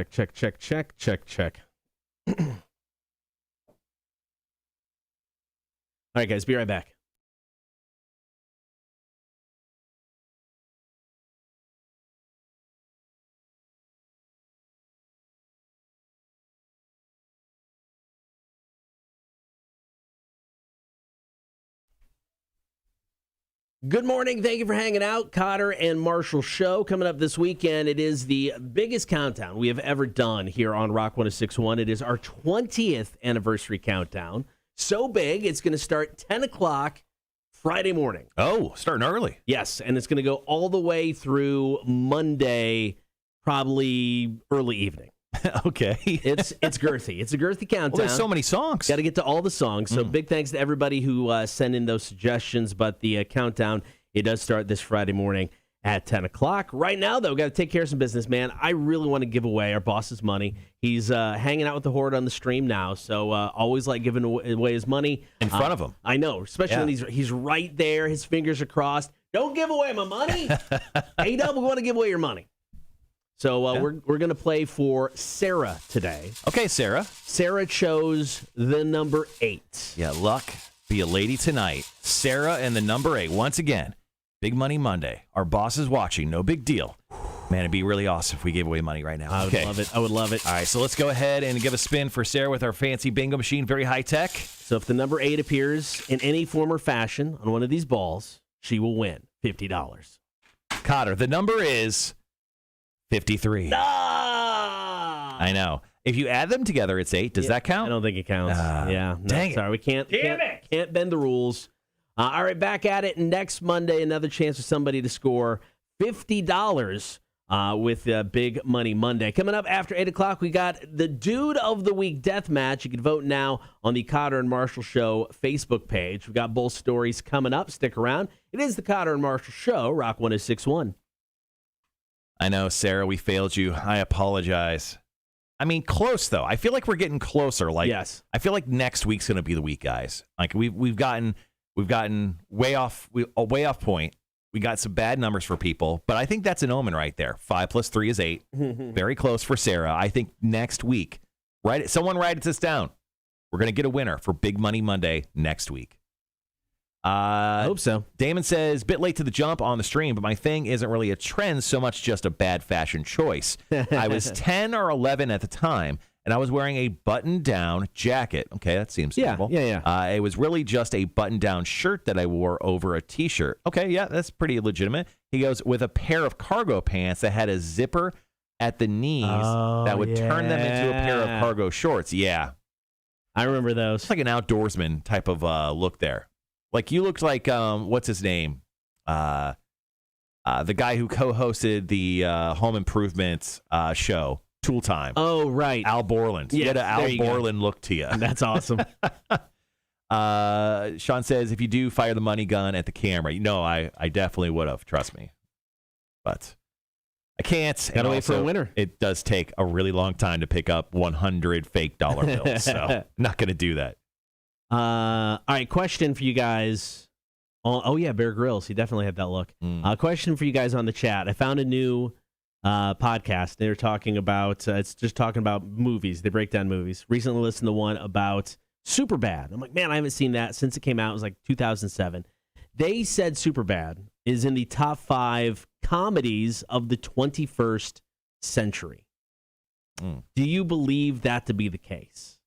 [SPEAKER 1] All right, guys, be right back. Good morning. Thank you for hanging out. Cotter and Marshall Show coming up this weekend. It is the biggest countdown we have ever done here on Rock 106.1. It is our 20th anniversary countdown. So big, it's going to start 10 o'clock Friday morning.
[SPEAKER 2] Oh, starting early.
[SPEAKER 1] Yes, and it's going to go all the way through Monday, probably early evening.
[SPEAKER 2] Okay.
[SPEAKER 1] It's girthy. It's a girthy countdown.
[SPEAKER 2] Well, there's so many songs.
[SPEAKER 1] Got to get to all the songs. So big thanks to everybody who sent in those suggestions. But the countdown, it does start this Friday morning at 10 o'clock. Right now, though, got to take care of some business, man. I really want to give away our boss's money. He's hanging out with the Horde on the stream now. So always like giving away his money.
[SPEAKER 2] In front of him.
[SPEAKER 1] I know, especially when he's right there. His fingers are crossed. Don't give away my money. A-Dub, we want to give away your money. So we're going to play for Sarah today.
[SPEAKER 2] Okay, Sarah.
[SPEAKER 1] Sarah chose the number 8.
[SPEAKER 2] Yeah, luck. Be a lady tonight. Sarah and the number 8. Once again, Big Money Monday. Our boss is watching. No big deal. Man, it'd be really awesome if we gave away money right now.
[SPEAKER 1] I would love it. I would love it.
[SPEAKER 2] All right, so let's go ahead and give a spin for Sarah with our fancy bingo machine. Very high tech.
[SPEAKER 1] So if the number 8 appears in any form or fashion on one of these balls, she will win $50.
[SPEAKER 2] Cotter, the number is 53.
[SPEAKER 1] Ah!
[SPEAKER 2] I know. If you add them together, it's 8. Does that count?
[SPEAKER 1] I don't think it counts.
[SPEAKER 2] Dang it.
[SPEAKER 1] Sorry, we can't bend the rules. All right, back at it next Monday. Another chance for somebody to score $50 with Big Money Monday. Coming up after 8 o'clock, we got the Dude of the Week death match. You can vote now on the Cotter and Marshall Show Facebook page. We've got both stories coming up. Stick around. It is the Cotter and Marshall Show, Rock 106.1.
[SPEAKER 2] I know, Sarah, we failed you. I apologize. I mean, close though. I feel like we're getting closer. Like,
[SPEAKER 1] yes.
[SPEAKER 2] I feel like next week's going to be the week, guys. Like we've gotten way off point. We got some bad numbers for people, but I think that's an omen right there. 5 + 3 is 8. Very close for Sarah. I think next week, someone write this down. We're going to get a winner for Big Money Monday next week.
[SPEAKER 1] I hope so.
[SPEAKER 2] Damon says, bit late to the jump on the stream, but my thing isn't really a trend so much just a bad fashion choice. I was 10 or 11 at the time, and I was wearing a button-down jacket. Okay, that seems normal.
[SPEAKER 1] Yeah.
[SPEAKER 2] It was really just a button-down shirt that I wore over a T-shirt. Okay, yeah, that's pretty legitimate. He goes, with a pair of cargo pants that had a zipper at the knees that would turn them into a pair of cargo shorts. Yeah.
[SPEAKER 1] I remember those.
[SPEAKER 2] It's like an outdoorsman type of look there. Like you looked like, what's his name? The guy who co-hosted the Home Improvement show, Tool Time.
[SPEAKER 1] Oh, right.
[SPEAKER 2] Al Borland.
[SPEAKER 1] Yes,
[SPEAKER 2] You had an Al
[SPEAKER 1] there you go.
[SPEAKER 2] Borland look to you.
[SPEAKER 1] That's awesome.
[SPEAKER 2] Sean says, if you do fire the money gun at the camera, I definitely would have. Trust me. But I can't.
[SPEAKER 1] Gotta wait for a winner.
[SPEAKER 2] It does take a really long time to pick up 100 fake dollar bills. So not going to do that.
[SPEAKER 1] All right, question for you guys. Oh, yeah, Bear Grylls. He definitely had that look. Question for you guys on the chat. I found a new podcast. They're talking about, it's just talking about movies. They break down movies. Recently listened to one about Superbad. I'm like, man, I haven't seen that since it came out. It was like 2007. They said Superbad is in the top 5 comedies of the 21st century. Do you believe that to be the case?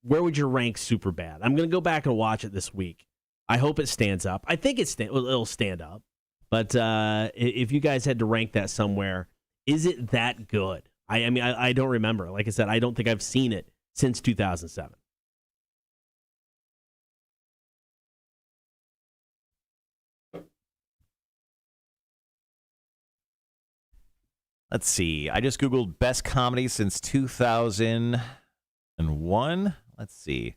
[SPEAKER 1] Where would you rank Superbad? I'm going to go back and watch it this week. I hope it stands up. I think it'll stand up. But if you guys had to rank that somewhere, is it that good? I mean, I don't remember. Like I said, I don't think I've seen it since 2007.
[SPEAKER 2] Let's see. I just Googled best comedy since 2001. Let's see.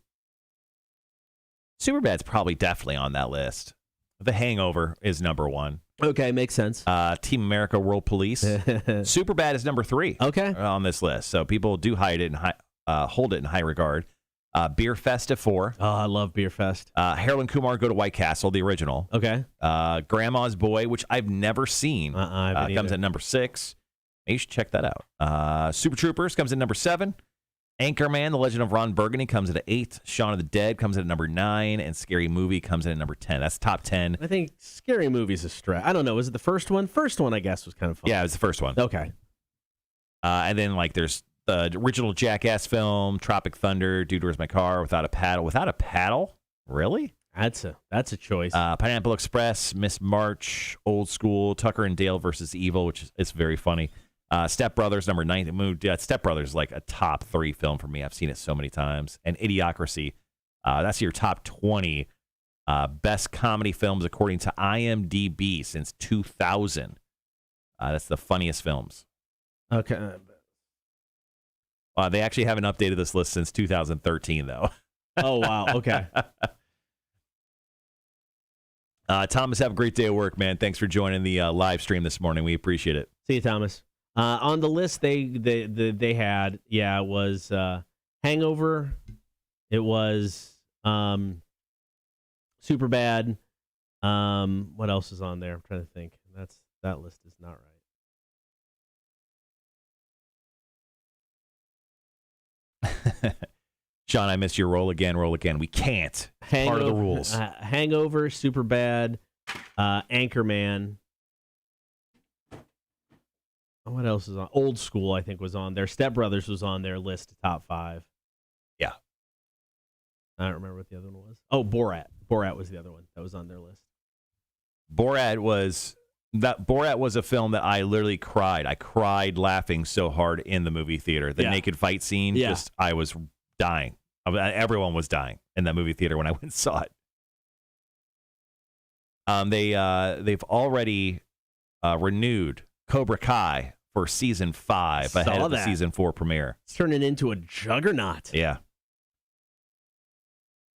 [SPEAKER 2] Superbad's probably definitely on that list. The Hangover is number 1.
[SPEAKER 1] Okay, makes sense.
[SPEAKER 2] Team America World Police. Superbad is number 3.
[SPEAKER 1] Okay.
[SPEAKER 2] On this list. So people do hold it in high regard. Beer Fest at 4.
[SPEAKER 1] Oh, I love Beer Fest.
[SPEAKER 2] Harold and Kumar Go to White Castle, the original.
[SPEAKER 1] Okay.
[SPEAKER 2] Grandma's Boy, which I've never seen, comes at number 6. You should check that out. Super Troopers comes in number 7. Anchorman, The Legend of Ron Burgundy comes in at 8. Shaun of the Dead comes in at number 9. And Scary Movie comes in at number 10. That's top 10.
[SPEAKER 1] I think Scary Movie's a stretch. I don't know. Was it the first one? First one, I guess, was kind of fun.
[SPEAKER 2] Yeah, it was the first one.
[SPEAKER 1] Okay.
[SPEAKER 2] And then, there's the original Jackass film, Tropic Thunder, Dude, Where's My Car, Without a Paddle. Without a Paddle? Really?
[SPEAKER 1] That's a choice.
[SPEAKER 2] Pineapple Express, Miss March, Old School, Tucker and Dale versus Evil, which is very funny. Step Brothers, number 9. Step Brothers is like a top 3 film for me. I've seen it so many times. And Idiocracy. That's your top 20 best comedy films according to IMDb since 2000. That's the funniest films.
[SPEAKER 1] Okay.
[SPEAKER 2] They actually haven't updated this list since 2013, though.
[SPEAKER 1] Oh, wow. Okay.
[SPEAKER 2] Thomas, have a great day at work, man. Thanks for joining the live stream this morning. We appreciate it.
[SPEAKER 1] See you, Thomas. On the list they had, it was Hangover. It was Superbad. What else is on there? I'm trying to think. That list is not right.
[SPEAKER 2] Sean, I missed your roll again. We can't. Part of the rules.
[SPEAKER 1] Hangover, Superbad, Anchorman. What else is on? Old School, I think, was on there. Step Brothers was on their list of top 5.
[SPEAKER 2] Yeah.
[SPEAKER 1] I don't remember what the other one was. Oh, Borat. Borat was the other one that was on their list.
[SPEAKER 2] Borat was a film that I literally cried. I cried laughing so hard in the movie theater. The naked fight scene, I was dying. Everyone was dying in that movie theater when I went and saw it. They've already renewed Cobra Kai for season 5 ahead of the season 4 premiere.
[SPEAKER 1] It's turning into a juggernaut.
[SPEAKER 2] Yeah.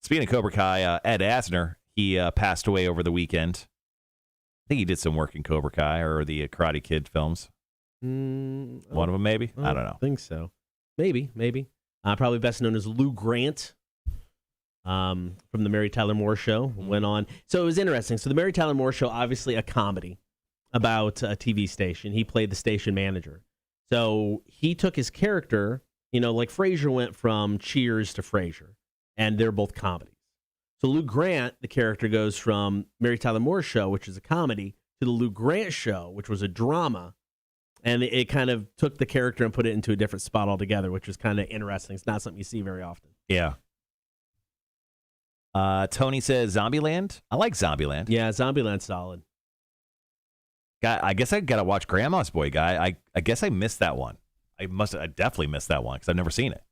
[SPEAKER 2] Speaking of Cobra Kai, Ed Asner, he passed away over the weekend. I think he did some work in Cobra Kai or the Karate Kid films. One of them, maybe? I don't know.
[SPEAKER 1] I think so. Maybe. Probably best known as Lou Grant from the Mary Tyler Moore Show. Went on. So it was interesting. So the Mary Tyler Moore Show, obviously a comedy about a TV station. He played the station manager. So he took his character, like Frasier went from Cheers to Frasier, and they're both comedies. So Lou Grant, the character, goes from Mary Tyler Moore Show, which is a comedy, to the Lou Grant Show, which was a drama. And it kind of took the character and put it into a different spot altogether, which was kind of interesting. It's not something you see very often.
[SPEAKER 2] Yeah. Tony says Zombieland. I like Zombieland.
[SPEAKER 1] Yeah, Zombieland's solid.
[SPEAKER 2] I guess I got to watch Grandma's Boy, guy. I guess I missed that one. I definitely missed that one because I've never seen it.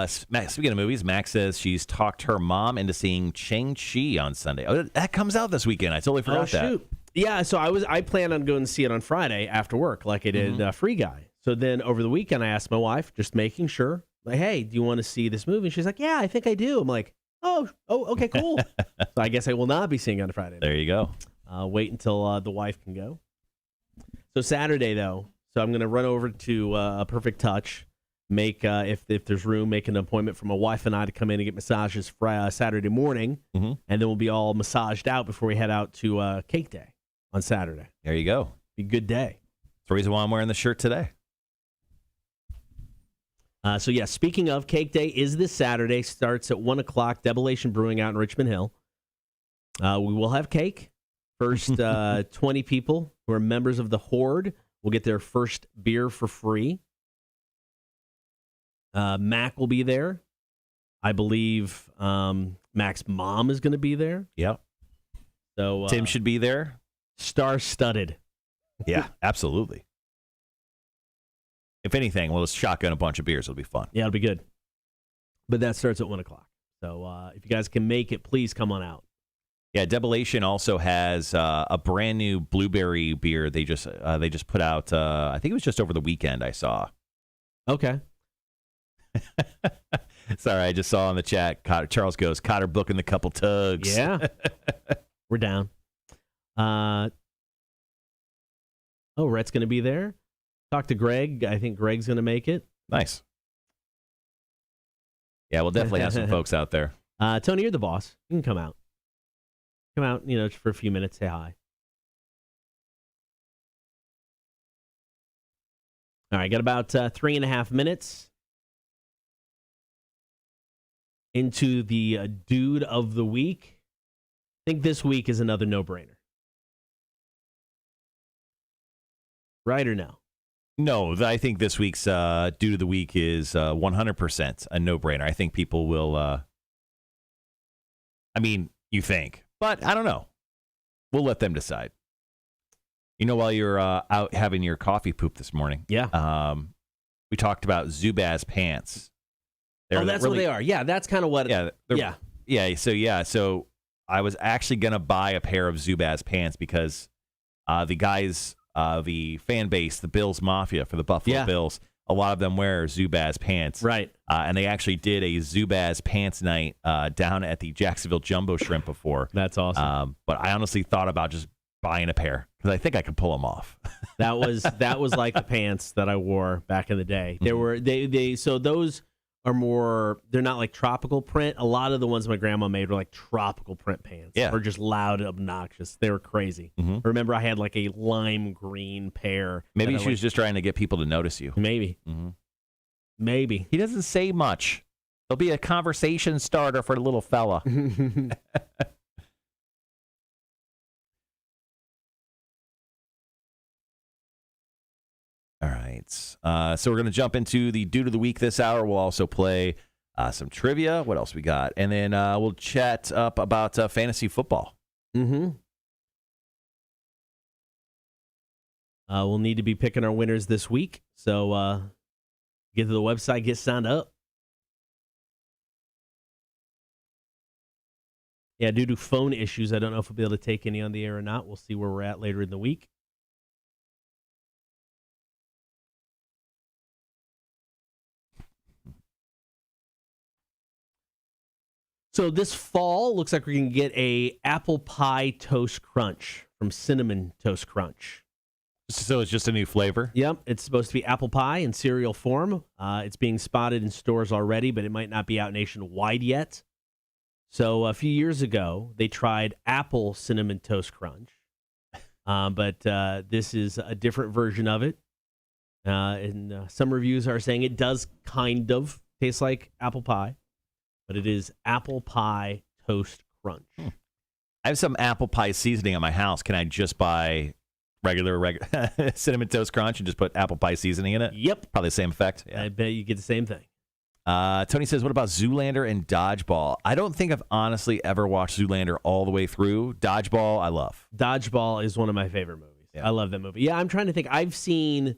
[SPEAKER 2] Speaking of movies, Max says she's talked her mom into seeing Shang-Chi on Sunday. Oh, that comes out this weekend. I totally forgot that.
[SPEAKER 1] Shoot. Yeah, so I planned on going to see it on Friday after work, like I did Free Guy. So then over the weekend, I asked my wife, just making sure, like, hey, do you want to see this movie? And she's like, yeah, I think I do. I'm like, oh, okay, cool. So I guess I will not be seeing it on Friday.
[SPEAKER 2] There you go.
[SPEAKER 1] Wait until the wife can go. So Saturday, though, so I'm going to run over to a Perfect Touch, make if there's room, make an appointment for my wife and I to come in and get massages Saturday morning, and then we'll be all massaged out before we head out to Cake Day on Saturday.
[SPEAKER 2] There you go.
[SPEAKER 1] Be a good day.
[SPEAKER 2] That's the reason why I'm wearing the shirt today.
[SPEAKER 1] So yeah, speaking of, Cake Day is this Saturday. Starts at 1 o'clock. Debilation Brewing out in Richmond Hill. We will have cake. First 20 people who are members of the Horde will get their first beer for free. Mac will be there. I believe Mac's mom is going to be there.
[SPEAKER 2] Yep.
[SPEAKER 1] So
[SPEAKER 2] Tim should be there.
[SPEAKER 1] Star-studded.
[SPEAKER 2] Yeah, absolutely. If anything, we'll just shotgun a bunch of beers. It'll be fun.
[SPEAKER 1] Yeah, it'll be good. But that starts at 1 o'clock. So if you guys can make it, please come on out.
[SPEAKER 2] Yeah, Debilation also has a brand new blueberry beer. They just put out. I think it was just over the weekend. I saw.
[SPEAKER 1] Okay.
[SPEAKER 2] Sorry, I just saw in the chat. Charles goes, Cotter booking the couple tugs.
[SPEAKER 1] Yeah, we're down. Rhett's going to be there. Talk to Greg. I think Greg's going to make it.
[SPEAKER 2] Nice. Yeah, we'll definitely have some folks out there.
[SPEAKER 1] Tony, you're the boss. You can come out. Come out, just for a few minutes, say hi. All right, got about 3.5 minutes into the Dude of the Week. I think this week is another no-brainer. Right or no?
[SPEAKER 2] No, I think this week's Dude of the Week is 100% a no-brainer. I think people will, you think. But I don't know. We'll let them decide. While you're out having your coffee poop this morning, we talked about Zubaz pants.
[SPEAKER 1] That's what they are. Yeah, that's kind of what.
[SPEAKER 2] So I was actually gonna buy a pair of Zubaz pants because the guys, the fan base, the Bills Mafia for the Buffalo Bills, a lot of them wear Zubaz pants.
[SPEAKER 1] Right.
[SPEAKER 2] And they actually did a Zubaz pants night down at the Jacksonville Jumbo Shrimp before.
[SPEAKER 1] That's awesome.
[SPEAKER 2] But I honestly thought about just buying a pair because I think I could pull them off.
[SPEAKER 1] that was like the pants that I wore back in the day. So those are more, they're not like tropical print. A lot of the ones my grandma made were like tropical print pants.
[SPEAKER 2] Yeah.
[SPEAKER 1] Or just loud and obnoxious. They were crazy. I remember I had like a lime green pair.
[SPEAKER 2] Maybe she was just trying to get people to notice you.
[SPEAKER 1] Maybe. Maybe.
[SPEAKER 2] He doesn't say much. There'll be a conversation starter for the little fella. All right. So we're going to jump into the Dude of the Week this hour. We'll also play some trivia. What else we got? And then we'll chat up about fantasy football.
[SPEAKER 1] We'll need to be picking our winners this week. So get to the website, get signed up. Yeah, due to phone issues, I don't know if we'll be able to take any on the air or not. We'll see where we're at later in the week. So this fall, looks like we're going to get a apple pie toast crunch from Cinnamon Toast Crunch.
[SPEAKER 2] So it's just a new flavor?
[SPEAKER 1] Yep, it's supposed to be apple pie in cereal form. It's being spotted in stores already, but it might not be out nationwide yet. So a few years ago, they tried apple Cinnamon Toast Crunch, but this is a different version of it. And some reviews are saying it does kind of taste like apple pie. But it is apple pie toast crunch.
[SPEAKER 2] I have some apple pie seasoning at my house. Can I just buy regular Cinnamon Toast Crunch and just put apple pie seasoning in it?
[SPEAKER 1] Yep.
[SPEAKER 2] Probably the same effect. Yeah.
[SPEAKER 1] I bet you get the same thing.
[SPEAKER 2] Tony says, what about Zoolander and Dodgeball? I don't think I've honestly ever watched Zoolander all the way through. Dodgeball, I love.
[SPEAKER 1] Dodgeball is one of my favorite movies.
[SPEAKER 2] Yeah.
[SPEAKER 1] I love that movie. Yeah, I'm trying to think. I've seen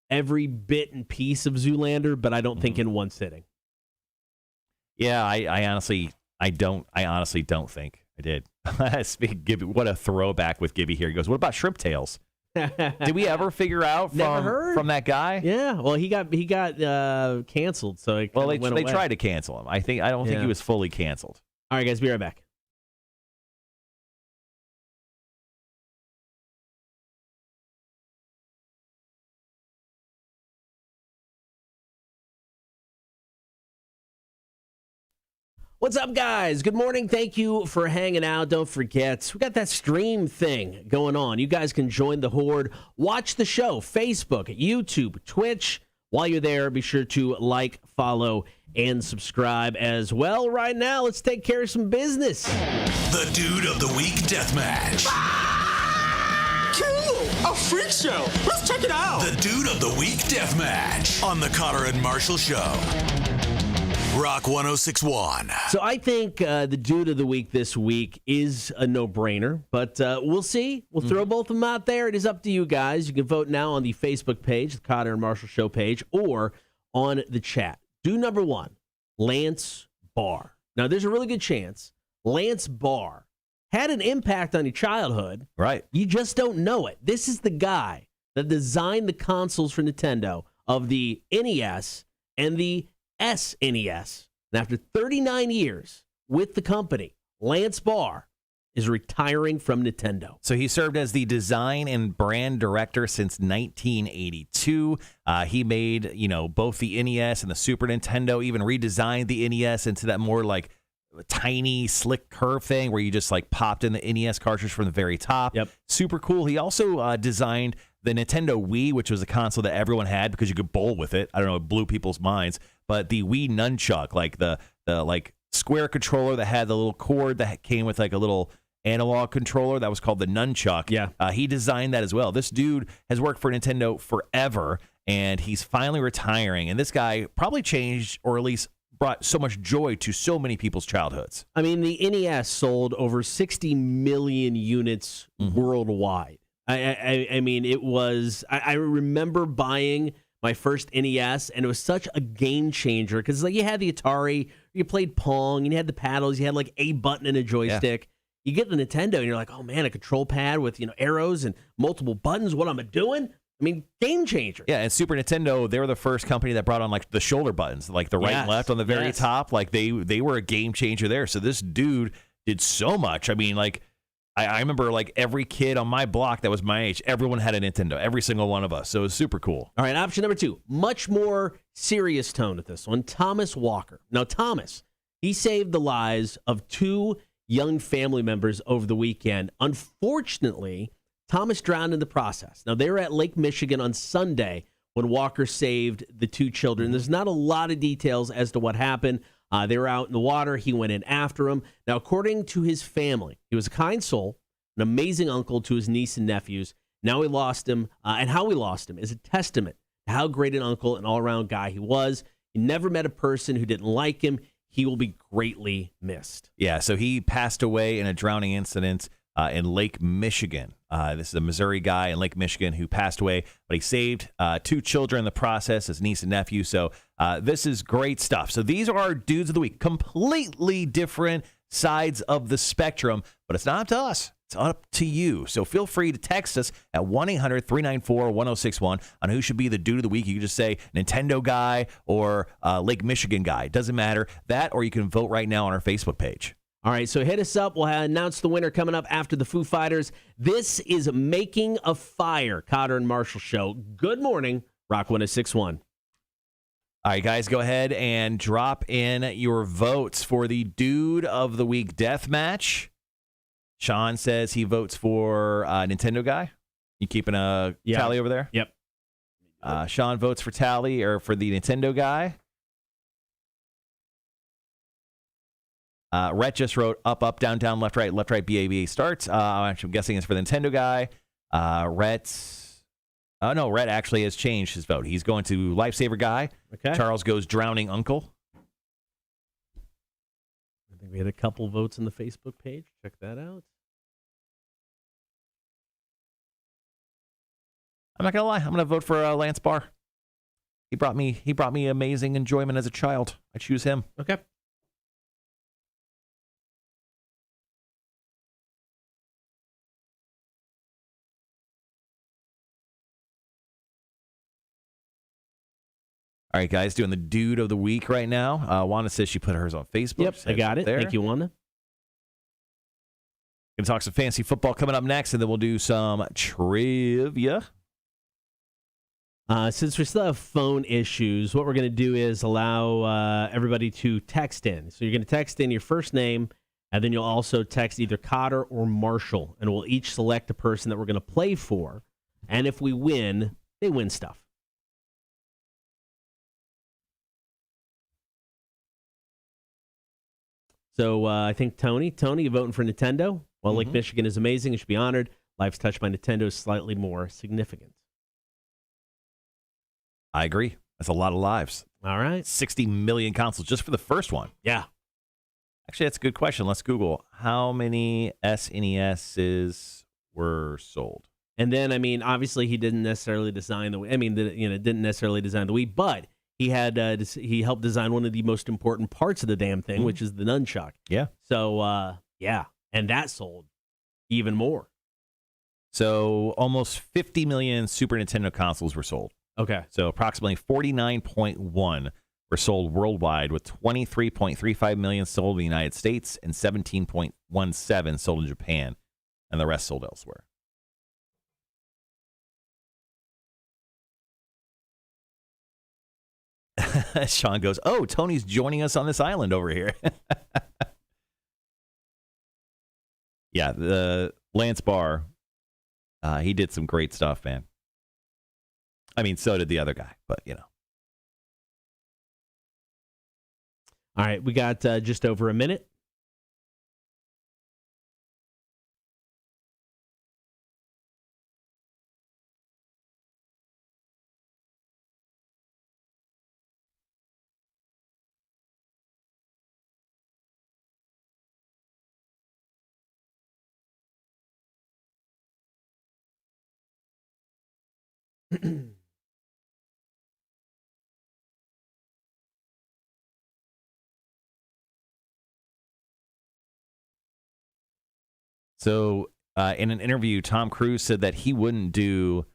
[SPEAKER 1] every bit and piece of Zoolander, but I don't think in one sitting.
[SPEAKER 2] Yeah, I honestly don't think I did. Gibby, what a throwback with Gibby here. He goes, what about Shrimp Tales? Did we ever figure out from that guy?
[SPEAKER 1] Yeah, well, he got canceled, so it
[SPEAKER 2] well, they
[SPEAKER 1] went away.
[SPEAKER 2] tried to cancel him. I don't think he was fully canceled.
[SPEAKER 1] All right, guys, be right back. What's up, guys? Good morning. Thank you for hanging out. Don't forget, we got that stream thing going on. You guys can join the horde. Watch the show, Facebook, YouTube, Twitch. While you're there, be sure to like, follow, and subscribe as well. Right now, let's take care of some business.
[SPEAKER 6] The Dude of the Week Deathmatch.
[SPEAKER 7] Cool! A freak show! Let's check it out!
[SPEAKER 6] The Dude of the Week Deathmatch on the Cotter and Marshall Show. Rock 106.1.
[SPEAKER 1] So I think the Dude of the Week this week is a no-brainer, but we'll see. We'll throw both of them out there. It is up to you guys. You can vote now on the Facebook page, the Cotter and Marshall Show page, or on the chat. Dude number one, Lance Barr. Now, there's a really good chance Lance Barr had an impact on your childhood.
[SPEAKER 2] Right.
[SPEAKER 1] You just don't know it. This is the guy that designed the consoles for Nintendo of the NES and the SNES. And after 39 years with the company, Lance Barr is retiring from Nintendo.
[SPEAKER 2] So he served as the design and brand director since 1982. He made, both the NES and the Super Nintendo, even redesigned the NES into that more like tiny slick curve thing where you just like popped in the NES cartridge from the very top.
[SPEAKER 1] Yep.
[SPEAKER 2] Super cool. He also designed the Nintendo Wii, which was a console that everyone had because you could bowl with it. I don't know, it blew people's minds. But the Wii nunchuck, like the like square controller that had the little cord that came with like a little analog controller that was called the nunchuck.
[SPEAKER 1] Yeah.
[SPEAKER 2] He designed that as well. This dude has worked for Nintendo forever, and he's finally retiring. And this guy probably changed, or at least brought so much joy to so many people's childhoods.
[SPEAKER 1] I mean, the NES sold over 60 million units worldwide. I mean, it was, I remember buying my first NES, and it was such a game changer because like you had the Atari, you played Pong, and you had the paddles, you had like a button and a joystick. Yeah. You get the Nintendo, and you're like, oh man, a control pad with arrows and multiple buttons. What am I doing? I mean, game changer.
[SPEAKER 2] Yeah, and Super Nintendo, they were the first company that brought on like the shoulder buttons, like the right and left on the very top. Like they were a game changer there. So this dude did so much. I mean, like I remember like every kid on my block that was my age, everyone had a Nintendo, every single one of us. So it was super cool.
[SPEAKER 1] All right, option number two, much more serious tone with this one, Thomas Walker. Now, Thomas, he saved the lives of two young family members over the weekend. Unfortunately, Thomas drowned in the process. Now, they were at Lake Michigan on Sunday when Walker saved the two children. There's not a lot of details as to what happened. They were out in the water. He went in after him. Now, according to his family, he was a kind soul, an amazing uncle to his niece and nephews. Now we lost him, and how we lost him is a testament to how great an uncle and all-around guy he was. He never met a person who didn't like him. He will be greatly missed.
[SPEAKER 2] Yeah, so he passed away in a drowning incident in Lake Michigan. This is a Missouri guy in Lake Michigan who passed away, but he saved two children in the process, his niece and nephew. So this is great stuff. So these are our dudes of the week. Completely different sides of the spectrum, but it's not up to us. It's up to you. So feel free to text us at 1-800-394-1061 on who should be the dude of the week. You can just say Nintendo guy or Lake Michigan guy. Doesn't matter. That, or you can vote right now on our Facebook page.
[SPEAKER 1] All right, so hit us up. We'll announce the winner coming up after the Foo Fighters. This is Making a Fire, Cotter and Marshall Show. Good morning, Rock 106.1.
[SPEAKER 2] All right, guys, go ahead and drop in your votes for the Dude of the Week death match. Sean says he votes for Nintendo guy. You keeping a tally over there?
[SPEAKER 1] Yep.
[SPEAKER 2] Sean votes for tally or for the Nintendo guy. Rhett just wrote up, down, left, right, BABA starts. I'm guessing it's for the Nintendo guy. Rhett actually has changed his vote. He's going to Lifesaver Guy.
[SPEAKER 1] Okay.
[SPEAKER 2] Charles goes Drowning Uncle.
[SPEAKER 1] I think we had a couple votes on the Facebook page. Check that out.
[SPEAKER 2] I'm not gonna lie. I'm gonna vote for Lance Barr. He brought me amazing enjoyment as a child. I choose him.
[SPEAKER 1] Okay.
[SPEAKER 2] All right, guys, doing the dude of the week right now. Wanda says she put hers on Facebook.
[SPEAKER 1] Yep, I got it.
[SPEAKER 2] There.
[SPEAKER 1] Thank you, Wanda.
[SPEAKER 2] Gonna talk some fantasy football coming up next, and then we'll do some trivia.
[SPEAKER 1] Since we still have phone issues, what we're going to do is allow everybody to text in. So you're going to text in your first name, and then you'll also text either Cotter or Marshall, and we'll each select a person that we're going to play for. And if we win, they win stuff. So I think Tony, you're voting for Nintendo. While Lake Michigan is amazing, it should be honored. Life's touched by Nintendo is slightly more significant.
[SPEAKER 2] I agree. That's a lot of lives.
[SPEAKER 1] All right.
[SPEAKER 2] 60 million consoles just for the first one.
[SPEAKER 1] Yeah.
[SPEAKER 2] Actually, that's a good question. Let's Google how many SNESs were sold.
[SPEAKER 1] And then, I mean, obviously, he didn't necessarily design the. I mean, didn't necessarily design the Wii, but he had he helped design one of the most important parts of the damn thing, which is the nunchuck.
[SPEAKER 2] Yeah.
[SPEAKER 1] So yeah, and that sold even more.
[SPEAKER 2] So almost 50 million Super Nintendo consoles were sold.
[SPEAKER 1] Okay.
[SPEAKER 2] So approximately 49.1 were sold worldwide, with 23.35 million sold in the United States and 17.17 sold in Japan, and the rest sold elsewhere. Sean goes, "Oh, Tony's joining us on this island over here." Yeah, the Lance Barr, he did some great stuff, man. I mean, so did the other guy, but you know.
[SPEAKER 1] All right, we got just over a minute.
[SPEAKER 2] So, in an interview, Tom Cruise said that he wouldn't do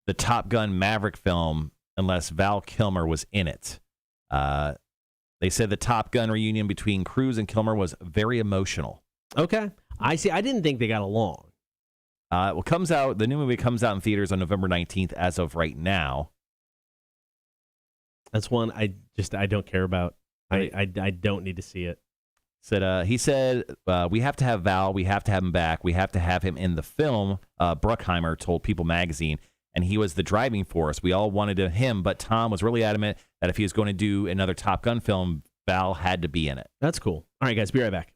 [SPEAKER 2] the Top Gun Maverick film unless Val Kilmer was in it. They said the Top Gun reunion between Cruise and Kilmer was very emotional.
[SPEAKER 1] Okay, I see. I didn't think they got along.
[SPEAKER 2] Well, the new movie comes out in theaters on November 19th as of right now.
[SPEAKER 1] That's one I don't care about. I don't need to see it.
[SPEAKER 2] He said, we have to have Val. We have to have him back. We have to have him in the film. Bruckheimer told People magazine, and he was the driving force. We all wanted him, but Tom was really adamant that if he was going to do another Top Gun film, Val had to be in it.
[SPEAKER 1] That's cool. All right, guys, be right back.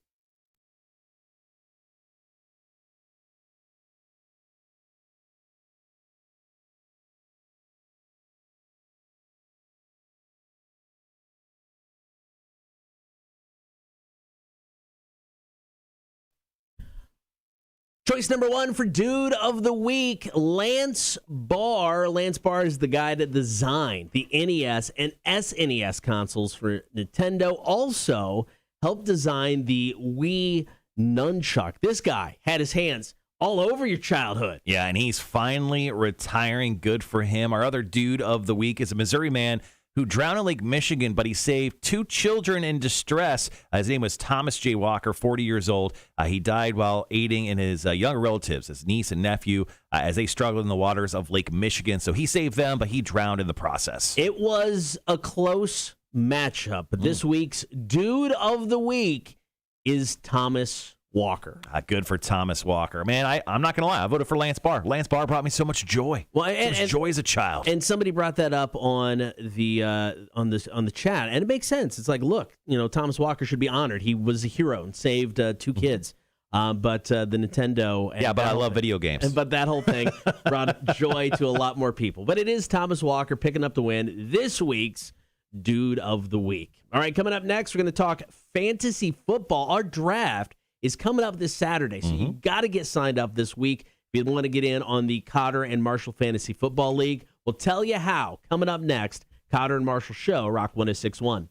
[SPEAKER 1] Choice number one for Dude of the Week, Lance Barr. Lance Barr is the guy that designed the NES and SNES consoles for Nintendo. Also helped design the Wii Nunchuck. This guy had his hands all over your childhood.
[SPEAKER 2] Yeah, and he's finally retiring. Good for him. Our other Dude of the Week is a Missouri man who drowned in Lake Michigan, but he saved two children in distress. His name was Thomas J. Walker, 40 years old. He died while aiding in his younger relatives, his niece and nephew, as they struggled in the waters of Lake Michigan. So he saved them, but he drowned in the process.
[SPEAKER 1] It was a close matchup, but this week's Dude of the Week is Thomas Walker.
[SPEAKER 2] Good for Thomas Walker. Man, I'm not going to lie. I voted for Lance Barr. Lance Barr brought me so much joy.
[SPEAKER 1] Well,
[SPEAKER 2] so much joy as a child.
[SPEAKER 1] And somebody brought that up on the chat, and it makes sense. It's like, look, Thomas Walker should be honored. He was a hero and saved two kids. But the Nintendo.
[SPEAKER 2] Yeah, but I love video games.
[SPEAKER 1] But that whole thing brought joy to a lot more people. But it is Thomas Walker picking up the win, this week's Dude of the Week. All right, coming up next, we're going to talk fantasy football. Our draft is coming up this Saturday, so you got to get signed up this week if you want to get in on the Cotter and Marshall Fantasy Football League. We'll tell you how. Coming up next, Cotter and Marshall Show, Rock 106.1.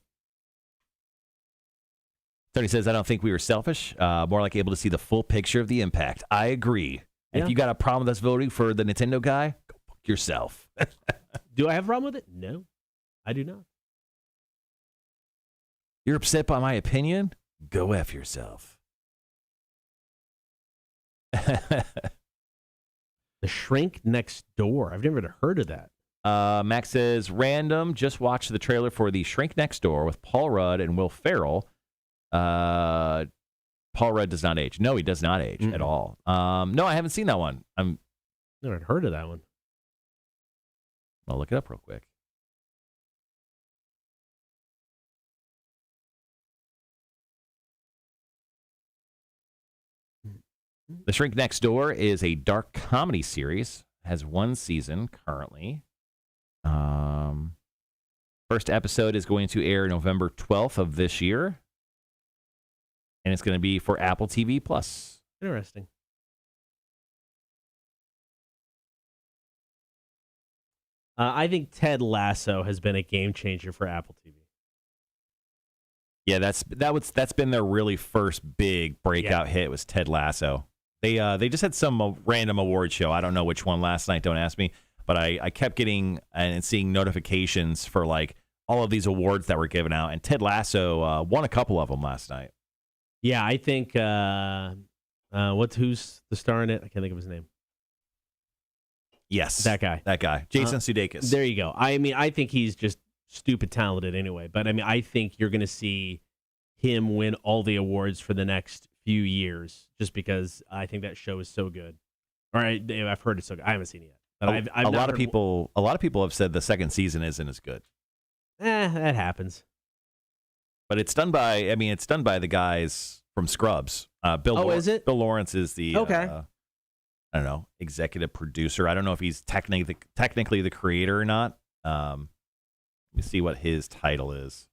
[SPEAKER 2] Tony says, I don't think we were selfish, more like able to see the full picture of the impact. I agree.
[SPEAKER 1] Yeah.
[SPEAKER 2] If you got a problem with us voting for the Nintendo guy, go fuck yourself.
[SPEAKER 1] Do I have a problem with it? No, I do not.
[SPEAKER 2] You're upset by my opinion? Go F yourself.
[SPEAKER 1] The Shrink Next Door. I've never heard of that.
[SPEAKER 2] Max says, random, just watched the trailer for The Shrink Next Door with Paul Rudd and Will Ferrell. Paul Rudd does not age. No, he does not age at all. No, I haven't seen that one.
[SPEAKER 1] Never heard of that one.
[SPEAKER 2] I'll look it up real quick. The Shrink Next Door is a dark comedy series. Has one season currently. First episode is going to air November 12th of this year. And it's going to be for Apple TV Plus.
[SPEAKER 1] Interesting. I think Ted Lasso has been a game changer for Apple TV.
[SPEAKER 2] Yeah, that's been their really first big breakout hit was Ted Lasso. They just had some random award show. I don't know which one last night. Don't ask me. But I kept getting and seeing notifications for like all of these awards that were given out, and Ted Lasso won a couple of them last night.
[SPEAKER 1] Yeah, I think who's the star in it? I can't think of his name.
[SPEAKER 2] Yes,
[SPEAKER 1] that guy,
[SPEAKER 2] Jason Sudeikis.
[SPEAKER 1] There you go. I mean, I think he's just stupid talented anyway. But I mean, I think you're going to see him win all the awards for the next few years, just because I think that show is so good. All right, I've heard it's so good. I haven't seen it yet. But I've
[SPEAKER 2] a lot of people have said the second season isn't as good.
[SPEAKER 1] That happens.
[SPEAKER 2] But it's done by the guys from Scrubs.
[SPEAKER 1] Is it?
[SPEAKER 2] Bill Lawrence is the
[SPEAKER 1] okay.
[SPEAKER 2] I don't know, executive producer. I don't know if he's technically the creator or not. Let me see what his title is.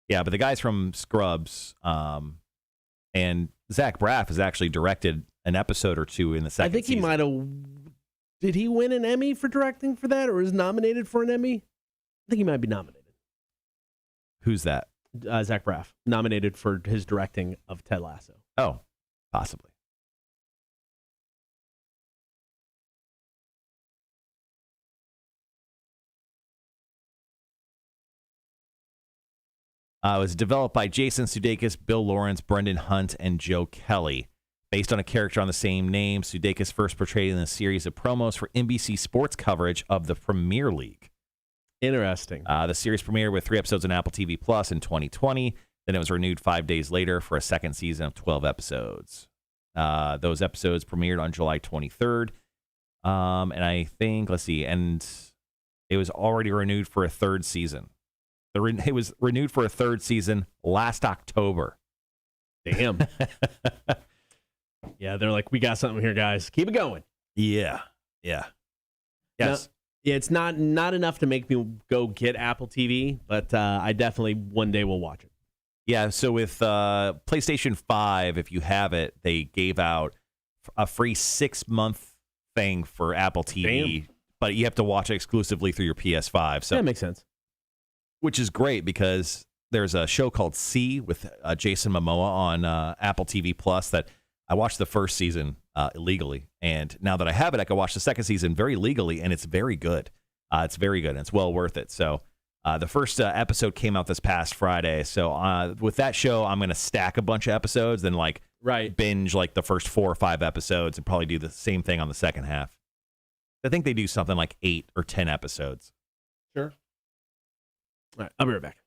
[SPEAKER 2] Yeah, but the guys from Scrubs, and Zach Braff has actually directed an episode or two in the second season.
[SPEAKER 1] I think he might have. Did he win an Emmy for directing for that, or is nominated for an Emmy? I think he might be nominated.
[SPEAKER 2] Who's that?
[SPEAKER 1] Zach Braff, nominated for his directing of Ted Lasso.
[SPEAKER 2] Oh, possibly. It was developed by Jason Sudeikis, Bill Lawrence, Brendan Hunt, and Joe Kelly. Based on a character on the same name, Sudeikis first portrayed in a series of promos for NBC Sports coverage of the Premier League.
[SPEAKER 1] Interesting.
[SPEAKER 2] The series premiered with 3 episodes on Apple TV Plus in 2020. Then it was renewed 5 days later for a second season of 12 episodes. Those episodes premiered on July 23rd. And I think, and it was already renewed for a third season. It was renewed for a third season last October.
[SPEAKER 1] Damn. Yeah, they're like, we got something here, guys. Keep it going.
[SPEAKER 2] Yeah. Yes.
[SPEAKER 1] Now, it's not enough to make me go get Apple TV, but I definitely one day will watch it.
[SPEAKER 2] Yeah, so with PlayStation 5, if you have it, they gave out a free 6-month thing for Apple TV. Damn. But you have to watch it exclusively through your PS5. So
[SPEAKER 1] that makes sense.
[SPEAKER 2] Which is great because there's a show called C with Jason Momoa on Apple TV Plus that I watched the first season illegally. And now that I have it, I can watch the second season very legally, and it's very good. It's very good, and it's well worth it. So the first episode came out this past Friday. So with that show, I'm going to stack a bunch of episodes and binge like the first 4 or 5 episodes and probably do the same thing on the second half. I think they do something like 8 or 10 episodes.
[SPEAKER 1] Sure. All right, I'll be right back.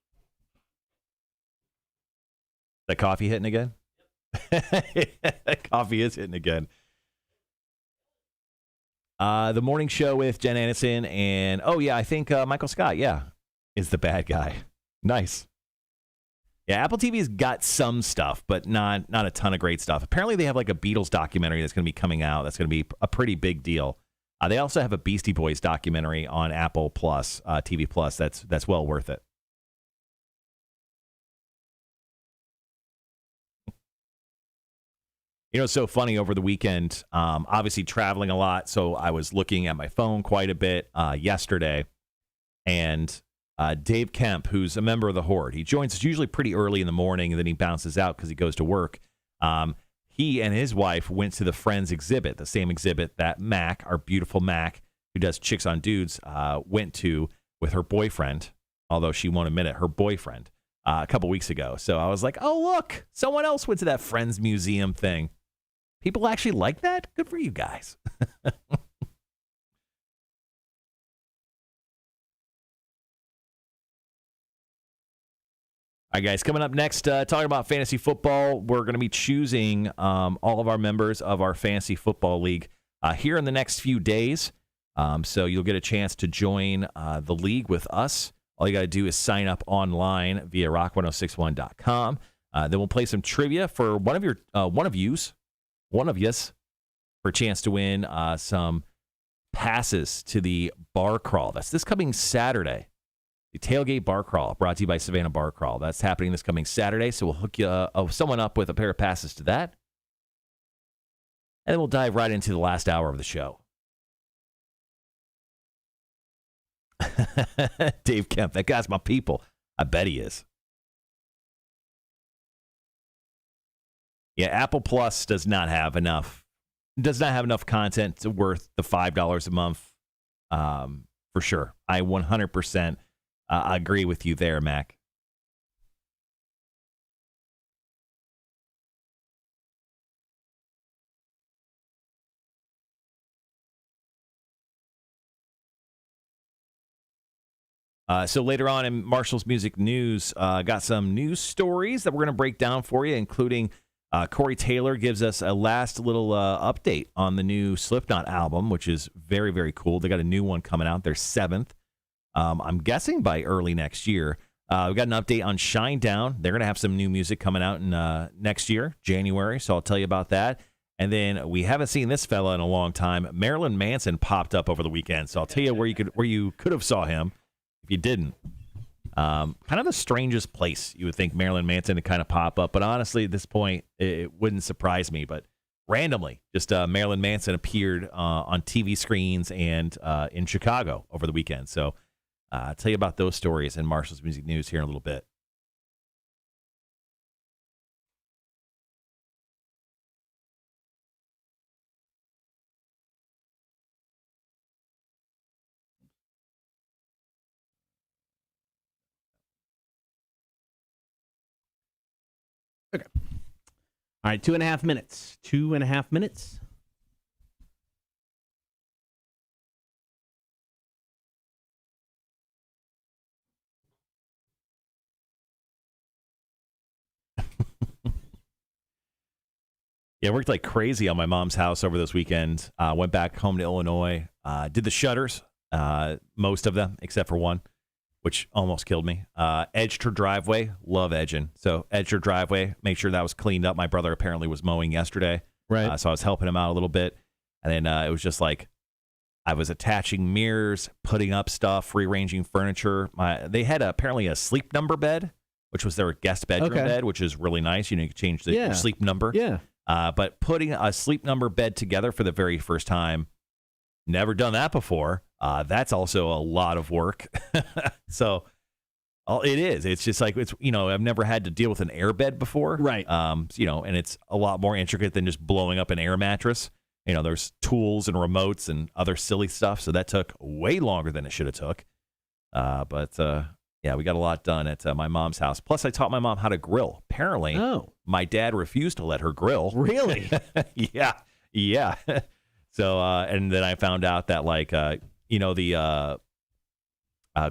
[SPEAKER 2] That coffee hitting again? Coffee is hitting again. The morning show with Jen Aniston and, I think Michael Scott, is the bad guy. Nice. Yeah, Apple TV's got some stuff, but not a ton of great stuff. Apparently, they have like a Beatles documentary that's going to be coming out. That's going to be a pretty big deal. They also have a Beastie Boys documentary on Apple Plus, TV Plus. That's well worth it. You know, it's so funny over the weekend, obviously traveling a lot, so I was looking at my phone quite a bit yesterday, and Dave Kemp, who's a member of the Horde, he joins us usually pretty early in the morning, and then he bounces out because he goes to work. He and his wife went to the Friends exhibit, the same exhibit that Mac, our beautiful Mac, who does Chicks on Dudes, went to with her boyfriend, although she won't admit it, her boyfriend, a couple weeks ago. So I was like, oh, look, someone else went to that Friends museum thing. People actually like that? Good for you guys. All right, guys, coming up next, talking about fantasy football, we're going to be choosing all of our members of our fantasy football league here in the next few days. So you'll get a chance to join the league with us. All you got to do is sign up online via rock1061.com. Then we'll play some trivia for one of yous for a chance to win some passes to the bar crawl. That's this coming Saturday. The Tailgate Bar Crawl, brought to you by Savannah Bar Crawl. That's happening this coming Saturday, so we'll hook you someone up with a pair of passes to that. And then we'll dive right into the last hour of the show. Dave Kemp, that guy's my people. I bet he is. Yeah, Apple Plus does not have enough content worth the $5 a month, for sure. I 100% agree with you there, Mac. So later on in Marshall's Music News, got some news stories that we're going to break down for you, including Corey Taylor gives us a last little update on the new Slipknot album, which is very, very cool. They got a new one coming out, their 7th. I'm guessing by early next year. We've got an update on Shinedown. They're going to have some new music coming out in next year, January, so I'll tell you about that. And then we haven't seen this fella in a long time. Marilyn Manson popped up over the weekend, so I'll tell you where you could have saw him if you didn't. Kind of the strangest place you would think Marilyn Manson to kind of pop up, but honestly, at this point, it wouldn't surprise me. But randomly, just Marilyn Manson appeared on TV screens and in Chicago over the weekend. So I'll tell you about those stories in Marshall's Music News here in a little bit.
[SPEAKER 1] Okay. All right, 2.5 minutes. 2.5 minutes.
[SPEAKER 2] Yeah, I worked like crazy on my mom's house over this weekend. Went back home to Illinois. Did the shutters, most of them, except for one, which almost killed me. Edged her driveway. Love edging. So edged her driveway. Make sure that was cleaned up. My brother apparently was mowing yesterday.
[SPEAKER 1] Right.
[SPEAKER 2] So I was helping him out a little bit. And then it was just like I was attaching mirrors, putting up stuff, rearranging furniture. They had apparently a sleep number bed, which was their guest bedroom bed, which is really nice. You know, you can change the your sleep number.
[SPEAKER 1] Yeah.
[SPEAKER 2] But putting a sleep number bed together for the very first time, never done that before. That's also a lot of work. So it is. It's just like, I've never had to deal with an air bed before.
[SPEAKER 1] Right.
[SPEAKER 2] And it's a lot more intricate than just blowing up an air mattress. There's tools and remotes and other silly stuff. So that took way longer than it should have took. Yeah, we got a lot done at my mom's house. Plus, I taught my mom how to grill. Apparently, my dad refused to let her grill.
[SPEAKER 1] Really?
[SPEAKER 2] Yeah. So, and then I found out that, the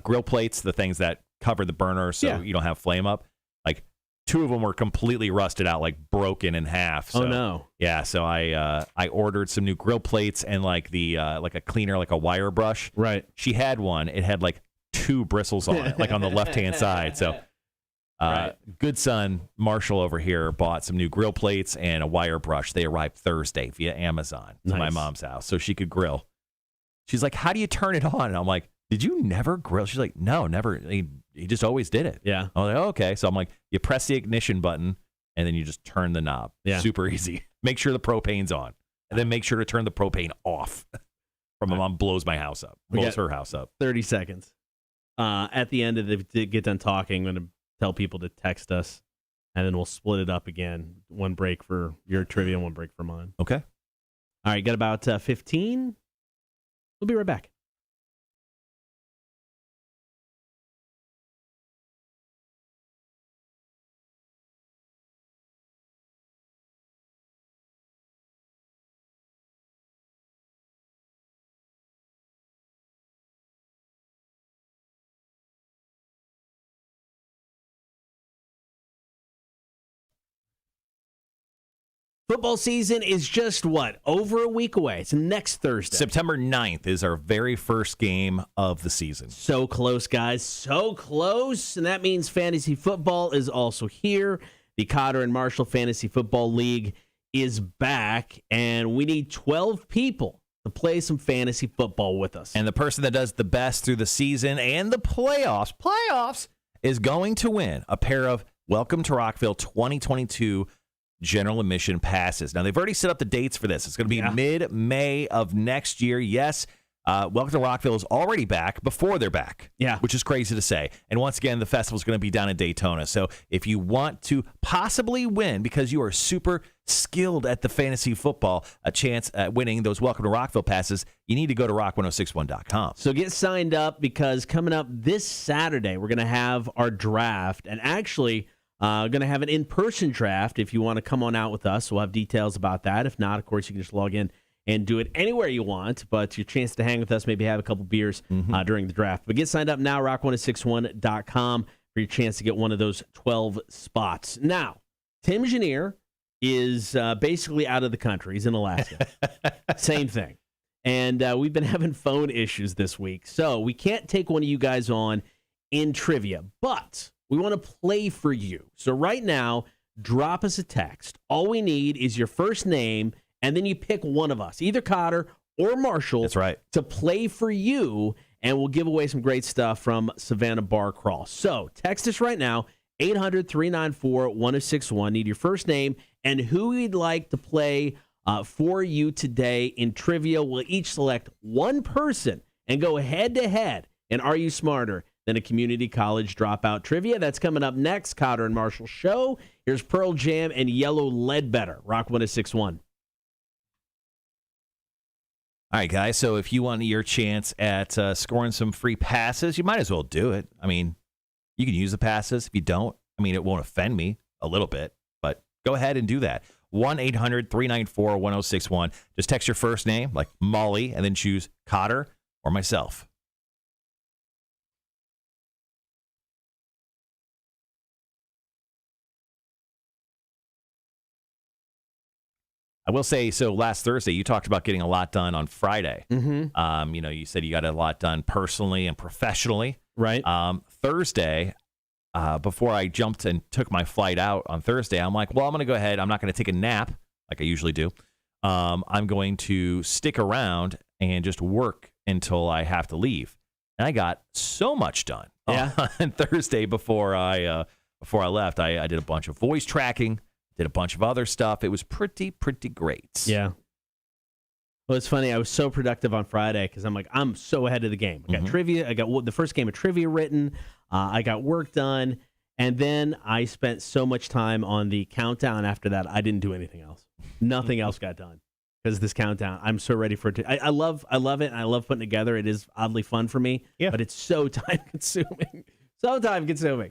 [SPEAKER 2] grill plates, the things that cover the burner so you don't have flame up, like 2 of them were completely rusted out, like broken in half. So,
[SPEAKER 1] oh, no.
[SPEAKER 2] Yeah, so I ordered some new grill plates and like a cleaner, like a wire brush.
[SPEAKER 1] Right.
[SPEAKER 2] She had one. It had like 2 bristles on it, like on the left-hand side. So Good son Marshall over here bought some new grill plates and a wire brush. They arrived Thursday via Amazon to my mom's house so she could grill. She's like, how do you turn it on? And I'm like, did you never grill? She's like, no, never. He just always did it.
[SPEAKER 1] Yeah.
[SPEAKER 2] I was like, oh, okay. So I'm like, you press the ignition button and then you just turn the knob.
[SPEAKER 1] Yeah.
[SPEAKER 2] Super easy. Make sure the propane's on. And then make sure to turn the propane off. My mom blows my house up. Blows her house up.
[SPEAKER 1] 30 seconds. At the end of the get done talking, I'm going to tell people to text us, and then we'll split it up again. One break for your trivia and one break for mine.
[SPEAKER 2] Okay.
[SPEAKER 1] All right, got about 15. We'll be right back. Football season is just, over a week away. It's next Thursday.
[SPEAKER 2] September 9th is our very first game of the season.
[SPEAKER 1] So close, guys. So close. And that means fantasy football is also here. The Cotter and Marshall Fantasy Football League is back, and we need 12 people to play some fantasy football with us.
[SPEAKER 2] And the person that does the best through the season and the playoffs, is going to win a pair of Welcome to Rockville 2022 general admission passes. Now, they've already set up the dates for this. It's going to be mid-May of next year. Yes, Welcome to Rockville is already back before they're back, which is crazy to say. And once again, the festival is going to be down in Daytona. So if you want to possibly win because you are super skilled at the fantasy football, a chance at winning those Welcome to Rockville passes, you need to go to rock1061.com.
[SPEAKER 1] So get signed up because coming up this Saturday, we're going to have our draft. And actually, going to have an in-person draft if you want to come on out with us. We'll have details about that. If not, of course, you can just log in and do it anywhere you want. But your chance to hang with us, maybe have a couple beers during the draft. But get signed up now, rock1061.com, for your chance to get one of those 12 spots. Now, Tim Janier is basically out of the country. He's in Alaska. Same thing. And we've been having phone issues this week. So we can't take one of you guys on in trivia. But we want to play for you. So right now, drop us a text. All we need is your first name, and then you pick one of us, either Cotter or Marshall.
[SPEAKER 2] That's right.
[SPEAKER 1] To play for you, and we'll give away some great stuff from Savannah Bar Crawl. So text us right now, 800-394-1061. Need your first name and who you'd like to play for you today in trivia. We'll each select one person and go head-to-head. And Are You Smarter Than a Community College Dropout Trivia? That's coming up next. Cotter and Marshall Show. Here's Pearl Jam and Yellow Ledbetter. Rock 1061.
[SPEAKER 2] All right, guys. So if you want your chance at scoring some free passes, you might as well do it. I mean, you can use the passes. If you don't, I mean, it won't offend me a little bit, but go ahead and do that. 1-800-394-1061. Just text your first name, like Molly, and then choose Cotter or myself. I will say, so last Thursday, you talked about getting a lot done on Friday.
[SPEAKER 1] Mm-hmm.
[SPEAKER 2] You said you got a lot done personally and professionally.
[SPEAKER 1] Right.
[SPEAKER 2] Thursday, before I jumped and took my flight out on Thursday, I'm like, well, I'm going to go ahead. I'm not going to take a nap like I usually do. I'm going to stick around and just work until I have to leave. And I got so much done on Thursday before I left. I did a bunch of voice tracking. Did a bunch of other stuff. It was pretty great.
[SPEAKER 1] Yeah. Well, it's funny. I was so productive on Friday because I'm like, I'm so ahead of the game. I got trivia. I got the first game of trivia written. I got work done. And then I spent so much time on the countdown after that, I didn't do anything else. Nothing else got done because this countdown. I'm so ready for it. I love it, and I love putting it together. It is oddly fun for me, but it's so time-consuming. So time-consuming.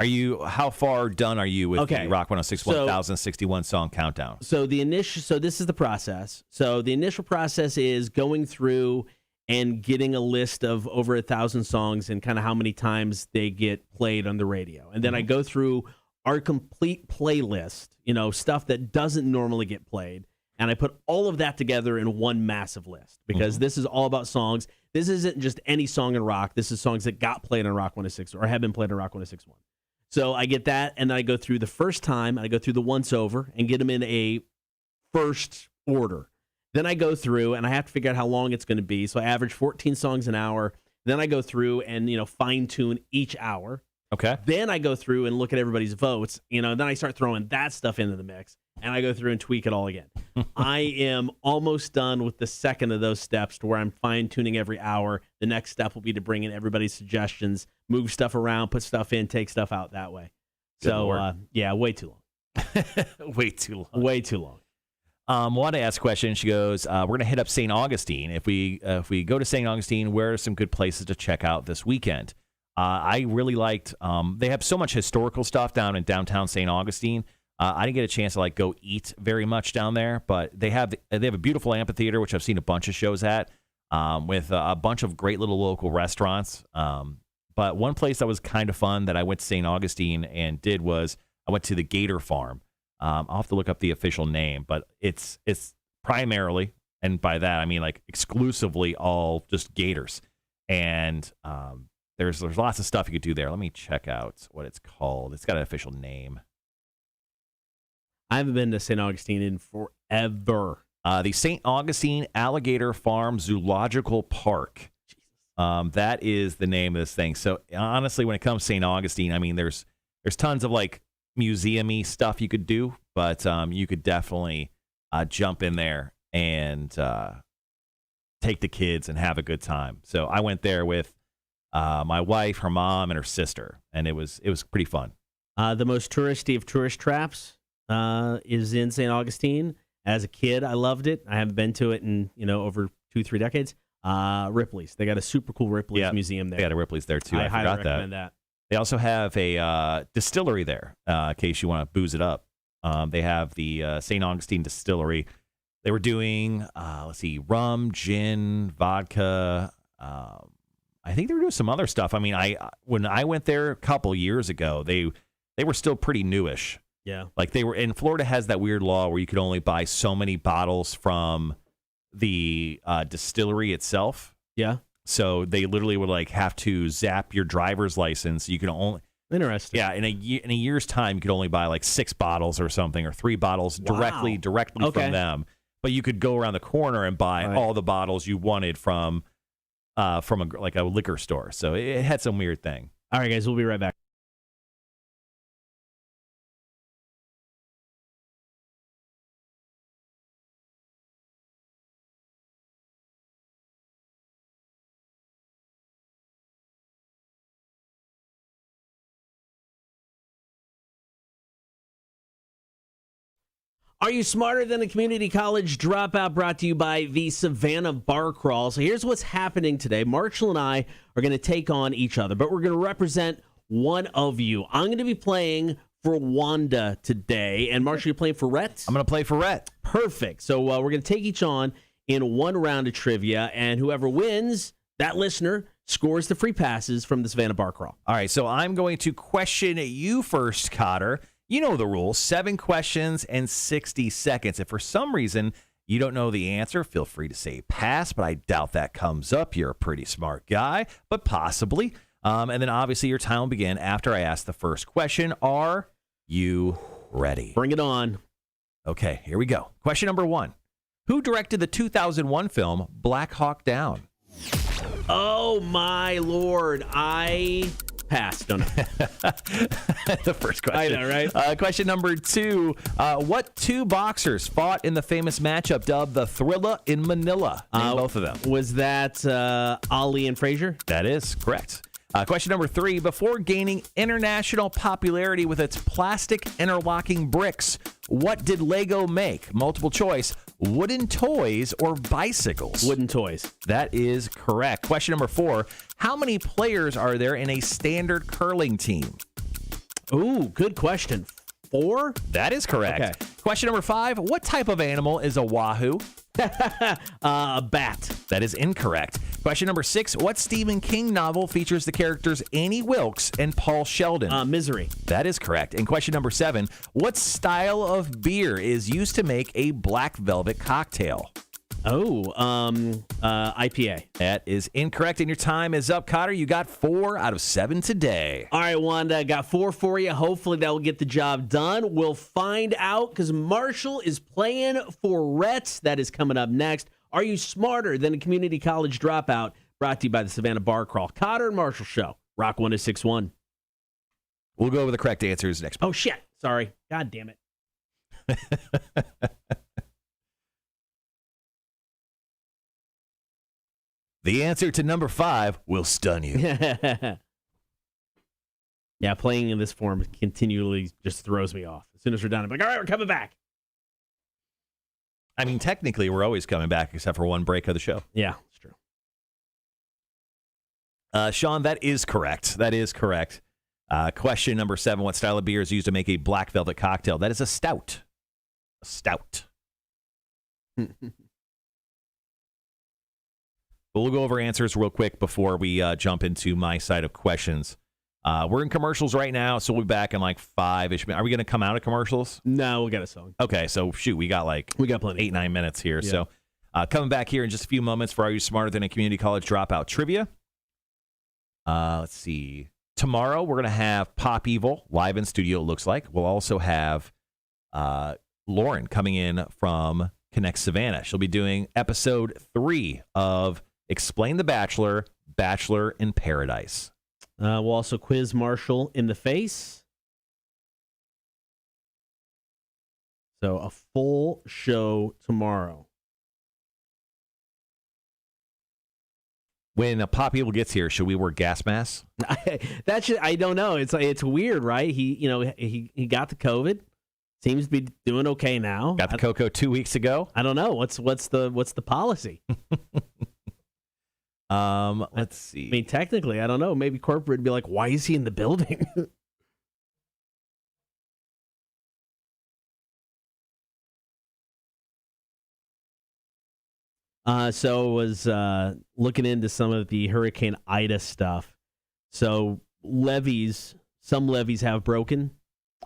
[SPEAKER 2] How far done are you with the Rock 106 1061 song countdown?
[SPEAKER 1] So this is the process. So the initial process is going through and getting a list of over 1,000 songs and kind of how many times they get played on the radio. And then I go through our complete playlist, stuff that doesn't normally get played. And I put all of that together in one massive list because this is all about songs. This isn't just any song in rock. This is songs that got played on Rock 106 or have been played on Rock 161. So I get that, and then I go through the first time, and I go through the once over and get them in a first order. Then I go through, and I have to figure out how long it's going to be. So I average 14 songs an hour. Then I go through and, fine-tune each hour.
[SPEAKER 2] Okay.
[SPEAKER 1] Then I go through and look at everybody's votes. Then I start throwing that stuff into the mix, and I go through and tweak it all again. I am almost done with the second of those steps to where I'm fine-tuning every hour. The next step will be to bring in everybody's suggestions, move stuff around, put stuff in, take stuff out that way.
[SPEAKER 2] Good
[SPEAKER 1] so,
[SPEAKER 2] Lord.
[SPEAKER 1] way too long.
[SPEAKER 2] Way too long.
[SPEAKER 1] Way too long.
[SPEAKER 2] Want to ask a question. She goes, we're going to hit up St. Augustine. If we go to St. Augustine, where are some good places to check out this weekend? I really liked, they have so much historical stuff down in downtown St. Augustine. I didn't get a chance to go eat very much down there, but they have a beautiful amphitheater, which I've seen a bunch of shows at, with a bunch of great little local restaurants. But one place that was kind of fun that I went to St. Augustine and did was I went to the Gator Farm. I'll have to look up the official name, but it's primarily, and by that I mean exclusively all just gators. And there's lots of stuff you could do there. Let me check out what it's called. It's got an official name.
[SPEAKER 1] I haven't been to St. Augustine in forever.
[SPEAKER 2] The St. Augustine Alligator Farm Zoological Park. That is the name of this thing. So honestly, when it comes to St. Augustine, I mean, there's tons of museum-y stuff you could do, but you could definitely jump in there and take the kids and have a good time. So I went there with my wife, her mom, and her sister, and it was pretty fun.
[SPEAKER 1] The most touristy of tourist traps is in St. Augustine. As a kid, I loved it. I haven't been to it in over 2-3 decades. Ripley's. They got a super cool Ripley's museum there.
[SPEAKER 2] They got a Ripley's there too. I
[SPEAKER 1] highly
[SPEAKER 2] forgot
[SPEAKER 1] recommend that.
[SPEAKER 2] They also have a distillery there, in case you want to booze it up. They have the St. Augustine Distillery. They were doing, rum, gin, vodka. I think they were doing some other stuff. I mean, when I went there a couple years ago, they were still pretty newish.
[SPEAKER 1] Yeah.
[SPEAKER 2] They were in Florida has that weird law where you could only buy so many bottles from the distillery itself.
[SPEAKER 1] Yeah.
[SPEAKER 2] So they literally would have to zap your driver's license. You can only
[SPEAKER 1] interesting.
[SPEAKER 2] Yeah, in a year's time, you could only buy 6 bottles or something, or 3 bottles directly from them. But you could go around the corner and buy all the bottles you wanted from a liquor store. So it had some weird thing.
[SPEAKER 1] All right, guys, we'll be right back. Are you smarter than a community college dropout? Brought to you by the Savannah Bar Crawl. So here's what's happening today. Marshall and I are going to take on each other, but we're going to represent one of you. I'm going to be playing for Wanda today, and Marshall, you're playing for Rhett?
[SPEAKER 2] I'm going to play for Rhett.
[SPEAKER 1] Perfect. So we're going to take each on in one round of trivia, and whoever wins, that listener, scores the free passes from the Savannah Bar Crawl.
[SPEAKER 2] All right, so I'm going to question you first, Cotter. You know the rules, 7 questions and 60 seconds. If for some reason you don't know the answer, feel free to say pass, but I doubt that comes up. You're a pretty smart guy, but possibly. And then obviously your time will begin after I ask the first question. Are you ready?
[SPEAKER 1] Bring it on.
[SPEAKER 2] Okay, here we go. Question number 1. Who directed the 2001 film Black Hawk Down?
[SPEAKER 1] Oh, my Lord. I passed. Don't know.
[SPEAKER 2] The first question.
[SPEAKER 1] I know, right?
[SPEAKER 2] Question number 2. What 2 boxers fought in the famous matchup dubbed the Thrilla in Manila? Name both of them.
[SPEAKER 1] Was that Ali and Frazier?
[SPEAKER 2] That is correct. Question number 3. Before gaining international popularity with its plastic interlocking bricks, what did Lego make? Multiple choice. Wooden toys or bicycles?
[SPEAKER 1] Wooden toys.
[SPEAKER 2] That is correct. Question number 4. How many players are there in a standard curling team?
[SPEAKER 1] Ooh, good question. 4?
[SPEAKER 2] That is correct.
[SPEAKER 1] Okay.
[SPEAKER 2] Question number 5. What type of animal is a wahoo?
[SPEAKER 1] A bat.
[SPEAKER 2] That is incorrect. Question number 6. What Stephen King novel features the characters Annie Wilkes and Paul Sheldon?
[SPEAKER 1] Misery.
[SPEAKER 2] That is correct. And question number 7. What style of beer is used to make a black velvet cocktail?
[SPEAKER 1] IPA.
[SPEAKER 2] That is incorrect, and your time is up, Cotter. You got 4 out of 7 today.
[SPEAKER 1] All right, Wanda, got 4 for you. Hopefully that will get the job done. We'll find out because Marshall is playing for Rhett's. That is coming up next. Are you smarter than a community college dropout? Brought to you by the Savannah Bar Crawl. Cotter and Marshall Show. Rock 1061.
[SPEAKER 2] We'll go over the correct answers next.
[SPEAKER 1] Oh, shit. Sorry. God damn it.
[SPEAKER 2] The answer to number 5 will stun you.
[SPEAKER 1] Yeah, playing in this form continually just throws me off. As soon as we're done, I'm like, all right, we're coming back.
[SPEAKER 2] I mean, technically, we're always coming back except for one break of the show.
[SPEAKER 1] Yeah, it's true.
[SPEAKER 2] Sean, that is correct. That is correct. Question number 7, what style of beer is used to make a black velvet cocktail? That is a stout. A stout. We'll go over answers real quick before we jump into my side of questions. We're in commercials right now, so we'll be back in like 5-ish minutes. Are we going to come out of commercials?
[SPEAKER 1] No, we got a song.
[SPEAKER 2] Okay, so shoot, we got
[SPEAKER 1] plenty.
[SPEAKER 2] 8-9 minutes here.
[SPEAKER 1] Yeah.
[SPEAKER 2] So coming back here in just a few moments for Are You Smarter Than a Community College Dropout trivia. Let's see. Tomorrow we're going to have Pop Evil live in studio, it looks like. We'll also have Lauren coming in from Connect Savannah. She'll be doing episode 3 of Explain the Bachelor, Bachelor in Paradise.
[SPEAKER 1] We'll also quiz Marshall in the face. So a full show tomorrow.
[SPEAKER 2] When Pop Evil gets here, should we wear gas masks?
[SPEAKER 1] I don't know. It's weird, right? He got the COVID. Seems to be doing okay now.
[SPEAKER 2] Got the cocoa 2 weeks ago.
[SPEAKER 1] I don't know. What's the policy?
[SPEAKER 2] Let's see.
[SPEAKER 1] I mean, technically, I don't know. Maybe corporate would be like, why is he in the building? So was looking into some of the Hurricane Ida stuff. So some levees have broken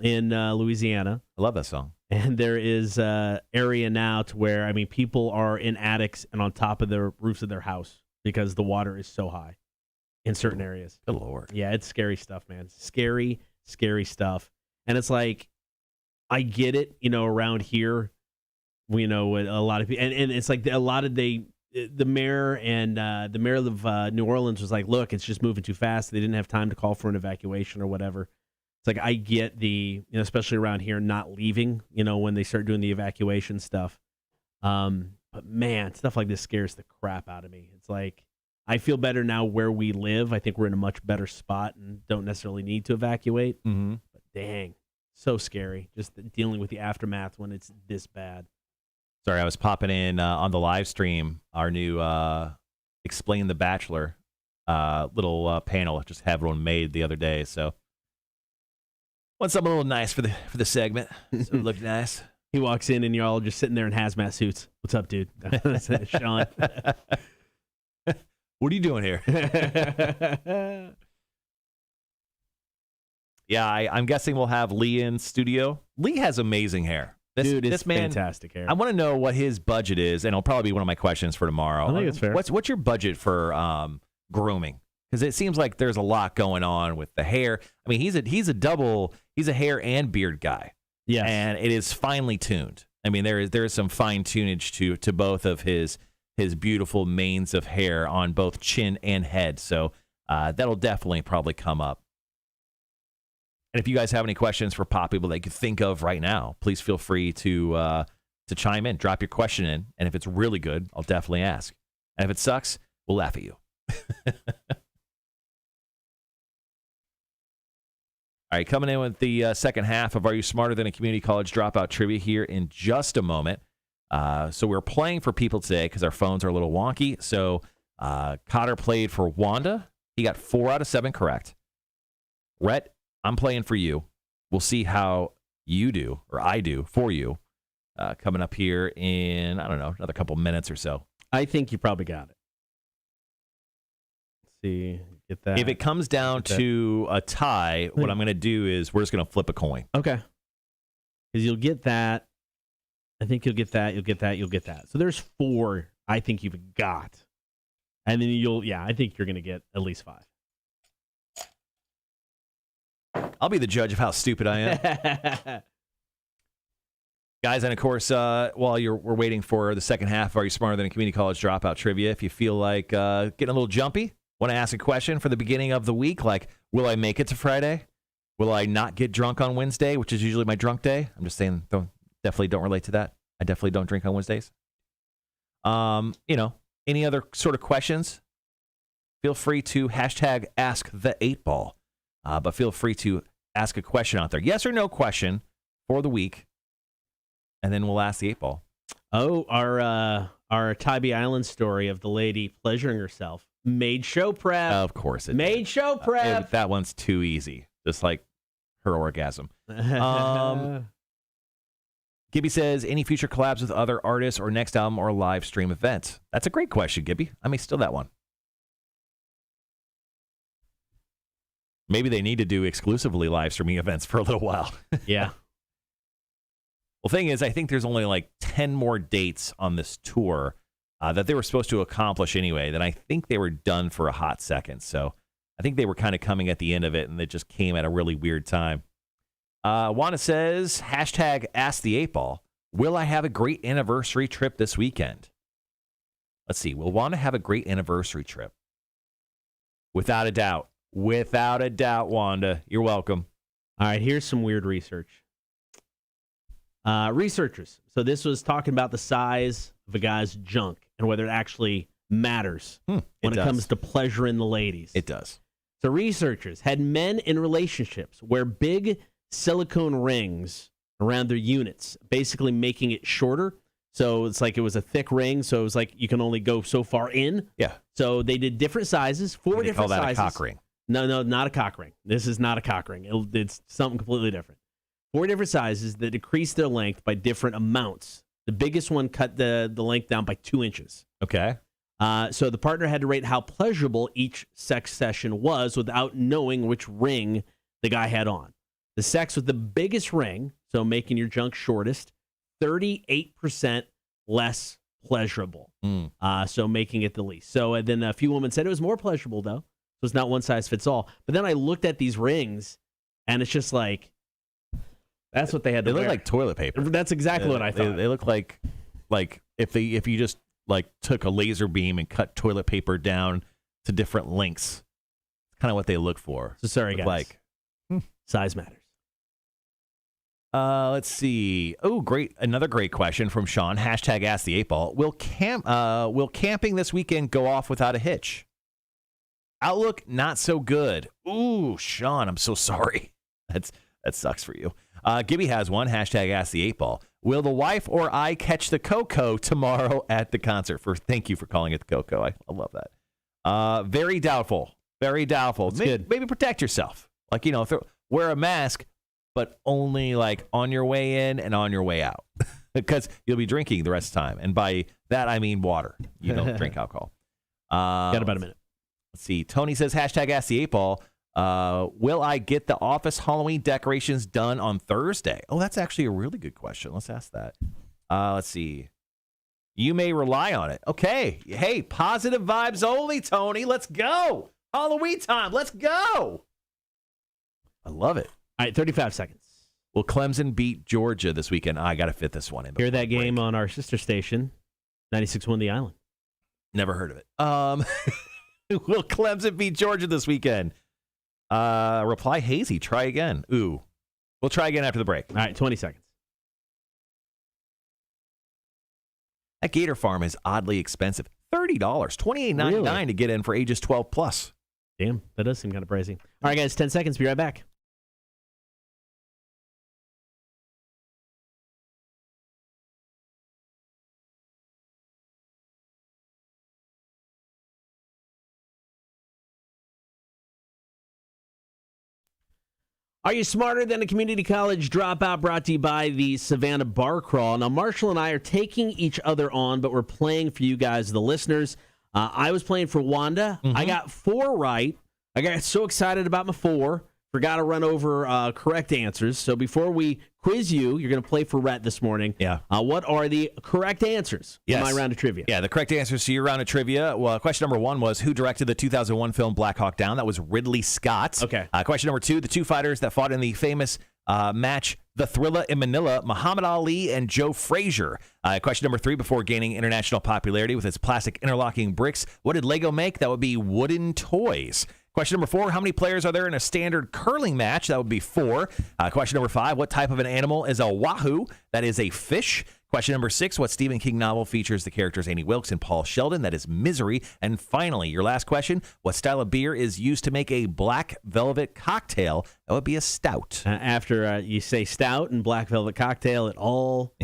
[SPEAKER 1] in Louisiana.
[SPEAKER 2] I love that song.
[SPEAKER 1] And there is area now to where, I mean, people are in attics and on top of the roofs of their house because the water is so high in certain areas.
[SPEAKER 2] Good Lord.
[SPEAKER 1] Yeah, it's scary stuff, man. Scary, scary stuff. And it's like, I get it, around here, a lot of people, and it's like a lot of the mayor and the mayor of New Orleans was like, look, it's just moving too fast. They didn't have time to call for an evacuation or whatever. It's like, I get especially around here, not leaving, when they start doing the evacuation stuff. But man, stuff like this scares the crap out of me. It's like, I feel better now where we live. I think we're in a much better spot and don't necessarily need to evacuate.
[SPEAKER 2] Mm-hmm.
[SPEAKER 1] But dang, so scary just dealing with the aftermath when it's this bad.
[SPEAKER 2] Sorry, I was popping in on the live stream our new Explain the Bachelor little panel. Just had one made the other day, so want something a little nice for the segment. So it looked nice.
[SPEAKER 1] He walks in and you're all just sitting there in hazmat suits. What's up, dude? That's Sean.
[SPEAKER 2] What are you doing here? Yeah, I'm guessing we'll have Lee in studio. Lee has amazing hair.
[SPEAKER 1] This man, fantastic hair.
[SPEAKER 2] I want to know what his budget is, and it'll probably be one of my questions for tomorrow.
[SPEAKER 1] I think it's fair.
[SPEAKER 2] What's your budget for grooming? Because it seems like there's a lot going on with the hair. I mean, he's a hair and beard guy.
[SPEAKER 1] Yes.
[SPEAKER 2] And it is finely tuned. I mean, there is some fine tunage to both of his beautiful manes of hair on both chin and head. So that'll definitely probably come up. And if you guys have any questions for Pop People that you can think of right now, please feel free to chime in, drop your question in, and if it's really good, I'll definitely ask. And if it sucks, we'll laugh at you. All right, coming in with the second half of Are You Smarter Than a Community College Dropout trivia here in just a moment. So we're playing for people today because our phones are a little wonky. So Cotter played for Wanda. He got 4 out of 7 correct. Rhett, I'm playing for you. We'll see how you do, or I do for you, coming up here in, I don't know, another couple minutes or so.
[SPEAKER 1] I think you probably got it. Let's see. Get that.
[SPEAKER 2] If it comes down to a tie, what I'm going to do is we're just going to flip a coin.
[SPEAKER 1] Okay. Because you'll get that, I think you'll get that. You'll get that. You'll get that. So there's 4 I think you've got. And then I think you're going to get at least 5.
[SPEAKER 2] I'll be the judge of how stupid I am. Guys, and of course, while we're waiting for the second half, Are You Smarter Than a Community College Dropout Trivia? If you feel like getting a little jumpy, want to ask a question for the beginning of the week, like, will I make it to Friday? Will I not get drunk on Wednesday, which is usually my drunk day? I'm just saying, definitely don't relate to that. I definitely don't drink on Wednesdays. Any other sort of questions? Feel free to hashtag ask the 8ball. But feel free to ask a question out there. Yes or no question for the week. And then we'll ask the 8ball.
[SPEAKER 1] Oh, our Tybee Island story of the lady pleasuring herself made show prep.
[SPEAKER 2] Of course it
[SPEAKER 1] made
[SPEAKER 2] did.
[SPEAKER 1] show prep.
[SPEAKER 2] That one's too easy. Just like her orgasm. Gibby says, any future collabs with other artists or next album or live stream event? That's a great question, Gibby. I may steal that one. Maybe they need to do exclusively live streaming events for a little while.
[SPEAKER 1] Yeah.
[SPEAKER 2] Well, thing is, I think there's only like 10 more dates on this tour that they were supposed to accomplish anyway. Then I think they were done for a hot second. So I think they were kind of coming at the end of it, and it just came at a really weird time. Wanda says, hashtag ask the 8ball. Will I have a great anniversary trip this weekend? Let's see. Will Wanda have a great anniversary trip? Without a doubt. Without a doubt, Wanda. You're welcome.
[SPEAKER 1] All right, here's some weird research. Researchers. So this was talking about the size of a guy's junk and whether it actually matters when it comes to pleasuring the ladies.
[SPEAKER 2] It does.
[SPEAKER 1] So researchers had men in relationships wear big silicone rings around their units, basically making it shorter. So it's like it was a thick ring, so it was like you can only go so far in.
[SPEAKER 2] Yeah.
[SPEAKER 1] So they did different sizes, 4 different sizes.
[SPEAKER 2] Call that a cock ring.
[SPEAKER 1] No, not a cock ring. This is not a cock ring. It's something completely different. 4 different sizes that decreased their length by different amounts. The biggest one cut the length down by 2 inches.
[SPEAKER 2] Okay.
[SPEAKER 1] So the partner had to rate how pleasurable each sex session was without knowing which ring the guy had on. The sex with the biggest ring, so making your junk shortest, 38% less pleasurable. So making it the least. So then a few women said it was more pleasurable, though. So it's not one size fits all. But then I looked at these rings, and it's just like, that's what they had to wear.
[SPEAKER 2] They look like toilet paper.
[SPEAKER 1] That's exactly what I thought.
[SPEAKER 2] They look like if you just like took a laser beam and cut toilet paper down to different lengths. It's kind of what they look for.
[SPEAKER 1] So sorry, guys. Size matters.
[SPEAKER 2] Let's see. Oh, great! Another great question from Sean. Hashtag ask the 8ball. Will camping this weekend go off without a hitch? Outlook not so good. Ooh, Sean, I'm so sorry. That sucks for you. Gibby has one. Hashtag ask the 8ball. Will the wife or I catch the Coco tomorrow at the concert? Thank you for calling it the Coco. I love that. Very doubtful. Very doubtful. Maybe protect yourself. Like, wear a mask, but only like on your way in and on your way out, because you'll be drinking the rest of the time. And by that, I mean water. You don't drink alcohol.
[SPEAKER 1] Got about a minute.
[SPEAKER 2] Let's see. Tony says, hashtag ask the 8ball. Will I get the office Halloween decorations done on Thursday? Oh, that's actually a really good question. Let's ask that. Let's see. You may rely on it. Okay. Hey, positive vibes only, Tony. Let's go. Halloween time. Let's go. I love it.
[SPEAKER 1] All right, 35 seconds.
[SPEAKER 2] Will Clemson beat Georgia this weekend? I got to fit this one in.
[SPEAKER 1] Hear that game on our sister station, 96.1 The Island.
[SPEAKER 2] Never heard of it. Will Clemson beat Georgia this weekend? Reply hazy. Try again. Ooh. We'll try again after the break.
[SPEAKER 1] All right, 20 seconds.
[SPEAKER 2] That Gator Farm is oddly expensive. $30. $28.99 to get in for ages 12 plus.
[SPEAKER 1] Damn, that does seem kind of pricey. All right, guys, 10 seconds. Be right back. Are you smarter than a community college dropout? Brought to you by the Savannah Bar Crawl. Now, Marshall and I are taking each other on, but we're playing for you guys, the listeners. I was playing for Wanda. I got 4 right. I got so excited about my 4. Forgot to run over correct answers. So before we quiz you, you're going to play for Rhett this morning.
[SPEAKER 2] Yeah.
[SPEAKER 1] What are the correct answers in my round of trivia?
[SPEAKER 2] Yeah, the correct answers to your round of trivia. Well, question number 1 was who directed the 2001 film Black Hawk Down? That was Ridley Scott.
[SPEAKER 1] Okay.
[SPEAKER 2] Question number 2, the two fighters that fought in the famous match The Thrilla in Manila, Muhammad Ali and Joe Frazier. Question number 3, before gaining international popularity with its plastic interlocking bricks, what did Lego make? That would be wooden toys. Question number 4, how many players are there in a standard curling match? That would be 4. Question number 5, what type of an animal is a wahoo? That is a fish. Question number 6, what Stephen King novel features the characters Annie Wilkes and Paul Sheldon? That is Misery. And finally, your last question, what style of beer is used to make a black velvet cocktail? That would be a stout.
[SPEAKER 1] After you say stout and black velvet cocktail, it all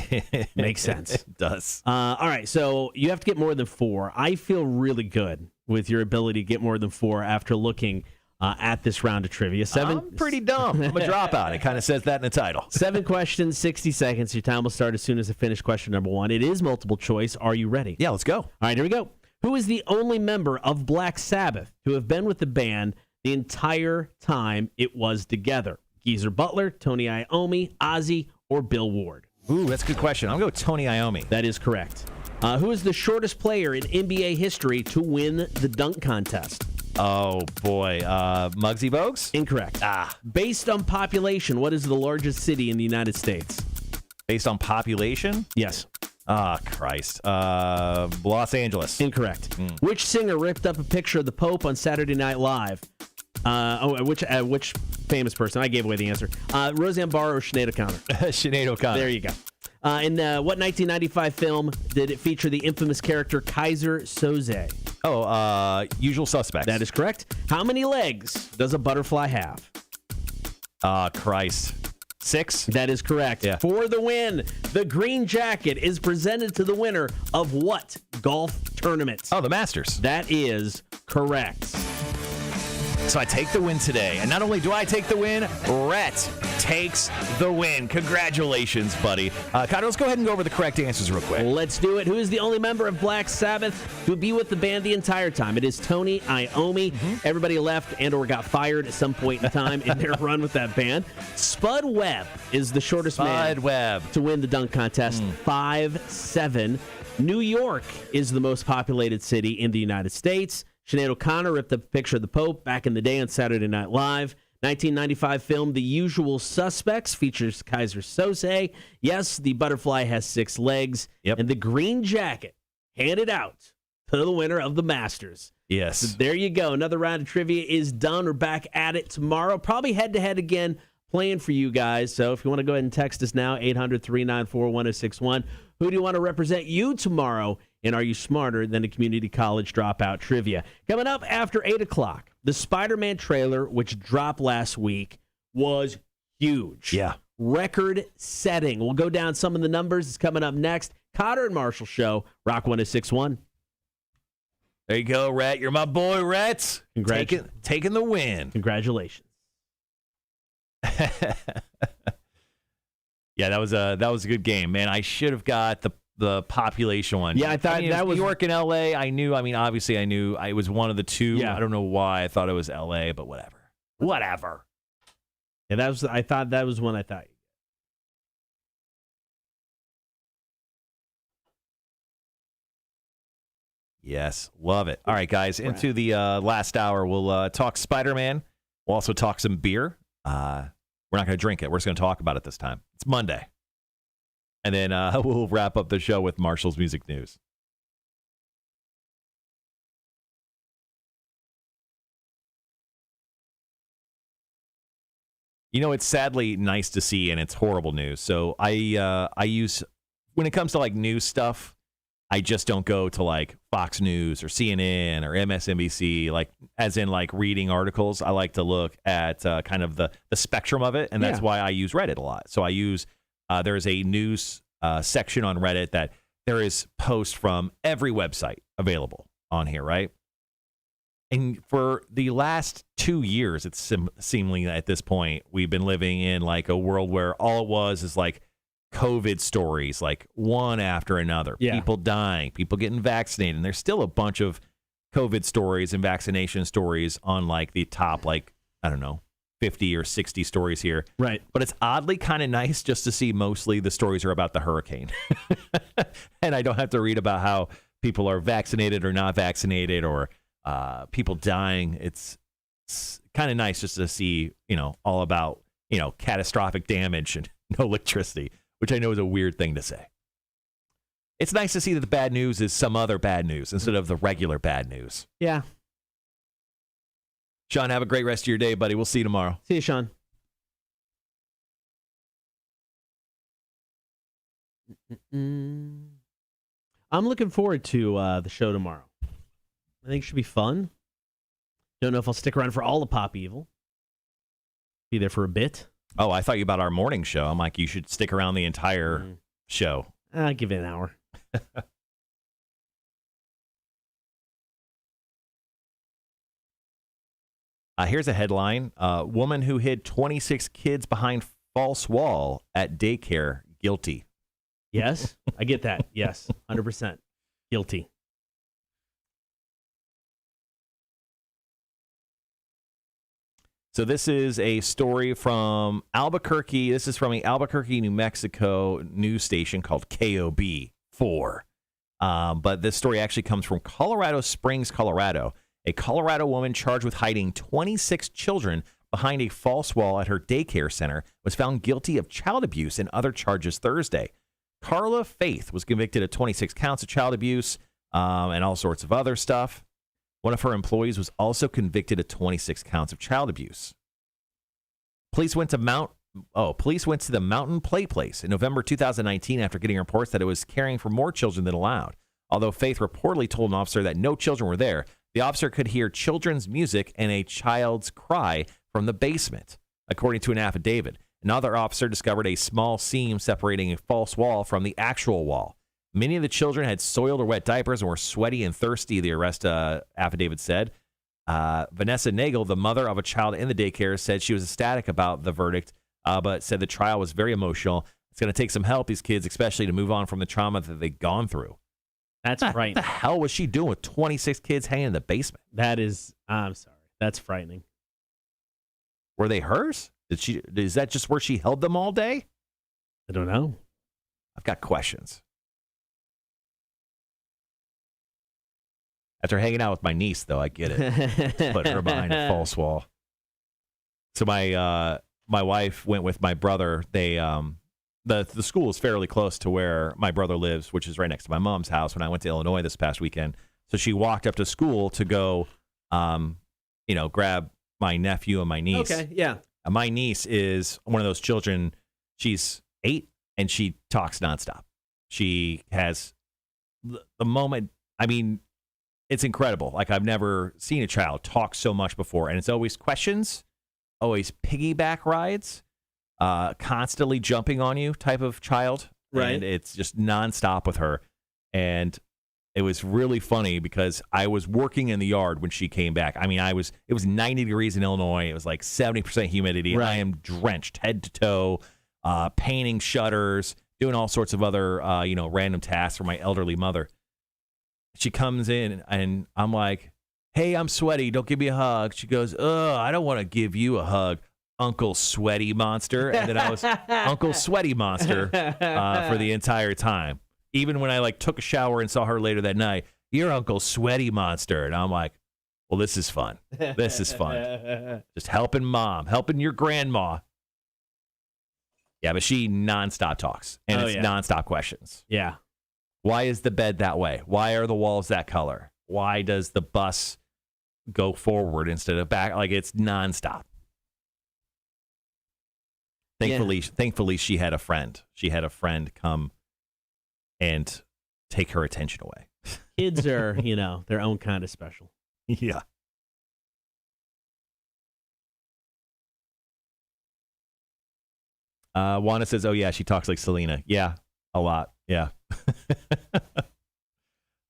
[SPEAKER 1] makes sense.
[SPEAKER 2] It does.
[SPEAKER 1] All right, so you have to get more than 4. I feel really good with your ability to get more than 4 after looking at this round of trivia.
[SPEAKER 2] I'm pretty dumb. I'm a dropout. It kind of says that in the title.
[SPEAKER 1] 7 questions, 60 seconds. Your time will start as soon as I finish question number 1. It is multiple choice. Are you ready?
[SPEAKER 2] Yeah, let's go.
[SPEAKER 1] All right, here we go. Who is the only member of Black Sabbath to have been with the band the entire time it was together? Geezer Butler, Tony Iommi, Ozzy, or Bill Ward?
[SPEAKER 2] Ooh, that's a good question. I'll go Tony Iommi.
[SPEAKER 1] That is correct. Who is the shortest player in NBA history to win the dunk contest?
[SPEAKER 2] Oh, boy. Muggsy Bogues?
[SPEAKER 1] Incorrect. Based on population, what is the largest city in the United States?
[SPEAKER 2] Based on population?
[SPEAKER 1] Yes.
[SPEAKER 2] Christ. Los Angeles.
[SPEAKER 1] Incorrect. Which singer ripped up a picture of the Pope on Saturday Night Live? Which famous person? I gave away the answer. Roseanne Barr or Sinead O'Connor?
[SPEAKER 2] Sinead O'Connor.
[SPEAKER 1] There you go. In what 1995 film did it feature the infamous character Kaiser Soze?
[SPEAKER 2] Usual Suspects.
[SPEAKER 1] That is correct. How many legs does a butterfly have?
[SPEAKER 2] Christ. 6?
[SPEAKER 1] That is correct.
[SPEAKER 2] Yeah.
[SPEAKER 1] For the win, the green jacket is presented to the winner of what golf tournament?
[SPEAKER 2] Oh, the Masters.
[SPEAKER 1] That is correct.
[SPEAKER 2] So I take the win today. And not only do I take the win, Rhett takes the win. Congratulations, buddy. Connor, let's go ahead and go over the correct answers real quick.
[SPEAKER 1] Let's do it. Who is the only member of Black Sabbath to be with the band the entire time? It is Tony Iommi. Everybody left and or got fired at some point in time in their run with that band. Spud Webb is the shortest man to win the dunk contest, 5'7". New York is the most populated city in the United States. Sinead O'Connor ripped up a picture of the Pope back in the day on Saturday Night Live. 1995 film The Usual Suspects features Kaiser Soze. Yes, the butterfly has 6 legs.
[SPEAKER 2] Yep.
[SPEAKER 1] And the green jacket handed out to the winner of the Masters.
[SPEAKER 2] Yes.
[SPEAKER 1] So there you go. Another round of trivia is done. We're back at it tomorrow. Probably head-to-head again playing for you guys. So if you want to go ahead and text us now, 800-394-1061. Who do you want to represent you tomorrow? And are you smarter than the community college dropout trivia? Coming up after 8 o'clock, the Spider-Man trailer, which dropped last week, was huge.
[SPEAKER 2] Yeah.
[SPEAKER 1] Record-setting. We'll go down some of the numbers. It's coming up next. Cotter and Marshall Show, Rock 106.1.
[SPEAKER 2] There you go, Rhett. You're my boy, Rhett. Taking the win.
[SPEAKER 1] Congratulations.
[SPEAKER 2] Yeah, that was a good game, man. I should have got the population one.
[SPEAKER 1] Yeah, I thought that was
[SPEAKER 2] New York and L.A. I knew. I mean, obviously, I knew I was one of the two.
[SPEAKER 1] Yeah.
[SPEAKER 2] I don't know why I thought it was L.A., but whatever.
[SPEAKER 1] Yeah, I thought that was one I thought.
[SPEAKER 2] Yes, love it. All right, guys, into the last hour, we'll talk Spider-Man. We'll also talk some beer. We're not going to drink it. We're just going to talk about it this time. It's Monday. And then we'll wrap up the show with Marshall's music news. You know, it's sadly nice to see, and it's horrible news. So I use, when it comes to like news stuff, I just don't go to like Fox News or CNN or MSNBC, like as in like reading articles. I like to look at kind of the spectrum of it, and that's why I use Reddit a lot. So I use there's a news section on Reddit that there is posts from every website available on here, right? And for the last 2 years, it's seemingly at this point, we've been living in like a world where all it was is like COVID stories, like one after another.
[SPEAKER 1] Yeah.
[SPEAKER 2] People dying, people getting vaccinated. And there's still a bunch of COVID stories and vaccination stories on like the top, like, I don't know, 50 or 60 stories here.
[SPEAKER 1] Right.
[SPEAKER 2] But it's oddly kind of nice just to see mostly the stories are about the hurricane. And I don't have to read about how people are vaccinated or not vaccinated or people dying. It's kind of nice just to see, all about, catastrophic damage and no electricity, which I know is a weird thing to say. It's nice to see that the bad news is some other bad news instead of the regular bad news.
[SPEAKER 1] Yeah.
[SPEAKER 2] Sean, have a great rest of your day, buddy. We'll see you tomorrow.
[SPEAKER 1] See you, Sean. I'm looking forward to the show tomorrow. I think it should be fun. Don't know if I'll stick around for all of Pop Evil. Be there for a bit.
[SPEAKER 2] Oh, I thought you about our morning show. I'm like, you should stick around the entire show.
[SPEAKER 1] I'll give it an hour.
[SPEAKER 2] Here's a headline. Woman who hid 26 kids behind false wall at daycare, guilty.
[SPEAKER 1] Yes, I get that. Yes, 100%. Guilty.
[SPEAKER 2] So this is a story from Albuquerque. This is from a Albuquerque, New Mexico news station called KOB4. But this story actually comes from Colorado Springs, Colorado. A Colorado woman charged with hiding 26 children behind a false wall at her daycare center was found guilty of child abuse and other charges Thursday. Carla Faith was convicted of 26 counts of child abuse and all sorts of other stuff. One of her employees was also convicted of 26 counts of child abuse. Police went to the Mountain Play Place in November 2019 after getting reports that it was caring for more children than allowed. Although Faith reportedly told an officer that no children were there, the officer could hear children's music and a child's cry from the basement, according to an affidavit. Another officer discovered a small seam separating a false wall from the actual wall. Many of the children had soiled or wet diapers and were sweaty and thirsty, the arrest affidavit said. Vanessa Nagel, the mother of a child in the daycare, said she was ecstatic about the verdict, but said the trial was very emotional. It's going to take some help, these kids, especially to move on from the trauma that they've gone through.
[SPEAKER 1] That's frightening.
[SPEAKER 2] What the hell was she doing with 26 kids hanging in the basement?
[SPEAKER 1] I'm sorry. That's frightening.
[SPEAKER 2] Were they hers? Is that just where she held them all day?
[SPEAKER 1] I don't know.
[SPEAKER 2] I've got questions. After hanging out with my niece, though, I get it. Put her behind a false wall. So my wife went with my brother. They the school is fairly close to where my brother lives, which is right next to my mom's house. When I went to Illinois this past weekend, so she walked up to school to go, grab my nephew and my niece.
[SPEAKER 1] Okay, yeah.
[SPEAKER 2] And my niece is one of those children. She's 8 and she talks nonstop. She has the moment. I mean, it's incredible. Like, I've never seen a child talk so much before. And it's always questions, always piggyback rides, constantly jumping on you type of child.
[SPEAKER 1] Right.
[SPEAKER 2] And it's just nonstop with her. And it was really funny because I was working in the yard when she came back. I mean, it was 90 degrees in Illinois. It was like 70% humidity.
[SPEAKER 1] Right.
[SPEAKER 2] I am drenched head to toe, painting shutters, doing all sorts of other, random tasks for my elderly mother. She comes in and I'm like, hey, I'm sweaty. Don't give me a hug. She goes, I don't want to give you a hug, Uncle Sweaty Monster. And then I was Uncle Sweaty Monster for the entire time. Even when I took a shower and saw her later that night, you're Uncle Sweaty Monster. And I'm like, well, this is fun. This is fun. Just helping mom, helping your grandma. Yeah, but she nonstop talks and it's nonstop questions.
[SPEAKER 1] Yeah.
[SPEAKER 2] Why is the bed that way? Why are the walls that color? Why does the bus go forward instead of back? Like, it's nonstop. Thankfully, she had a friend. She had a friend come and take her attention away.
[SPEAKER 1] Kids are, their own kind of special.
[SPEAKER 2] Yeah. Wanda says, oh, yeah, she talks like Selena. Yeah, a lot. Yeah.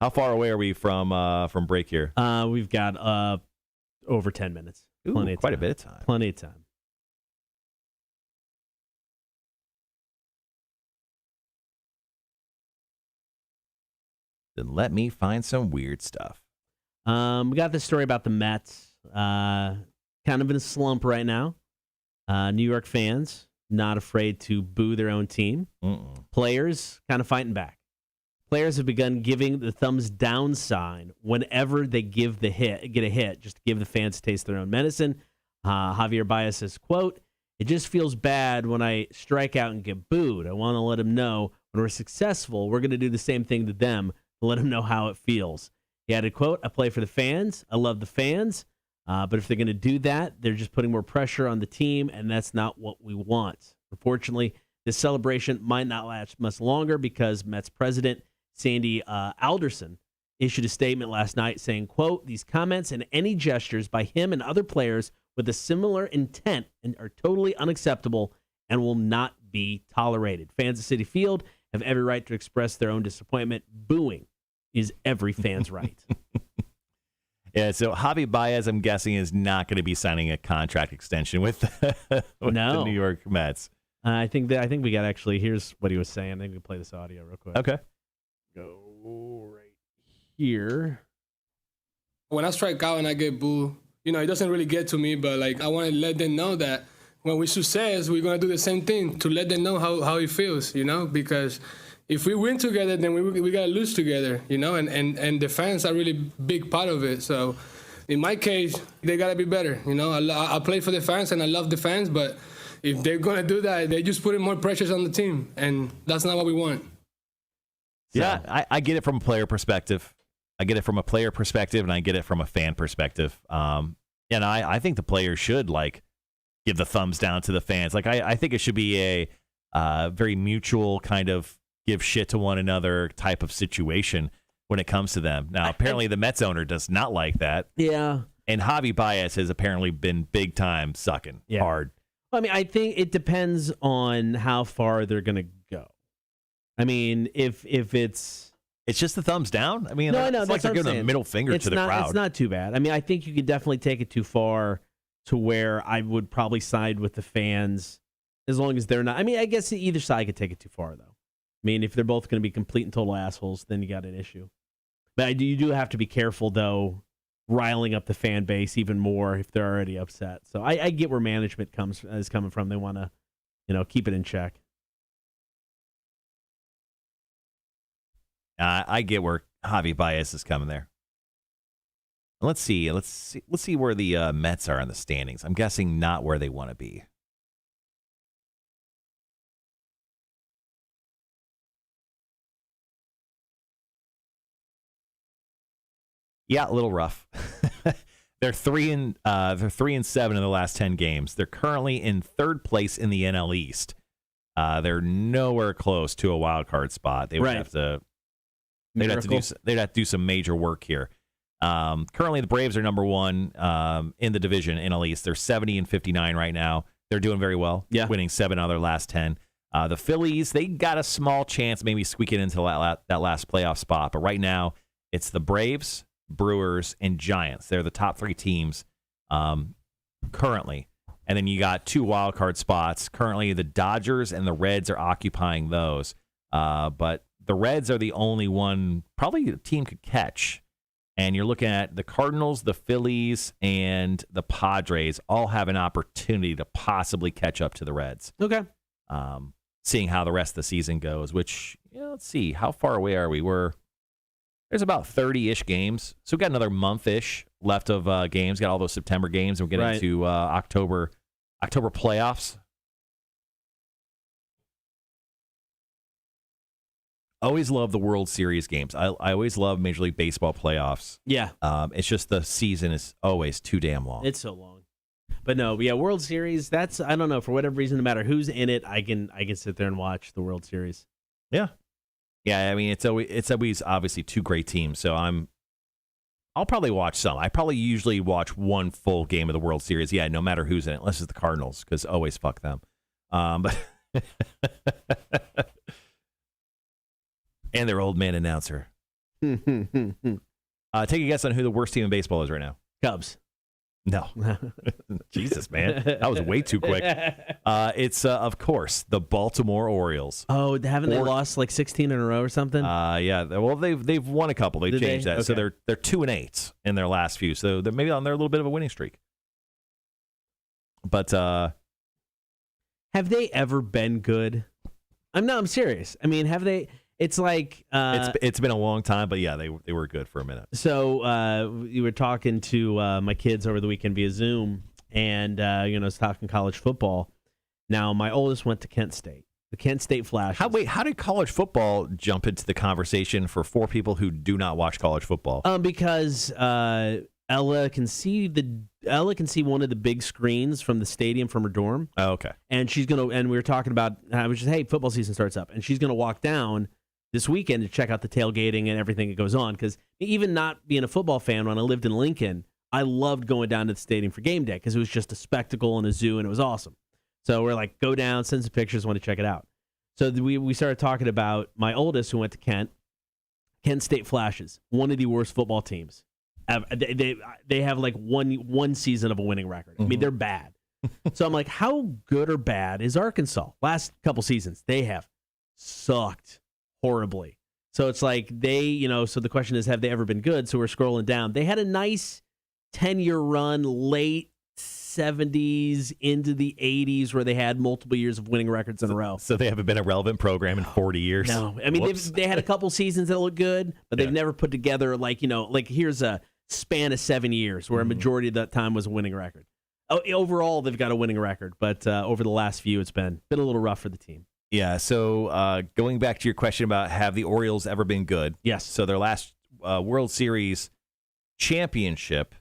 [SPEAKER 2] How far away are we from break here?
[SPEAKER 1] We've got over 10 minutes.
[SPEAKER 2] Ooh, quite a bit of time.
[SPEAKER 1] Plenty of time.
[SPEAKER 2] Then let me find some weird stuff.
[SPEAKER 1] We got this story about the Mets. Kind of in a slump right now. New York fans not afraid to boo their own team. Players kind of fighting back. Players have begun giving the thumbs down sign whenever they get a hit, just to give the fans a taste of their own medicine. Javier Baez says, quote, "It just feels bad when I strike out and get booed. I want to let them know when we're successful, we're going to do the same thing to them to let them know how it feels." He added, quote, "I play for the fans. I love the fans. But if they're going to do that, they're just putting more pressure on the team, and that's not what we want." Unfortunately, this celebration might not last much longer because Mets president Sandy Alderson issued a statement last night saying, quote, "These comments and any gestures by him and other players with a similar intent and are totally unacceptable and will not be tolerated. Fans of Citi Field have every right to express their own disappointment. Booing is every fan's right."
[SPEAKER 2] Yeah, so Javi Baez, I'm guessing, is not going to be signing a contract extension with, the New York Mets.
[SPEAKER 1] I think we got actually, here's what he was saying. I think we can play this audio real quick.
[SPEAKER 2] Okay.
[SPEAKER 1] Go right here.
[SPEAKER 8] When I strike out and I get booed, it doesn't really get to me, but like I want to let them know that when we success, we're going to do the same thing to let them know how it feels, because if we win together, then we got to lose together, and the fans are really big part of it. So in my case, they got to be better. I play for the fans and I love the fans, but if they're going to do that, they're just putting more pressures on the team, and that's not what we want.
[SPEAKER 2] So. Yeah, I get it from a player perspective. I get it from a player perspective, and I get it from a fan perspective. And I think the players should, give the thumbs down to the fans. I think it should be a very mutual kind of give shit to one another type of situation when it comes to them. Now, apparently the Mets owner does not like that.
[SPEAKER 1] Yeah.
[SPEAKER 2] And Javi Baez has apparently been big time sucking hard.
[SPEAKER 1] Well, I think it depends on how far they're going to go. If it's
[SPEAKER 2] just the thumbs down.
[SPEAKER 1] No,
[SPEAKER 2] it's like they're giving a middle finger to the crowd.
[SPEAKER 1] It's not too bad. I think you could definitely take it too far to where I would probably side with the fans as long as they're not. I guess either side could take it too far, though. If they're both going to be complete and total assholes, then you got an issue. But you do have to be careful, though, riling up the fan base even more if they're already upset. So I get where management is coming from. They want to, keep it in check.
[SPEAKER 2] I get where Javi Baez is coming there. Let's see where the Mets are in the standings. I'm guessing not where they want to be. Yeah, a little rough. They're 3-7 in the last 10 games. They're currently in third place in the NL East. They're nowhere close to a wild card spot. They would have to. They'd have to do some major work here. Currently, the Braves are number one in the division, NL East. They're 70-59 right now. They're doing very well, winning 7 out of their last 10. The Phillies, they got a small chance maybe squeaking into that last playoff spot. But right now, it's the Braves, Brewers, and Giants. They're the top 3 teams currently. And then you got 2 wild card spots. Currently, the Dodgers and the Reds are occupying those. But the Reds are the only one probably the team could catch. And you're looking at the Cardinals, the Phillies, and the Padres all have an opportunity to possibly catch up to the Reds.
[SPEAKER 1] Okay.
[SPEAKER 2] Seeing how the rest of the season goes, which, let's see, how far away are we? There's about 30-ish games. So we've got another month-ish left of games. Got all those September games. And we're getting into October playoffs. Always love the World Series games. I always love Major League Baseball playoffs.
[SPEAKER 1] Yeah.
[SPEAKER 2] It's just the season is always too damn long.
[SPEAKER 1] It's so long. But no, World Series, that's, I don't know, for whatever reason, no matter who's in it, I can sit there and watch the World Series.
[SPEAKER 2] Yeah. Yeah, it's always obviously 2 great teams, so I'll probably watch some. I probably usually watch 1 full game of the World Series. Yeah, no matter who's in it, unless it's the Cardinals, because always fuck them. But and their old man announcer. Take a guess on who the worst team in baseball is right now.
[SPEAKER 1] Cubs.
[SPEAKER 2] No. Jesus, man. That was way too quick. It's, of course, the Baltimore Orioles.
[SPEAKER 1] Oh, haven't they lost 16 in a row or something?
[SPEAKER 2] Yeah. Well, they've won a couple. They've changed that. Okay. So they're 2-8 in their last few. So they're maybe on their little bit of a winning streak. But
[SPEAKER 1] Have they ever been good? I'm serious. I mean, have they? It's like
[SPEAKER 2] it's been a long time, but yeah, they were good for a minute.
[SPEAKER 1] So you were talking to my kids over the weekend via Zoom, and I was talking college football. Now my oldest went to Kent State. The Kent State Flash.
[SPEAKER 2] How did college football jump into the conversation for 4 people who do not watch college football?
[SPEAKER 1] Because Ella can see one of the big screens from the stadium from her dorm.
[SPEAKER 2] Oh, okay.
[SPEAKER 1] And we were talking about, I was just, hey, football season starts up, and she's gonna walk down this weekend to check out the tailgating and everything that goes on. Because even not being a football fan, when I lived in Lincoln, I loved going down to the stadium for game day because it was just a spectacle and a zoo, and it was awesome. So we're like, go down, send some pictures, want to check it out. So we started talking about my oldest who went to Kent State Flashes, one of the worst football teams. They have like one season of a winning record. I mean, they're bad. So I'm like, how good or bad is Arkansas? Last couple seasons, they have sucked horribly. So it's like so the question is, have they ever been good? So we're scrolling down. They had a nice 10-year run, late 70s into the 80s, where they had multiple years of winning records in a row.
[SPEAKER 2] So they haven't been a relevant program in 40 years.
[SPEAKER 1] No, I mean they had a couple seasons that look good, but they've never put together like here's a span of 7 years where a majority of that time was a winning record. Overall, they've got a winning record, but over the last few, it's been a little rough for the team.
[SPEAKER 2] Yeah. So going back to your question about have the Orioles ever been good?
[SPEAKER 1] Yes.
[SPEAKER 2] So their last World Series championship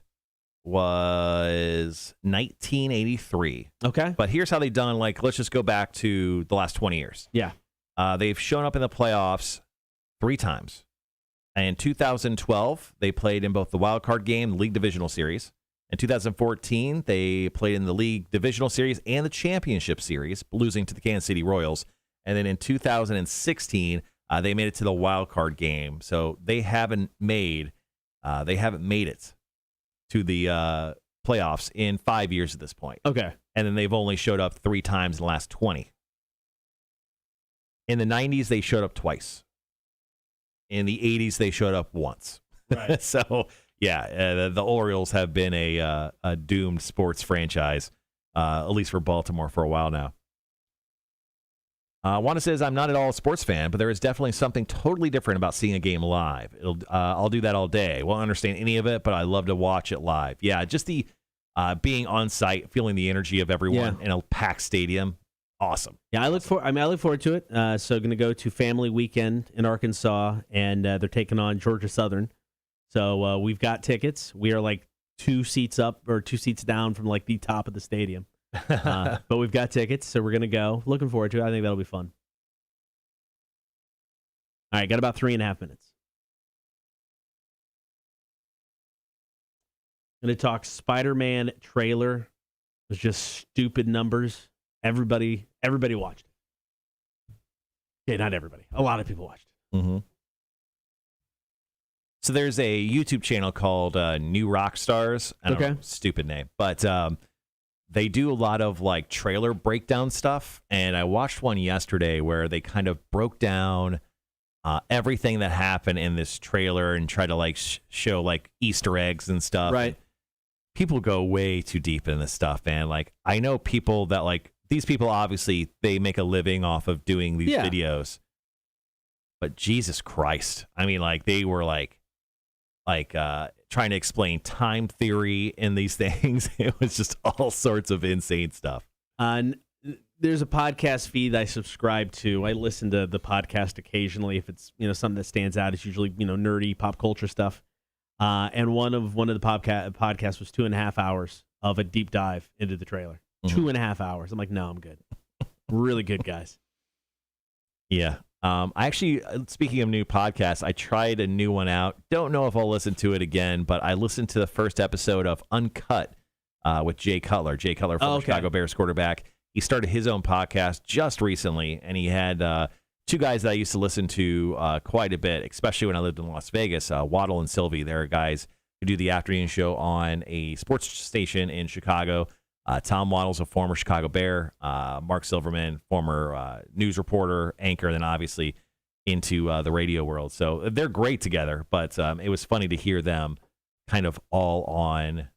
[SPEAKER 2] was 1983.
[SPEAKER 1] Okay.
[SPEAKER 2] But here's how they've done. Like, let's just go back to the last 20 years.
[SPEAKER 1] Yeah.
[SPEAKER 2] They've shown up in the playoffs 3 times. In 2012, they played in both the wild card game, League Divisional Series. In 2014, they played in the League Divisional Series and the Championship Series, losing to the Kansas City Royals. And then in 2016, they made it to the wild card game. So they haven't made it to the playoffs in 5 years at this point.
[SPEAKER 1] Okay.
[SPEAKER 2] And then they've only showed up 3 times in the last 20. In the 90s, they showed up twice. In the 80s, they showed up once.
[SPEAKER 1] Right.
[SPEAKER 2] So, yeah, the Orioles have been a doomed sports franchise, at least for Baltimore, for a while now. Wanda says, I'm not at all a sports fan, but there is definitely something totally different about seeing a game live. I'll do that all day. Won't understand any of it, but I love to watch it live. Yeah, just the being on site, feeling the energy of everyone in a packed stadium. Awesome.
[SPEAKER 1] Yeah, I look forward to it. So going to go to family weekend in Arkansas, and they're taking on Georgia Southern. So we've got tickets. We are like 2 seats up or 2 seats down from like the top of the stadium. But we've got tickets, so we're going to go. Looking forward to it. I think that'll be fun. All right, got about 3.5 minutes. Going to talk Spider-Man trailer. It was just stupid numbers. Everybody watched it. Okay, not everybody. A lot of people watched it.
[SPEAKER 2] Mm-hmm. So there's a YouTube channel called New Rock Stars. I don't know, stupid name, but they do a lot of like trailer breakdown stuff. And I watched one yesterday where they kind of broke down everything that happened in this trailer and try to like show like Easter eggs and stuff.
[SPEAKER 1] Right.
[SPEAKER 2] People go way too deep in this stuff, man. Like I know people that like these people obviously they make a living off of doing these videos. But Jesus Christ. I mean, like they were like trying to explain time theory in these things. It was just all sorts of insane stuff.
[SPEAKER 1] There's a podcast feed I subscribe to. I listen to the podcast occasionally if it's something that stands out. It's usually nerdy pop culture stuff. And one of the podcasts was 2.5 hours of a deep dive into the trailer. 2.5 hours. I'm like, no, I'm good. Really good, guys.
[SPEAKER 2] Yeah. I actually, speaking of new podcasts, I tried a new one out. Don't know if I'll listen to it again, but I listened to the first episode of Uncut with Jay Cutler. Jay Cutler, former Chicago Bears quarterback. He started his own podcast just recently, and he had 2 guys that I used to listen to quite a bit, especially when I lived in Las Vegas, Waddle and Sylvie. They're guys who do the afternoon show on a sports station in Chicago. Tom Waddle's a former Chicago Bear. Mark Silverman, former news reporter, anchor, and then obviously into the radio world. So they're great together, but it was funny to hear them kind of all on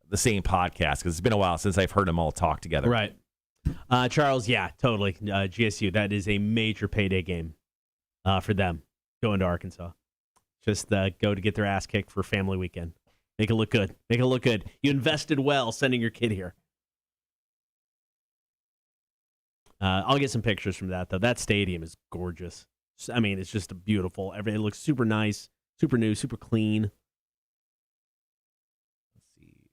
[SPEAKER 2] the same podcast because it's been a while since I've heard them all talk together.
[SPEAKER 1] Right. Charles, yeah, totally. GSU, that is a major payday game for them going to Arkansas. Just go to get their ass kicked for family weekend. Make it look good. Make it look good. You invested well sending your kid here. I'll get some pictures from that, though. That stadium is gorgeous. I mean, it's just beautiful. Everything looks super nice, super new, super clean. Let's see.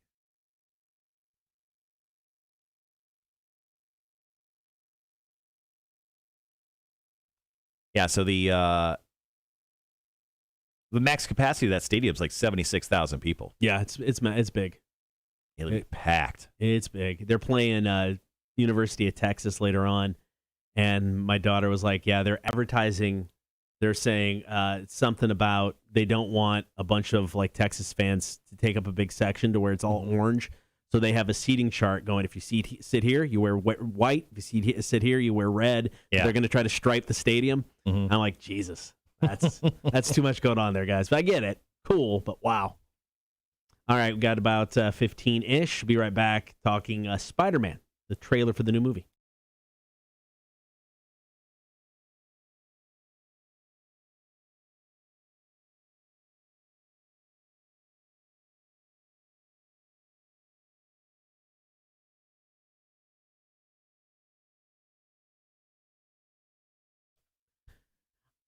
[SPEAKER 2] Yeah, so the max capacity of that stadium is like 76,000 people.
[SPEAKER 1] Yeah, it's big.
[SPEAKER 2] It'll be packed.
[SPEAKER 1] It's big. They're playing University of Texas later on, and my daughter was like, yeah, they're advertising. They're saying something about they don't want a bunch of like Texas fans to take up a big section to where it's all orange. So they have a seating chart going. If you sit here, you wear white. If you sit here, you wear red.
[SPEAKER 2] Yeah.
[SPEAKER 1] They're going to try to stripe the stadium. I'm like, Jesus, that's too much going on there, guys. But I get it. Cool, but wow. All right, we got about 15-ish. Be right back talking Spider-Man, the trailer for the new movie.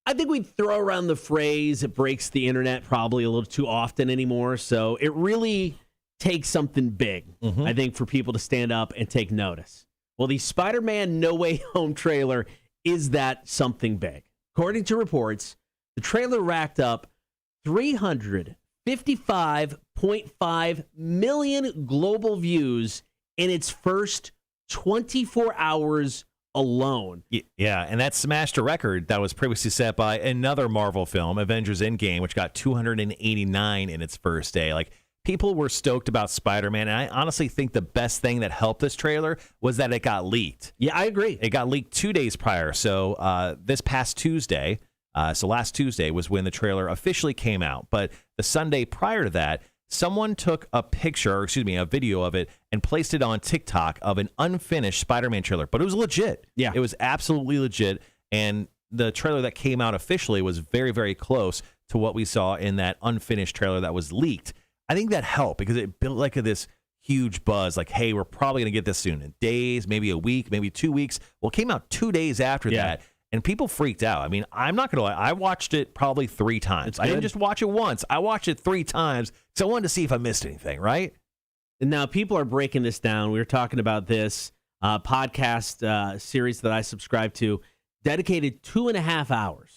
[SPEAKER 1] I think we throw around the phrase, it breaks the internet probably a little too often anymore. So it really takes something big, I think, for people to stand up and take notice. Well, the Spider-Man No Way Home trailer is that something big. According to reports, the trailer racked up 355.5 million global views in its first 24 hours alone.
[SPEAKER 2] Yeah, and that smashed a record that was previously set by another Marvel film, Avengers Endgame, which got 289 in its first day. Like, people were stoked about Spider-Man, and I honestly think the best thing that helped this trailer was that it got leaked.
[SPEAKER 1] Yeah, I agree.
[SPEAKER 2] It got leaked 2 days prior. So this past Tuesday, so last Tuesday was when the trailer officially came out. But the Sunday prior to that, someone took a picture, or excuse me, a video of it and placed it on TikTok of an unfinished Spider-Man trailer. But it was legit.
[SPEAKER 1] Yeah.
[SPEAKER 2] It was absolutely legit. And the trailer that came out officially was very, very close to what we saw in that unfinished trailer that was leaked. I think that helped because it built like this huge buzz. Like, hey, we're probably going to get this soon. In days, maybe a week, maybe 2 weeks. Well, it came out 2 days after that. And people freaked out. I mean, I'm not going to lie. I watched it probably 3 times. I didn't just watch it once. I watched it 3 times because I wanted to see if I missed anything, right?
[SPEAKER 1] And now people are breaking this down. We were talking about this podcast series that I subscribe to, dedicated 2.5 hours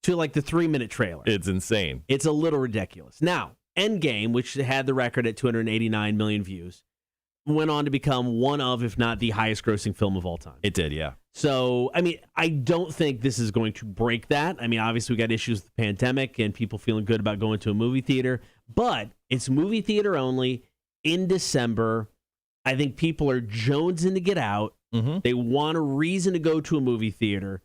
[SPEAKER 1] to like the 3-minute trailer.
[SPEAKER 2] It's insane.
[SPEAKER 1] It's a little ridiculous. Now, Endgame, which had the record at 289 million views, went on to become one of, if not the highest grossing film of all time.
[SPEAKER 2] It did, yeah.
[SPEAKER 1] So, I mean, I don't think this is going to break that. I mean, obviously, we got issues with the pandemic and people feeling good about going to a movie theater, but it's movie theater only in December. I think people are jonesing to get out. They want a reason to go to a movie theater.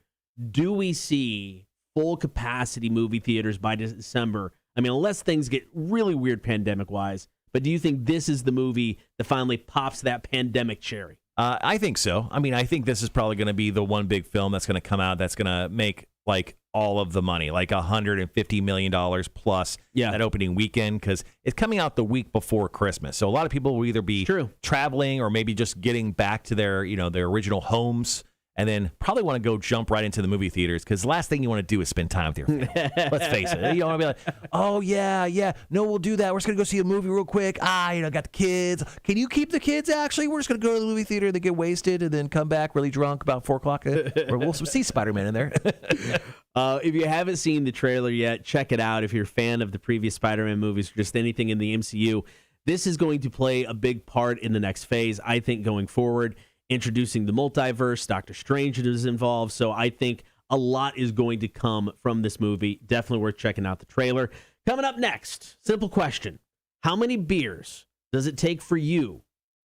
[SPEAKER 1] Do we see full capacity movie theaters by December? I mean, unless things get really weird pandemic-wise. But do you think this is the movie that finally pops that pandemic cherry?
[SPEAKER 2] I think so. I mean, I think this is probably going to be the one big film that's going to come out that's going to make like all of the money, like $150 million plus that opening weekend, because it's coming out the week before Christmas. So a lot of people will either be traveling or maybe just getting back to their, their original homes. And then probably want to go jump right into the movie theaters because the last thing you want to do is spend time with your family. Let's face it. You don't want to be like, oh, yeah. No, we'll do that. We're just going to go see a movie real quick. Got the kids. Can you keep the kids, actually? We're just going to go to the movie theater, they get wasted, and then come back really drunk about 4 o'clock. Or we'll see Spider-Man in there.
[SPEAKER 1] If you haven't seen the trailer yet, check it out. If you're a fan of the previous Spider-Man movies or just anything in the MCU, this is going to play a big part in the next phase, I think, going forward. Introducing the multiverse, Doctor Strange is involved, so I think a lot is going to come from this movie. Definitely worth checking out the trailer. Coming up next, simple question. How many beers does it take for you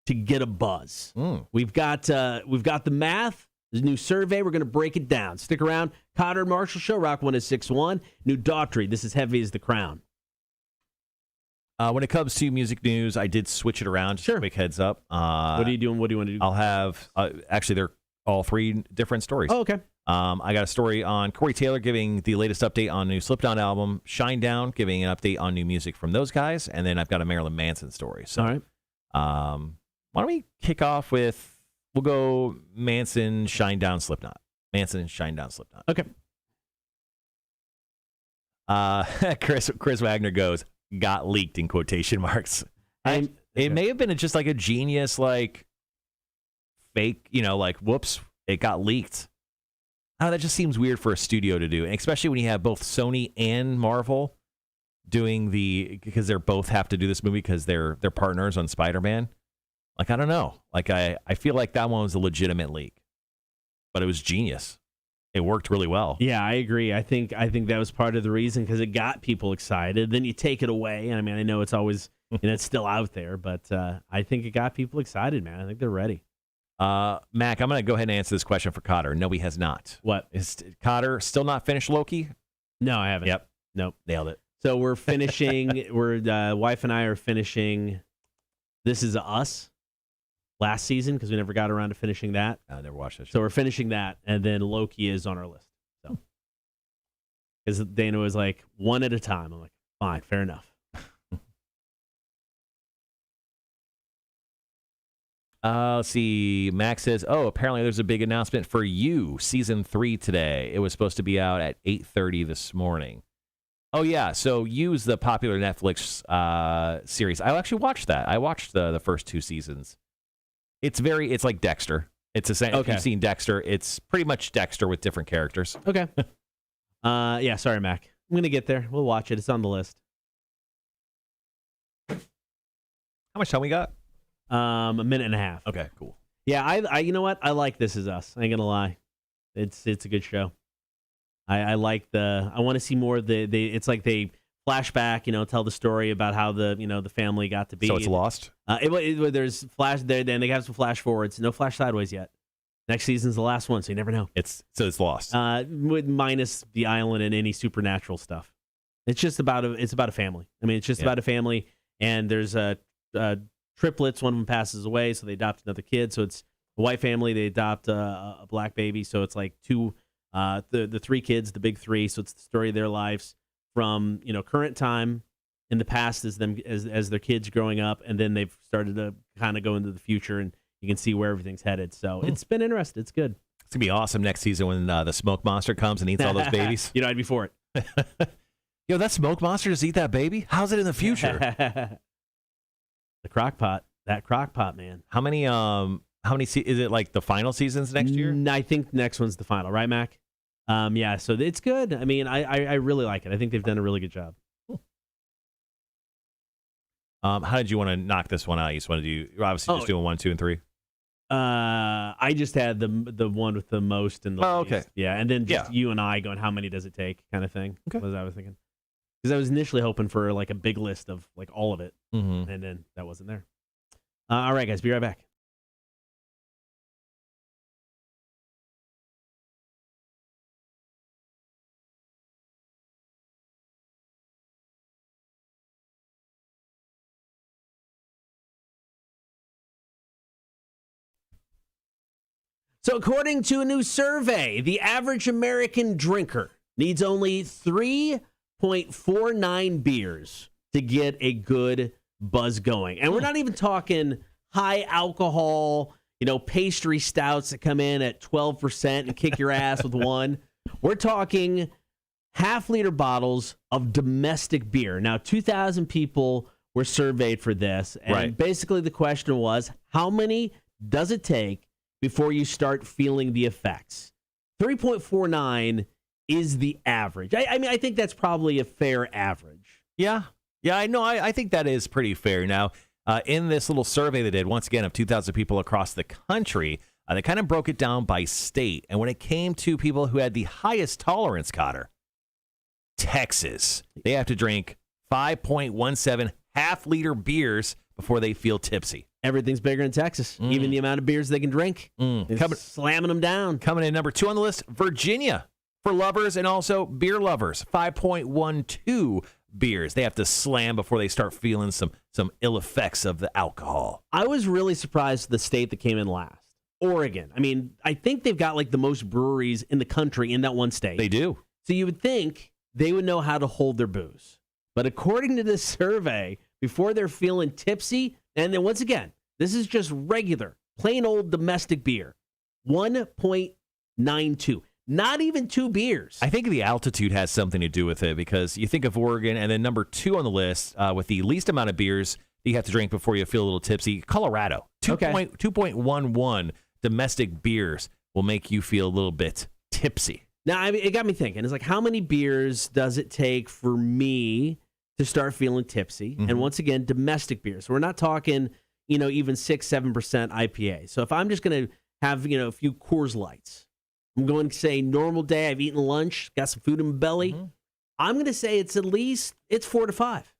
[SPEAKER 1] to get a buzz? We've got the math. There's a new survey. We're going to break it down. Stick around. Cotter and Marshall Show, Rock 106.1. New Daughtry. This is Heavy as the Crown.
[SPEAKER 2] When it comes to music news, I did switch it around. Just a quick heads up.
[SPEAKER 1] What are you doing? What do you want to do?
[SPEAKER 2] I'll have, actually, they're all 3 different stories.
[SPEAKER 1] Oh, okay.
[SPEAKER 2] I got a story on Corey Taylor giving the latest update on new Slipknot album, Shinedown, giving an update on new music from those guys, and then I've got a Marilyn Manson story. So,
[SPEAKER 1] all right.
[SPEAKER 2] Why don't we kick off with, we'll go Manson, Shinedown, Slipknot. Manson, Shinedown, Slipknot.
[SPEAKER 1] Okay.
[SPEAKER 2] Chris Wagner goes, got leaked in quotation marks. It may have been just like a genius, like fake, like, whoops, it got leaked. That just seems weird for a studio to do, and especially when you have both Sony and Marvel doing because they both have to do this movie because they're partners on Spider-Man. Like, I don't know. Like, I feel like that one was a legitimate leak, but it was genius. It worked really well.
[SPEAKER 1] Yeah, I agree. I think that was part of the reason, because it got people excited. Then you take it away. I mean, I know it's always, it's still out there, but I think it got people excited, man. I think they're ready.
[SPEAKER 2] Mac, I'm going to go ahead and answer this question for Cotter. No, he has not.
[SPEAKER 1] What?
[SPEAKER 2] Is Cotter still not finished Loki?
[SPEAKER 1] No, I haven't.
[SPEAKER 2] Yep.
[SPEAKER 1] Nope.
[SPEAKER 2] Nailed it.
[SPEAKER 1] So we're finishing, wife and I are finishing This Is Us last season, because we never got around to finishing that.
[SPEAKER 2] I never watched that show.
[SPEAKER 1] So we're finishing that, and then Loki is on our list. So, because Dana was like, one at a time. I'm like, fine, fair enough.
[SPEAKER 2] Let's see. Max says, apparently there's a big announcement for You, Season 3 today. It was supposed to be out at 8:30 this morning. Oh, yeah. So You's the popular Netflix series. I actually watched that. I watched the first 2 seasons. It's like Dexter. It's the same.
[SPEAKER 1] Okay.
[SPEAKER 2] If you've seen Dexter, it's pretty much Dexter with different characters.
[SPEAKER 1] Okay. Yeah, sorry, Mac. I'm going to get there. We'll watch it. It's on the list.
[SPEAKER 2] How much time we got?
[SPEAKER 1] A minute and a half.
[SPEAKER 2] Okay, cool.
[SPEAKER 1] Yeah, I you know what? I like This Is Us. I ain't gonna lie. It's a good show. I like I want to see more of it's like they flashback, tell the story about how the family got to be.
[SPEAKER 2] So it's Lost?
[SPEAKER 1] There's flash there, then they have some flash forwards. No flash sideways yet. Next season's the last one, so you never know.
[SPEAKER 2] It's Lost.
[SPEAKER 1] Minus the island and any supernatural stuff. It's just about a family. I mean, it's just about a family, and there's triplets. One of them passes away, so they adopt another kid. So it's a white family. They adopt a black baby. So it's like the 3 kids, the big 3. So it's the story of their lives from current time in the past as their kids growing up, and then they've started to kind of go into the future, and you can see where everything's headed. So it's been interesting. It's good.
[SPEAKER 2] It's gonna be awesome next season when the smoke monster comes and eats all those babies.
[SPEAKER 1] I'd be for it.
[SPEAKER 2] Yo, that smoke monster just eat that baby? How's it in the future?
[SPEAKER 1] The crock pot. That crock pot, man.
[SPEAKER 2] How many is it, like the final seasons next year?
[SPEAKER 1] I think next one's the final, right, Mac? Yeah, so it's good. I mean, I really like it. I think they've done a really good job.
[SPEAKER 2] How did you want to knock this one out? You just want to do, you're obviously just doing 1, 2, and 3.
[SPEAKER 1] I just had the one with the most and the least.
[SPEAKER 2] Okay.
[SPEAKER 1] Yeah, and then just you and I going, how many does it take, kind of thing.
[SPEAKER 2] Okay.
[SPEAKER 1] Was I was thinking, because I was initially hoping for like a big list of like all of it, and then that wasn't there. All right, guys, be right back. So according to a new survey, the average American drinker needs only 3.49 beers to get a good buzz going. And we're not even talking high alcohol, pastry stouts that come in at 12% and kick your ass with one. We're talking half-liter bottles of domestic beer. Now, 2,000 people were surveyed for this. And basically the question was, how many does it take before you start feeling the effects? 3.49 is the average. I mean, I think that's probably a fair average.
[SPEAKER 2] Yeah, I know. I think that is pretty fair. Now, in this little survey they did, once again, of 2,000 people across the country, they kind of broke it down by state. And when it came to people who had the highest tolerance, Cotter, Texas, they have to drink 5.17 half-liter beers before they feel tipsy.
[SPEAKER 1] Everything's bigger in Texas. Even the amount of beers they can drink. Slamming them down.
[SPEAKER 2] Coming in number 2 on the list, Virginia, for lovers and also beer lovers. 5.12 beers. They have to slam before they start feeling some ill effects of the alcohol.
[SPEAKER 1] I was really surprised the state that came in last, Oregon. I mean, I think they've got like the most breweries in the country in that one state.
[SPEAKER 2] They do.
[SPEAKER 1] So you would think they would know how to hold their booze. But according to this survey, before they're feeling tipsy, and then once again, this is just regular, plain old domestic beer, 1.92. Not even 2 beers.
[SPEAKER 2] I think the altitude has something to do with it because you think of Oregon, and then number 2 on the list with the least amount of beers you have to drink before you feel a little tipsy, Colorado. 2.11 domestic beers will make you feel a little bit tipsy.
[SPEAKER 1] Now, it got me thinking. It's like, how many beers does it take for me to start feeling tipsy?
[SPEAKER 2] Mm-hmm.
[SPEAKER 1] And once again, domestic beers. So we're not talking, even 6-7% IPA. So if I'm just going to have, a few Coors Lights, I'm going to say normal day, I've eaten lunch, got some food in my belly.
[SPEAKER 2] Mm-hmm.
[SPEAKER 1] I'm going to say it's 4 to 5.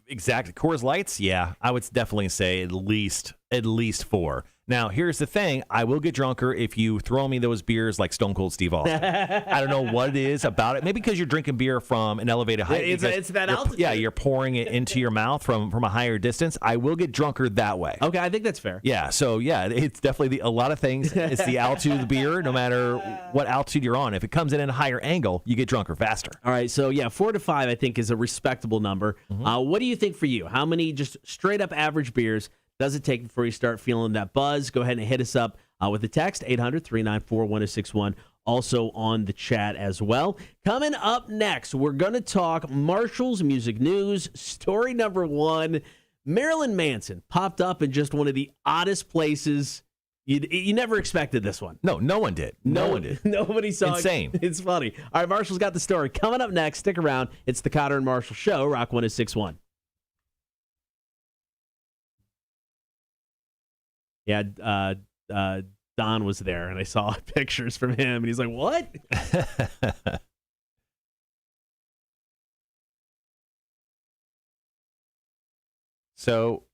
[SPEAKER 2] Exactly. Coors Lights, yeah, I would definitely say at least 4. Now, here's the thing. I will get drunker if you throw me those beers like Stone Cold Steve Austin. I don't know what it is about it. Maybe because you're drinking beer from an elevated height.
[SPEAKER 1] It's that altitude.
[SPEAKER 2] Yeah, you're pouring it into your mouth from a higher distance. I will get drunker that way.
[SPEAKER 1] Okay, I think that's fair.
[SPEAKER 2] Yeah, so yeah, it's definitely a lot of things. It's the altitude of the beer, no matter what altitude you're on. If it comes in at a higher angle, you get drunker faster.
[SPEAKER 1] All right, so yeah, 4 to 5 I think is a respectable number.
[SPEAKER 2] Mm-hmm.
[SPEAKER 1] What do you think for you? How many just straight up average beers does it take before you start feeling that buzz? Go ahead and hit us up with the text, 800-394-1061. Also on the chat as well. Coming up next, we're going to talk Marshall's music news. Story number 1, Marilyn Manson popped up in just one of the oddest places. You never expected this one.
[SPEAKER 2] No one did. No one did.
[SPEAKER 1] Nobody saw
[SPEAKER 2] Insane.
[SPEAKER 1] it. It's funny. All right, Marshall's got the story. Coming up next, stick around. It's the Cotter and Marshall Show, Rock 106.1. Yeah, Don was there, and I saw pictures from him, and he's like, what?
[SPEAKER 2] So,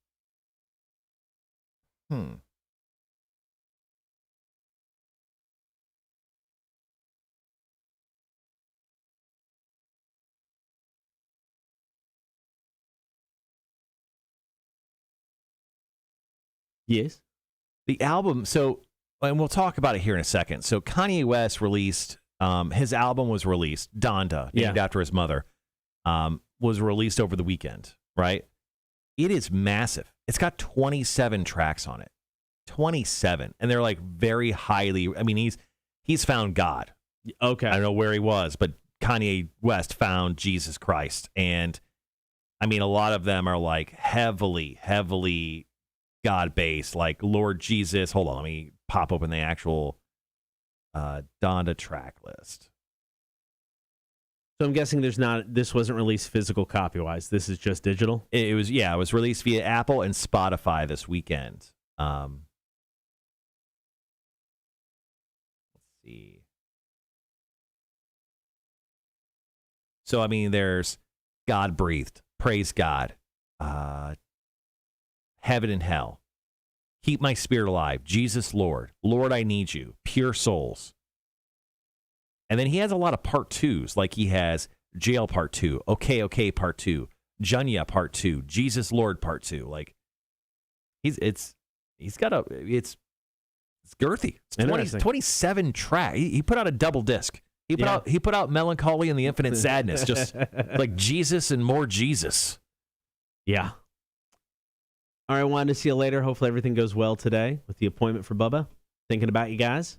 [SPEAKER 1] Yes.
[SPEAKER 2] The album, and we'll talk about it here in a second. So Kanye West released, his album was released, Donda, named after his mother, was released over the weekend, right? It is massive. It's got 27 tracks on it. 27. And they're like very highly, I mean, he's found God.
[SPEAKER 1] Okay.
[SPEAKER 2] I don't know where he was, but Kanye West found Jesus Christ. And I mean, a lot of them are like heavily God-based, like Lord Jesus. Hold on, let me pop open the actual Donda track list.
[SPEAKER 1] So I'm guessing this wasn't released physical copy-wise. This is just digital?
[SPEAKER 2] It was released via Apple and Spotify this weekend. Let's see. So, I mean, there's God Breathed, Praise God, Heaven and Hell, Keep My Spirit Alive, Jesus Lord, Lord I Need You, Pure Souls. And then he has a lot of part 2s, like he has Jail Part 2, Okay Part 2, Junya Part 2, Jesus Lord Part 2. Like it's girthy. It's 27 tracks. He put out a double disc. He put out Melancholy and the Infinite Sadness, just like Jesus and more Jesus.
[SPEAKER 1] Yeah. All right, wanted to see you later. Hopefully everything goes well today with the appointment for Bubba. Thinking about you guys.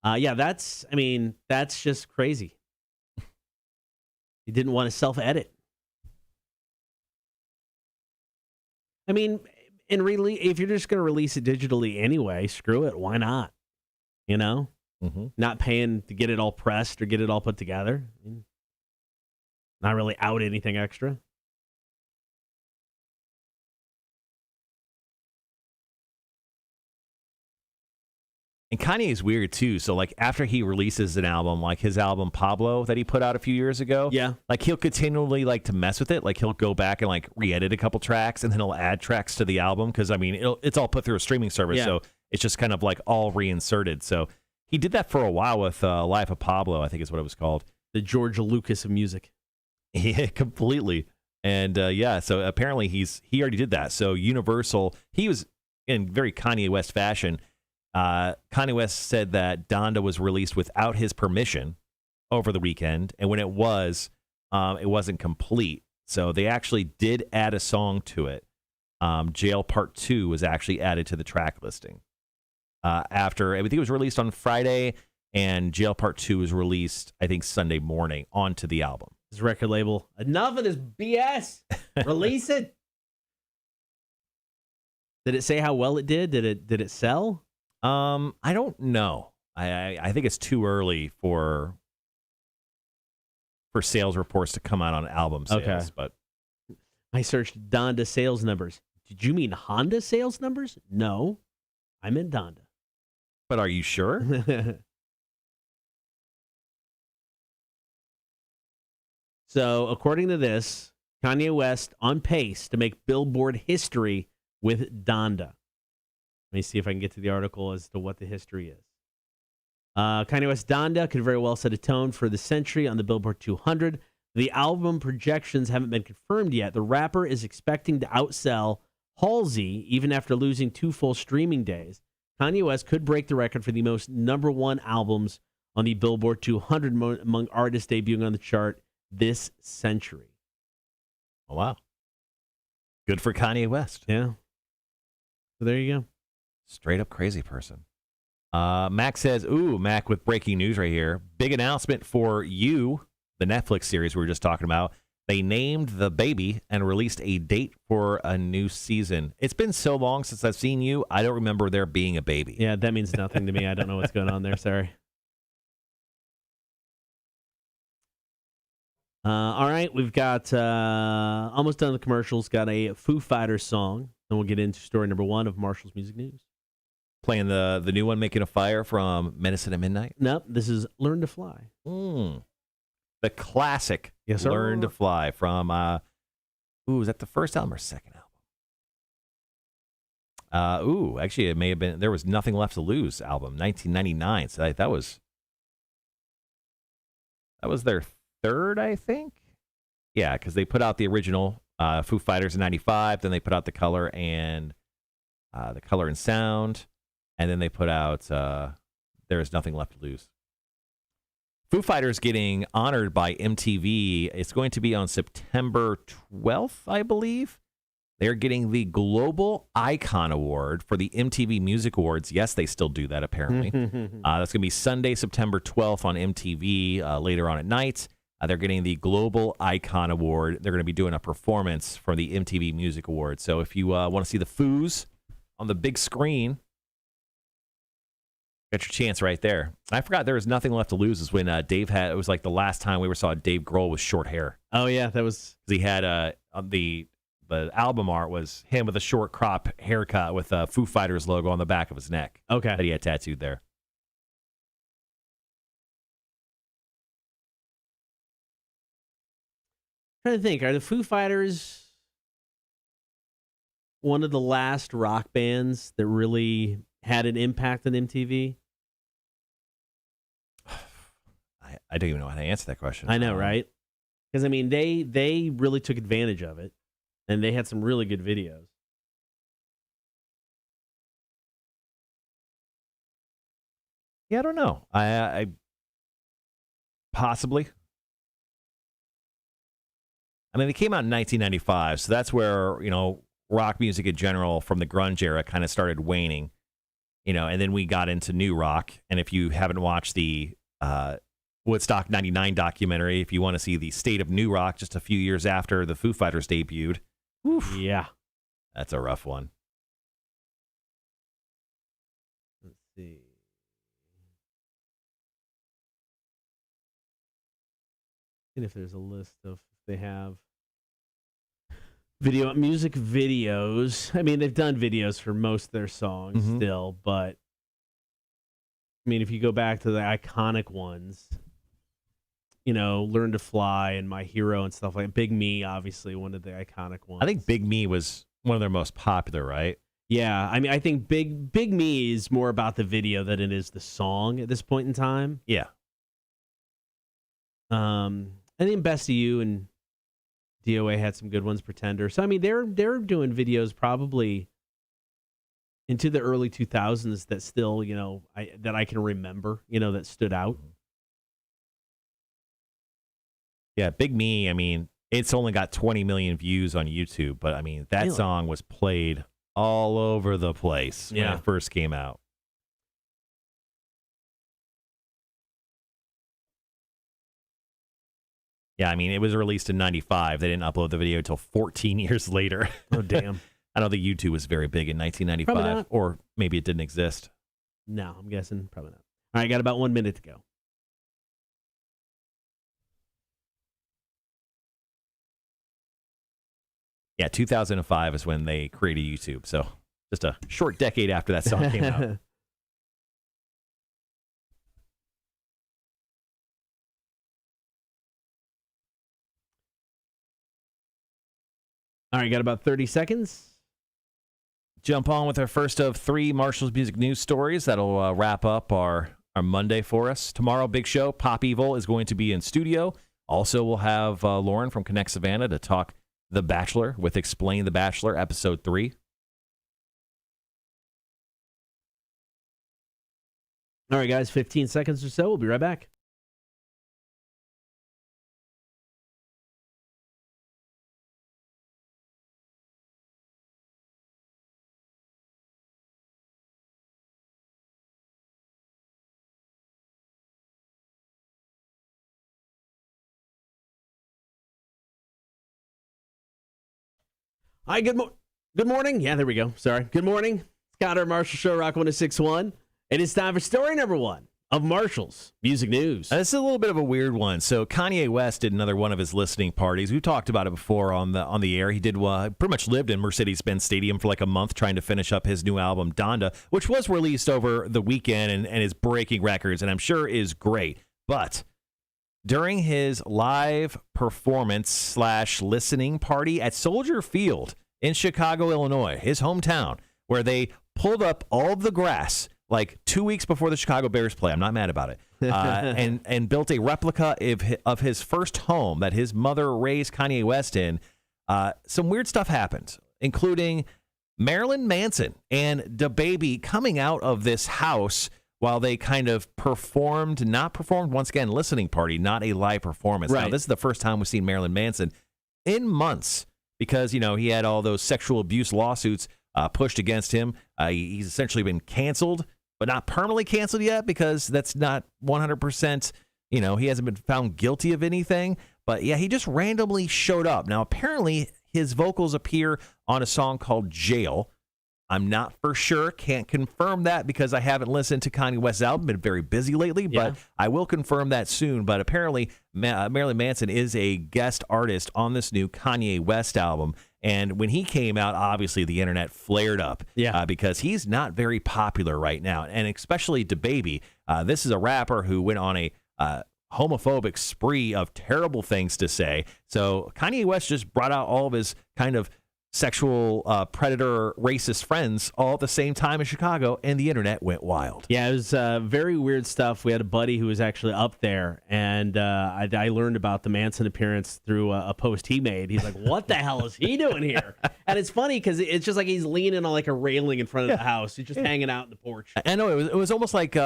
[SPEAKER 1] That's just crazy. He didn't want to self-edit. I mean, if you're just going to release it digitally anyway, screw it. Why not? You know?
[SPEAKER 2] Mm-hmm.
[SPEAKER 1] Not paying to get it all pressed or get it all put together. Not really out anything extra.
[SPEAKER 2] And Kanye is weird too. So like after he releases an album, like his album Pablo that he put out a few years ago, like he'll continually like to mess with it. Like he'll go back and like re-edit a couple tracks, and then he'll add tracks to the album because I mean it's all put through a streaming service, so it's just kind of like all reinserted. So he did that for a while with Life of Pablo, I think is what it was called.
[SPEAKER 1] The George Lucas of music.
[SPEAKER 2] Yeah, completely. And so apparently he already did that. So Universal, he was in very Kanye West fashion. Kanye West said that Donda was released without his permission over the weekend, and when it wasn't complete. So they actually did add a song to it. Jail Part 2 was actually added to the track listing. After everything was released on Friday, and Jail Part 2 was released, I think, Sunday morning onto the album.
[SPEAKER 1] His record label, enough of this BS. Release it. Did it say how well it did? Did it sell?
[SPEAKER 2] I don't know. I think it's too early for sales reports to come out on album sales.
[SPEAKER 1] Okay.
[SPEAKER 2] But
[SPEAKER 1] I searched Donda sales numbers. Did you mean Honda sales numbers? No, I meant Donda.
[SPEAKER 2] But are you sure?
[SPEAKER 1] So, according to this, Kanye West on pace to make Billboard history with Donda. Let me see if I can get to the article as to what the history is. Kanye West Donda could very well set a tone for the century on the Billboard 200. The album projections haven't been confirmed yet. The rapper is expecting to outsell Halsey even after losing 2 full streaming days. Kanye West could break the record for the most #1 albums on the Billboard 200 among artists debuting on the chart this century.
[SPEAKER 2] Oh, wow. Good for Kanye West.
[SPEAKER 1] Yeah. So there you go.
[SPEAKER 2] Straight up crazy person. Mac says, ooh, Mac with breaking news right here. Big announcement for You, the Netflix series we were just talking about. They named the baby and released a date for a new season. It's been so long since I've seen You, I don't remember there being a baby.
[SPEAKER 1] Yeah, that means nothing to me. I don't know what's going on there. Sorry. All right, we've got almost done the commercials. Got a Foo Fighters song, and we'll get into story number 1 of Marshall's Music News.
[SPEAKER 2] Playing the new one, Making a Fire from Medicine at Midnight?
[SPEAKER 1] Nope, this is Learn to Fly.
[SPEAKER 2] The classic
[SPEAKER 1] Yes, sir.
[SPEAKER 2] Learn to Fly from, is that the first album or second album? Actually, it may have been, there was Nothing Left to Lose album, 1999. So that was their third, I think. Yeah, because they put out the original Foo Fighters in 95, then they put out the Color and Sound, and then they put out There Is Nothing Left to Lose. Foo Fighters getting honored by MTV. It's going to be on September 12th, I believe. They're getting the Global Icon Award for the MTV Music Awards. Yes, they still do that, apparently. That's going to be Sunday, September 12th on MTV later on at night. They're getting the Global Icon Award. They're going to be doing a performance for the MTV Music Awards. So if you want to see the Foos on the big screen, got your chance right there. I forgot There Was Nothing Left to Lose is when Dave had, it was like the last time we ever saw Dave Grohl with short hair.
[SPEAKER 1] Oh, yeah, that was.
[SPEAKER 2] He had the album art was him with a short crop haircut with a Foo Fighters logo on the back of his neck.
[SPEAKER 1] Okay.
[SPEAKER 2] That he had tattooed there.
[SPEAKER 1] Trying to think, are the Foo Fighters one of the last rock bands that really had an impact on MTV?
[SPEAKER 2] I don't even know how to answer that question.
[SPEAKER 1] I know, right? Because, I mean, they really took advantage of it, and they had some really good videos.
[SPEAKER 2] Yeah, I don't know. I possibly. I mean, they came out in 1995, so that's where, rock music in general from the grunge era kind of started waning, and then we got into new rock. And if you haven't watched the Woodstock 99 documentary, if you want to see the state of new rock just a few years after the Foo Fighters debuted, oof,
[SPEAKER 1] Yeah.
[SPEAKER 2] that's a rough one.
[SPEAKER 1] Let's see. And if there's a list of, they have music videos. I mean, they've done videos for most of their songs still, but I mean, if you go back to the iconic ones, Learn to Fly and My Hero and stuff like Big Me, obviously one of the iconic ones.
[SPEAKER 2] I think Big Me was one of their most popular, right?
[SPEAKER 1] Yeah, I mean, I think Big Me is more about the video than it is the song at this point in time.
[SPEAKER 2] Yeah.
[SPEAKER 1] I think Best of You and DOA had some good ones, Pretender. So I mean, they're doing videos probably into the early 2000s that still, that I can remember, that stood out.
[SPEAKER 2] Yeah, Big Me, I mean, it's only got 20 million views on YouTube, but I mean, that song was played all over the place when it first came out. Yeah, I mean, it was released in 95. They didn't upload the video until 14 years later.
[SPEAKER 1] Oh, damn.
[SPEAKER 2] I don't think YouTube was very big in 1995, or maybe it didn't exist.
[SPEAKER 1] No, I'm guessing probably not. All right, got about 1 minute to go.
[SPEAKER 2] Yeah, 2005 is when they created YouTube. So just a short decade after that song came out.
[SPEAKER 1] All right, got about 30 seconds.
[SPEAKER 2] Jump on with our first of 3 Marshall's Music News stories. That'll wrap up our Monday for us. Tomorrow, big show. Pop Evil is going to be in studio. Also, we'll have Lauren from Connect Savannah to talk The Bachelor with Explain the Bachelor, Episode 3.
[SPEAKER 1] All right, guys, 15 seconds or so. We'll be right back. Hi, good morning. Yeah, there we go. Sorry. Good morning. Scott or Marshall Show, Rock 106.1. It is time for story number 1 of Marshall's Music News.
[SPEAKER 2] This is a little bit of a weird one. So Kanye West did another one of his listening parties. We talked about it before on the air. He did pretty much lived in Mercedes-Benz Stadium for like a month trying to finish up his new album, Donda, which was released over the weekend and is breaking records, and I'm sure is great. But during his live performance / listening party at Soldier Field in Chicago, Illinois, his hometown, where they pulled up all of the grass like 2 weeks before the Chicago Bears play. I'm not mad about it. And built a replica of his first home that his mother raised Kanye West in. Some weird stuff happened, including Marilyn Manson and DaBaby coming out of this house while they kind of not performed, once again, listening party, not a live performance.
[SPEAKER 1] Right.
[SPEAKER 2] Now, this is the first time we've seen Marilyn Manson in months because, he had all those sexual abuse lawsuits pushed against him. He's essentially been canceled, but not permanently canceled yet because that's not 100%, he hasn't been found guilty of anything. But, yeah, he just randomly showed up. Now, apparently, his vocals appear on a song called Jail. I'm not for sure, can't confirm that because I haven't listened to Kanye West's album, been very busy lately, but I will confirm that soon. But apparently, Marilyn Manson is a guest artist on this new Kanye West album. And when he came out, obviously the internet flared up because he's not very popular right now. And especially DaBaby. This is a rapper who went on a homophobic spree of terrible things to say. So Kanye West just brought out all of his kind of sexual predator racist friends all at the same time in Chicago, and the internet went wild.
[SPEAKER 1] Yeah, it was very weird stuff. We had a buddy who was actually up there, and I learned about the Manson appearance through a post he made. He's like, what the hell is he doing here? And it's funny because it's just like he's leaning on like a railing in front of the house. He's just hanging out in the porch.
[SPEAKER 2] I know, it was almost like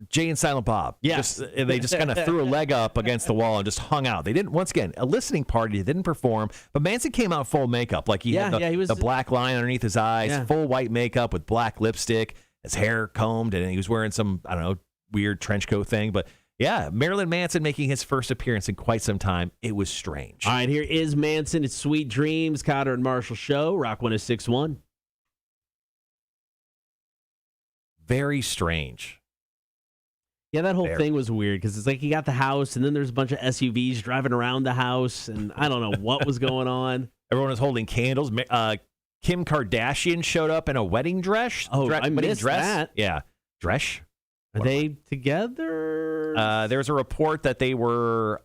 [SPEAKER 2] Jay and Silent Bob.
[SPEAKER 1] Yes.
[SPEAKER 2] They just kind of threw a leg up against the wall and just hung out. They didn't, once again, a listening party. They didn't perform, but Manson came out full makeup. Like he had the black line underneath his eyes, full white makeup with black lipstick, his hair combed, and he was wearing some, I don't know, weird trench coat thing. But yeah, Marilyn Manson making his first appearance in quite some time. It was strange.
[SPEAKER 1] All right, here is Manson. It's Sweet Dreams, Cotter and Marshall Show, Rock 106.1.
[SPEAKER 2] Very strange.
[SPEAKER 1] Yeah, that whole thing was weird because it's like he got the house and then there's a bunch of SUVs driving around the house and I don't know what was going on.
[SPEAKER 2] Everyone was holding candles. Kim Kardashian showed up in a wedding dress.
[SPEAKER 1] I missed that.
[SPEAKER 2] Yeah. Dress?
[SPEAKER 1] Are they together?
[SPEAKER 2] There's a report that they were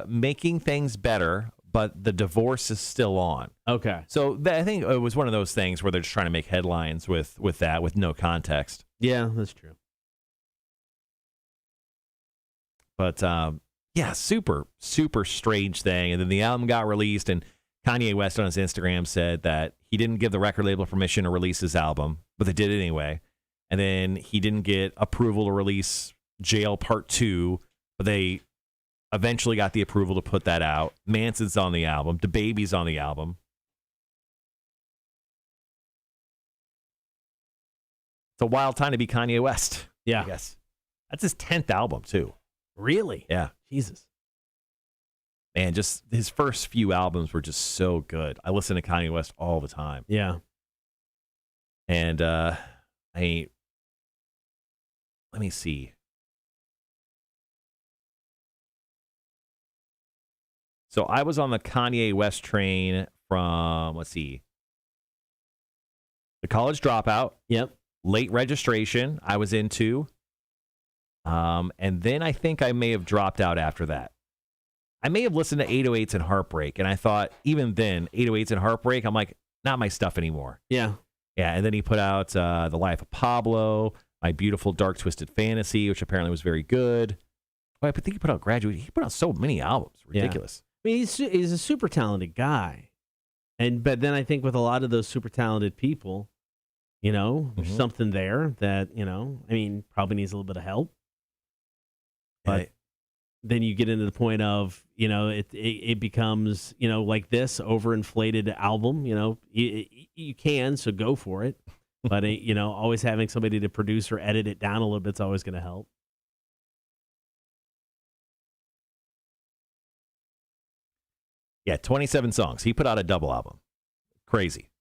[SPEAKER 2] making things better, but the divorce is still on.
[SPEAKER 1] Okay.
[SPEAKER 2] So I think it was one of those things where they're just trying to make headlines with that, with no context.
[SPEAKER 1] Yeah, that's true.
[SPEAKER 2] But Yeah, super, super strange thing. And then the album got released, and Kanye West on his Instagram said that he didn't give the record label permission to release his album, but they did it anyway. And then he didn't get approval to release Jail Part 2, but they eventually got the approval to put that out. Manson's on the album. DaBaby's on the album. It's a wild time to be Kanye West.
[SPEAKER 1] Yeah.
[SPEAKER 2] I guess. That's his 10th album, too.
[SPEAKER 1] Really?
[SPEAKER 2] Yeah.
[SPEAKER 1] Jesus.
[SPEAKER 2] Man, just his first few albums were just so good. I listen to Kanye West all the time.
[SPEAKER 1] Yeah.
[SPEAKER 2] And let me see. So I was on the Kanye West train from, let's see, The College Dropout.
[SPEAKER 1] Yep.
[SPEAKER 2] Late Registration I was into. And then I think I may have dropped out after that. I may have listened to 808s and Heartbreak, and I thought, even then, 808s and Heartbreak, I'm like, not my stuff anymore.
[SPEAKER 1] Yeah.
[SPEAKER 2] Yeah, and then he put out The Life of Pablo, My Beautiful Dark Twisted Fantasy, which apparently was very good. Oh, I think he put out Graduate. He put out so many albums. Ridiculous.
[SPEAKER 1] I mean, he's a super talented guy. But then I think with a lot of those super talented people, there's something there that, probably needs a little bit of help. But then you get into the point of, it becomes, like this overinflated album, you can, so go for it. But, always having somebody to produce or edit it down a little bit's always going to help.
[SPEAKER 2] Yeah, 27 songs. He put out a double album. Crazy.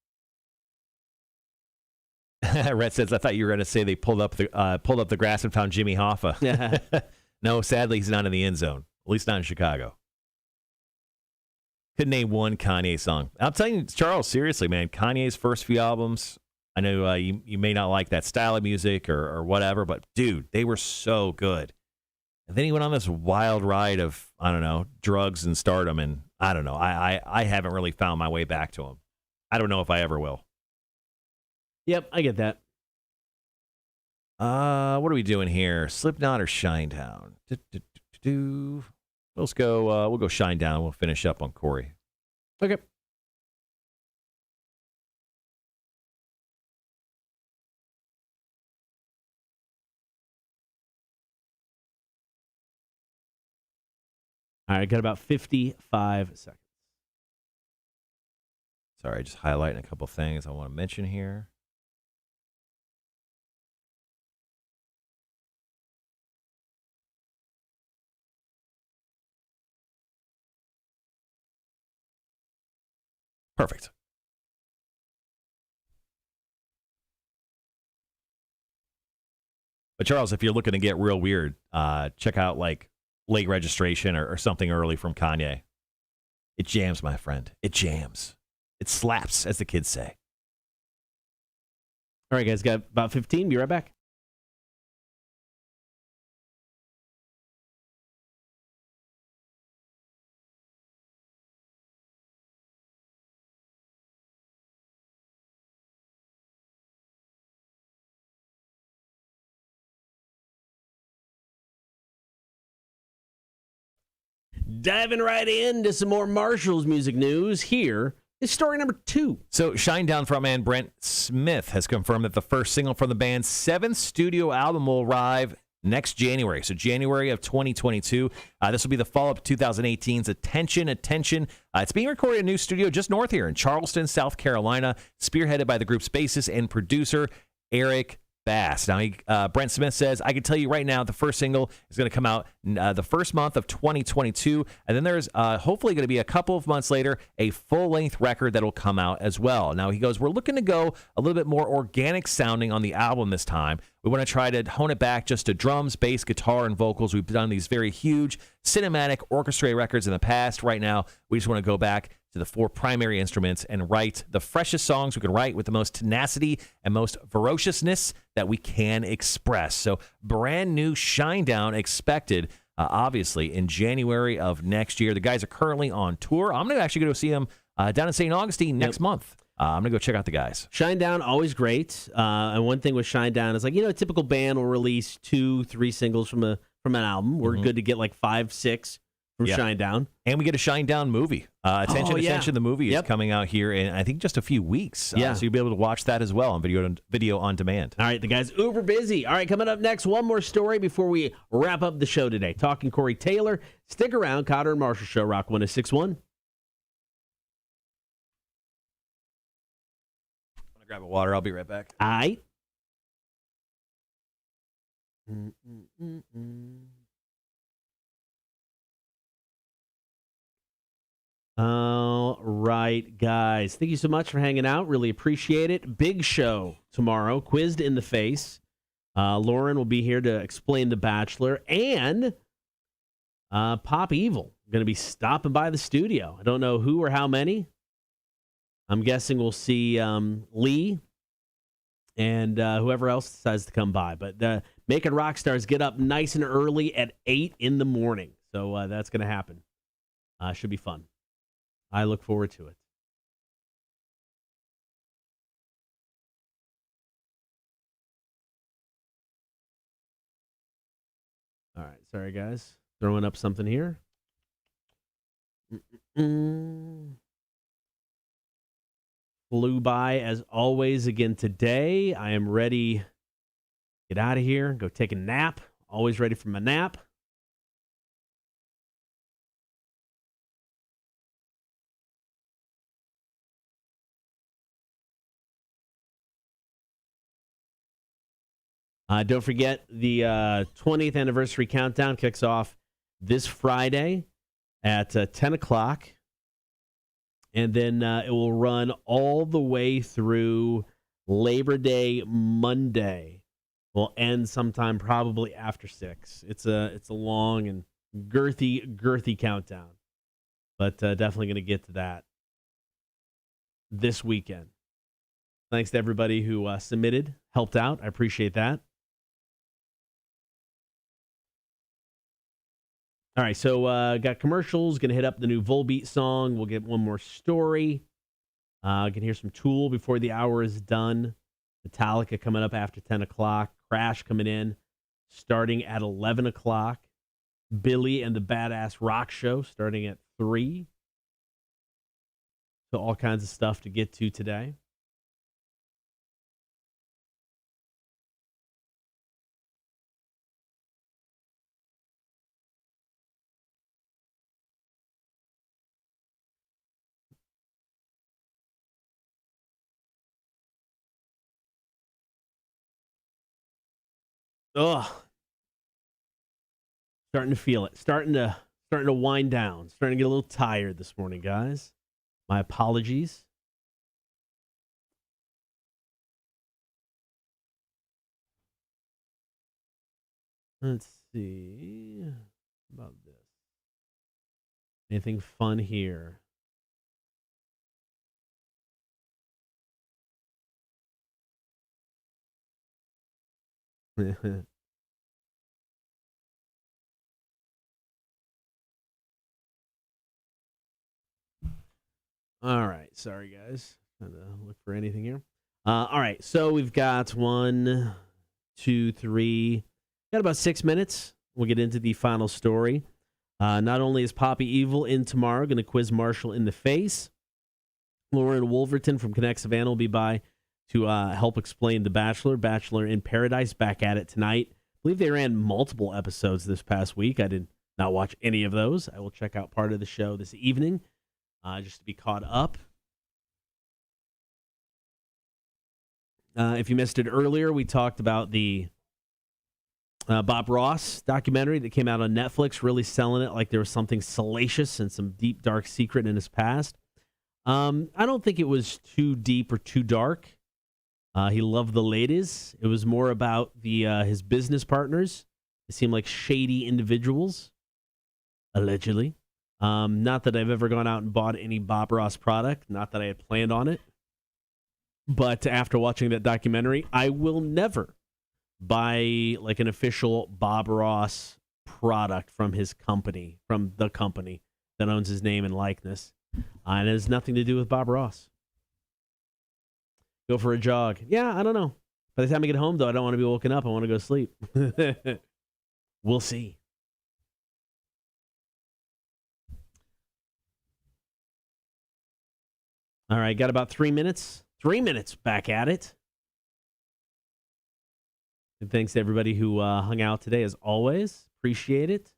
[SPEAKER 2] Rhett says, I thought you were going to say they pulled up the grass and found Jimmy Hoffa. No, sadly, he's not in the end zone. At least not in Chicago. Couldn't name one Kanye song. I'm telling you, Charles, seriously, man, Kanye's first few albums, I know you may not like that style of music or whatever, but, dude, they were so good. And then he went on this wild ride of, I don't know, drugs and stardom, and I don't know. I haven't really found my way back to him. I don't know if I ever will.
[SPEAKER 1] Yep, I get that.
[SPEAKER 2] What are we doing here? Slipknot or Shinedown? Let's go. We'll go Shinedown. We'll finish up on Corey.
[SPEAKER 1] Okay. All right, got about 55 seconds.
[SPEAKER 2] Sorry, just highlighting a couple things I want to mention here. Perfect. But Charles, if you're looking to get real weird, check out like Late Registration or something early from Kanye. It jams, my friend. It jams. It slaps, as the kids say.
[SPEAKER 1] All right, guys, got about 15. Be right back. Diving right into some more Marshall's music news. Here is story number 2.
[SPEAKER 2] So Shinedown frontman Brent Smith has confirmed that the first single from the band's 7th studio album will arrive next January. So January of 2022. This will be the follow-up to 2018's Attention, Attention. It's being recorded in a new studio just north here in Charleston, South Carolina, spearheaded by the group's bassist and producer, Eric Bass. Now, Brent Smith says, I can tell you right now, the first single is going to come out the first month of 2022. And then there's hopefully going to be a couple of months later, a full-length record that will come out as well. Now, he goes, we're looking to go a little bit more organic sounding on the album this time. We want to try to hone it back just to drums, bass, guitar, and vocals. We've done these very huge cinematic orchestrated records in the past. Right now, we just want to go back to the 4 primary instruments and write the freshest songs we can write with the most tenacity and most ferociousness that we can express. So brand new Shinedown expected, obviously, in January of next year. The guys are currently on tour. I'm going to actually go see them down in St. Augustine next month. I'm going to go check out the guys.
[SPEAKER 1] Shinedown, always great. And one thing with Shinedown is, like, a typical band will release 2-3 singles from from an album. We're good to get like 5, 6 from Shinedown.
[SPEAKER 2] And we get a Shinedown movie. Attention, the movie is coming out here in, I think, just a few weeks. So you'll be able to watch that as well on video on demand.
[SPEAKER 1] All right, the guy's uber busy. All right, coming up next, one more story before we wrap up the show today. Talking Corey Taylor. Stick around. Cotter and Marshall Show, Rock 106.1.
[SPEAKER 2] Grab a water. I'll be right back.
[SPEAKER 1] All right. All right, guys. Thank you so much for hanging out. Really appreciate it. Big show tomorrow. Quizzed in the Face. Lauren will be here to explain The Bachelor. And Pop Evil going to be stopping by the studio. I don't know who or how many. I'm guessing we'll see Lee and whoever else decides to come by. But Making Rock Stars get up nice and early at 8 in the morning. So that's going to happen. Should be fun. I look forward to it. All right. Sorry, guys. Throwing up something here. Flew by as always again today. I am ready. Get out of here. Go take a nap. Always ready for my nap. Don't forget, the 20th anniversary countdown kicks off this Friday at 10 o'clock. And then it will run all the way through Labor Day Monday. Will end sometime probably after 6. It's a long and girthy countdown. But definitely going to get to that this weekend. Thanks to everybody who submitted, helped out. I appreciate that. All right, so got commercials. Going to hit up the new Volbeat song. We'll get one more story. Can hear some Tool before the hour is done. Metallica coming up after 10 o'clock. Crash coming in starting at 11 o'clock. Billy and the Badass Rock Show starting at 3. So all kinds of stuff to get to today. Ugh. Starting to feel it. Starting to wind down. Starting to get a little tired this morning, guys. My apologies. Let's see about this. Anything fun here? All right. Sorry, guys. Trying to look for anything here. All right. So we've got 1, 2, 3. Got about 6 minutes. We'll get into the final story. Not only is Poppy Evil in tomorrow, going to quiz Marshall in the face. Lauren Wolverton from Connect Savannah will be by to help explain The Bachelor. Bachelor in Paradise back at it tonight. I believe they ran multiple episodes this past week. I did not watch any of those. I will check out part of the show this evening just to be caught up. If you missed it earlier, we talked about the Bob Ross documentary that came out on Netflix, really selling it like there was something salacious and some deep, dark secret in his past. I don't think it was too deep or too dark. He loved the ladies. It was more about his business partners. They seemed like shady individuals, allegedly. Not that I've ever gone out and bought any Bob Ross product. Not that I had planned on it. But after watching that documentary, I will never buy like an official Bob Ross product from his company, from the company that owns his name and likeness. And it has nothing to do with Bob Ross. Go for a jog. Yeah, I don't know. By the time I get home, though, I don't want to be woken up. I want to go sleep. We'll see. All right, got about 3 minutes. 3 minutes back at it. And thanks to everybody who hung out today, as always. Appreciate it.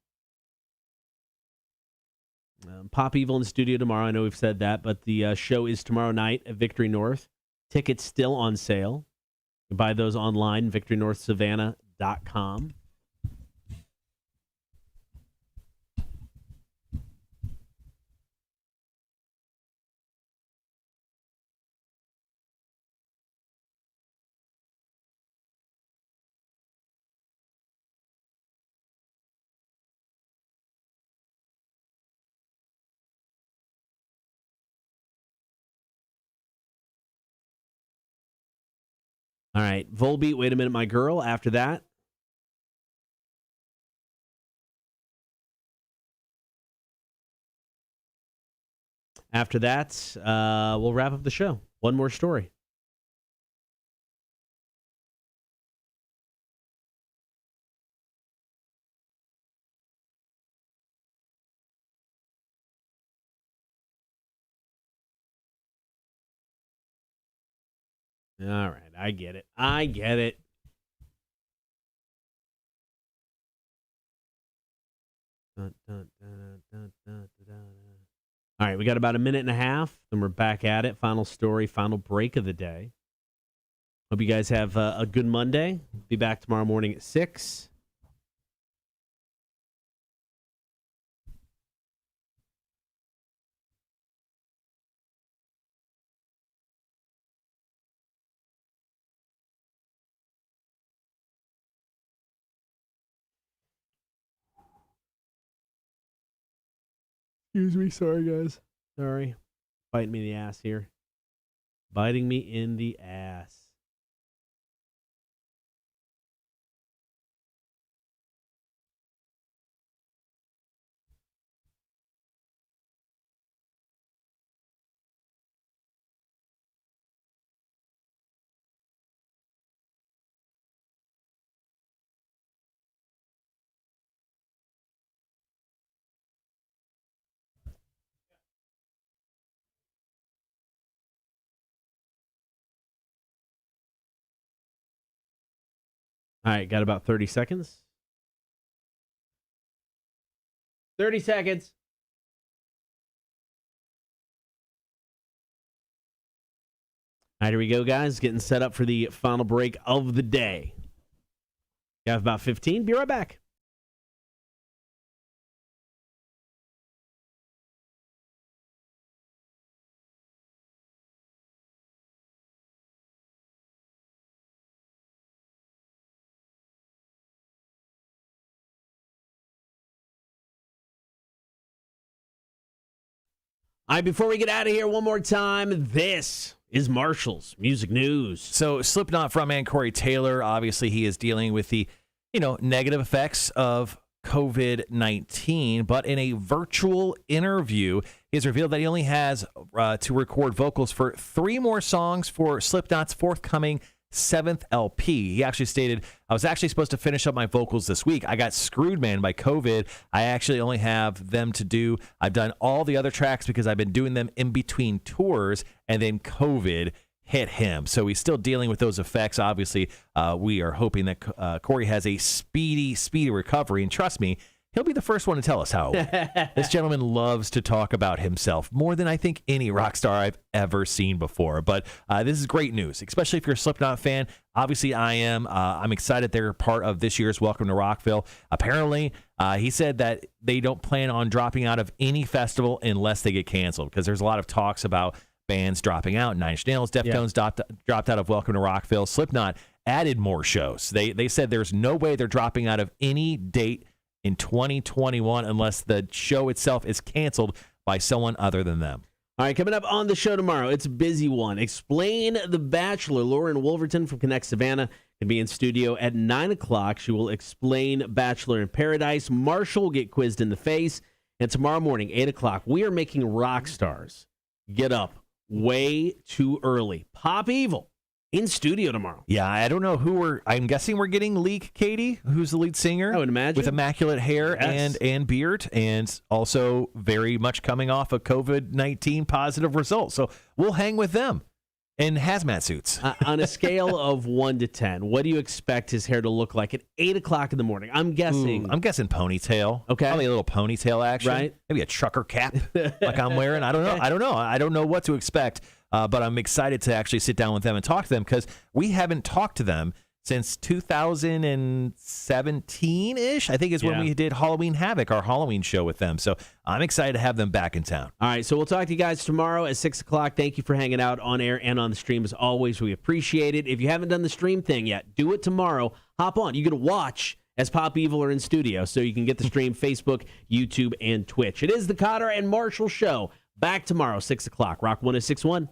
[SPEAKER 1] Pop Evil in the studio tomorrow. I know we've said that, but the show is tomorrow night at Victory North. Tickets still on sale. You can buy those online, victorynorthsavannah.com. All right, Volbeat, Wait a Minute, My Girl. After that, we'll wrap up the show. One more story. All right, I get it. All right, we got about a minute and a half, then we're back at it. Final story, final break of the day. Hope you guys have a good Monday. Be back tomorrow morning at 6. Excuse me. Sorry, guys. Sorry. Biting me in the ass here. Biting me in the ass. All right, got about 30 seconds. 30 seconds. All right, here we go, guys. Getting set up for the final break of the day. You have about 15. Be right back. All right, before we get out of here one more time, this is Marshall's Music News.
[SPEAKER 2] So Slipknot frontman Corey Taylor, obviously he is dealing with the, negative effects of COVID-19, but in a virtual interview, he has revealed that he only has to record vocals for 3 more songs for Slipknot's forthcoming 7th LP. He actually stated, I was actually supposed to finish up my vocals this week. I got screwed, man, by COVID. I actually only have them to do. I've done all the other tracks because I've been doing them in between tours, and then COVID hit him. So he's still dealing with those effects. Obviously, we are hoping that Corey has a speedy recovery. And trust me, he'll be the first one to tell us how. This gentleman loves to talk about himself more than I think any rock star I've ever seen before. But this is great news, especially if you're a Slipknot fan. Obviously, I am. I'm excited they're part of this year's Welcome to Rockville. Apparently, he said that they don't plan on dropping out of any festival unless they get canceled, because there's a lot of talks about bands dropping out. Nine Inch Nails, Deftones dropped out of Welcome to Rockville. Slipknot added more shows. They said there's no way they're dropping out of any date in 2021 unless the show itself is canceled by someone other than them.
[SPEAKER 1] All right, coming up on the show tomorrow, it's a busy one. Explain the Bachelor. Lauren Wolverton from Connect Savannah can be in studio at 9 o'clock. She will explain Bachelor in Paradise. Marshall will get quizzed in the face. And tomorrow morning, 8 o'clock, we are making rock stars get up way too early. Pop Evil in studio tomorrow.
[SPEAKER 2] Yeah, I don't know who I'm guessing we're getting Leak Katie, who's the lead singer.
[SPEAKER 1] I would imagine.
[SPEAKER 2] With immaculate hair
[SPEAKER 1] Yes.
[SPEAKER 2] and beard, and also very much coming off a COVID-19 positive result. So we'll hang with them in hazmat suits.
[SPEAKER 1] On a scale of 1 to 10, what do you expect his hair to look like at 8 o'clock in the morning? I'm guessing.
[SPEAKER 2] I'm guessing ponytail.
[SPEAKER 1] Okay.
[SPEAKER 2] Probably a little ponytail action.
[SPEAKER 1] Right.
[SPEAKER 2] Maybe a trucker cap like I'm wearing. I don't know. I don't know what to expect, but I'm excited to actually sit down with them and talk to them because we haven't talked to them since 2017-ish, I think is when we did Halloween Havoc, our Halloween show with them. So I'm excited to have them back in town.
[SPEAKER 1] All right, so we'll talk to you guys tomorrow at 6 o'clock. Thank you for hanging out on air and on the stream as always. We appreciate it. If you haven't done the stream thing yet, do it tomorrow. Hop on. You get to watch as Pop Evil are in studio, so you can get the stream Facebook, YouTube, and Twitch. It is the Cotter and Marshall Show. Back tomorrow, 6 o'clock. Rock 106.1.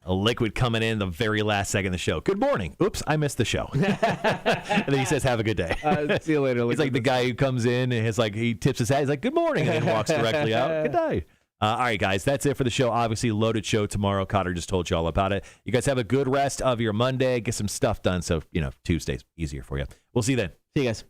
[SPEAKER 2] A Liquid coming in the very last second of the show. Good morning. Oops, I missed the show. And then he says, have a good day.
[SPEAKER 1] See you later.
[SPEAKER 2] He's like the guy who comes in and he tips his hat. He's like, good morning. And then walks directly out. Good day. All right, guys, that's it for the show. Obviously, loaded show tomorrow. Cotter just told you all about it. You guys have a good rest of your Monday. Get some stuff done so, Tuesday's easier for you. We'll see you then.
[SPEAKER 1] See you guys.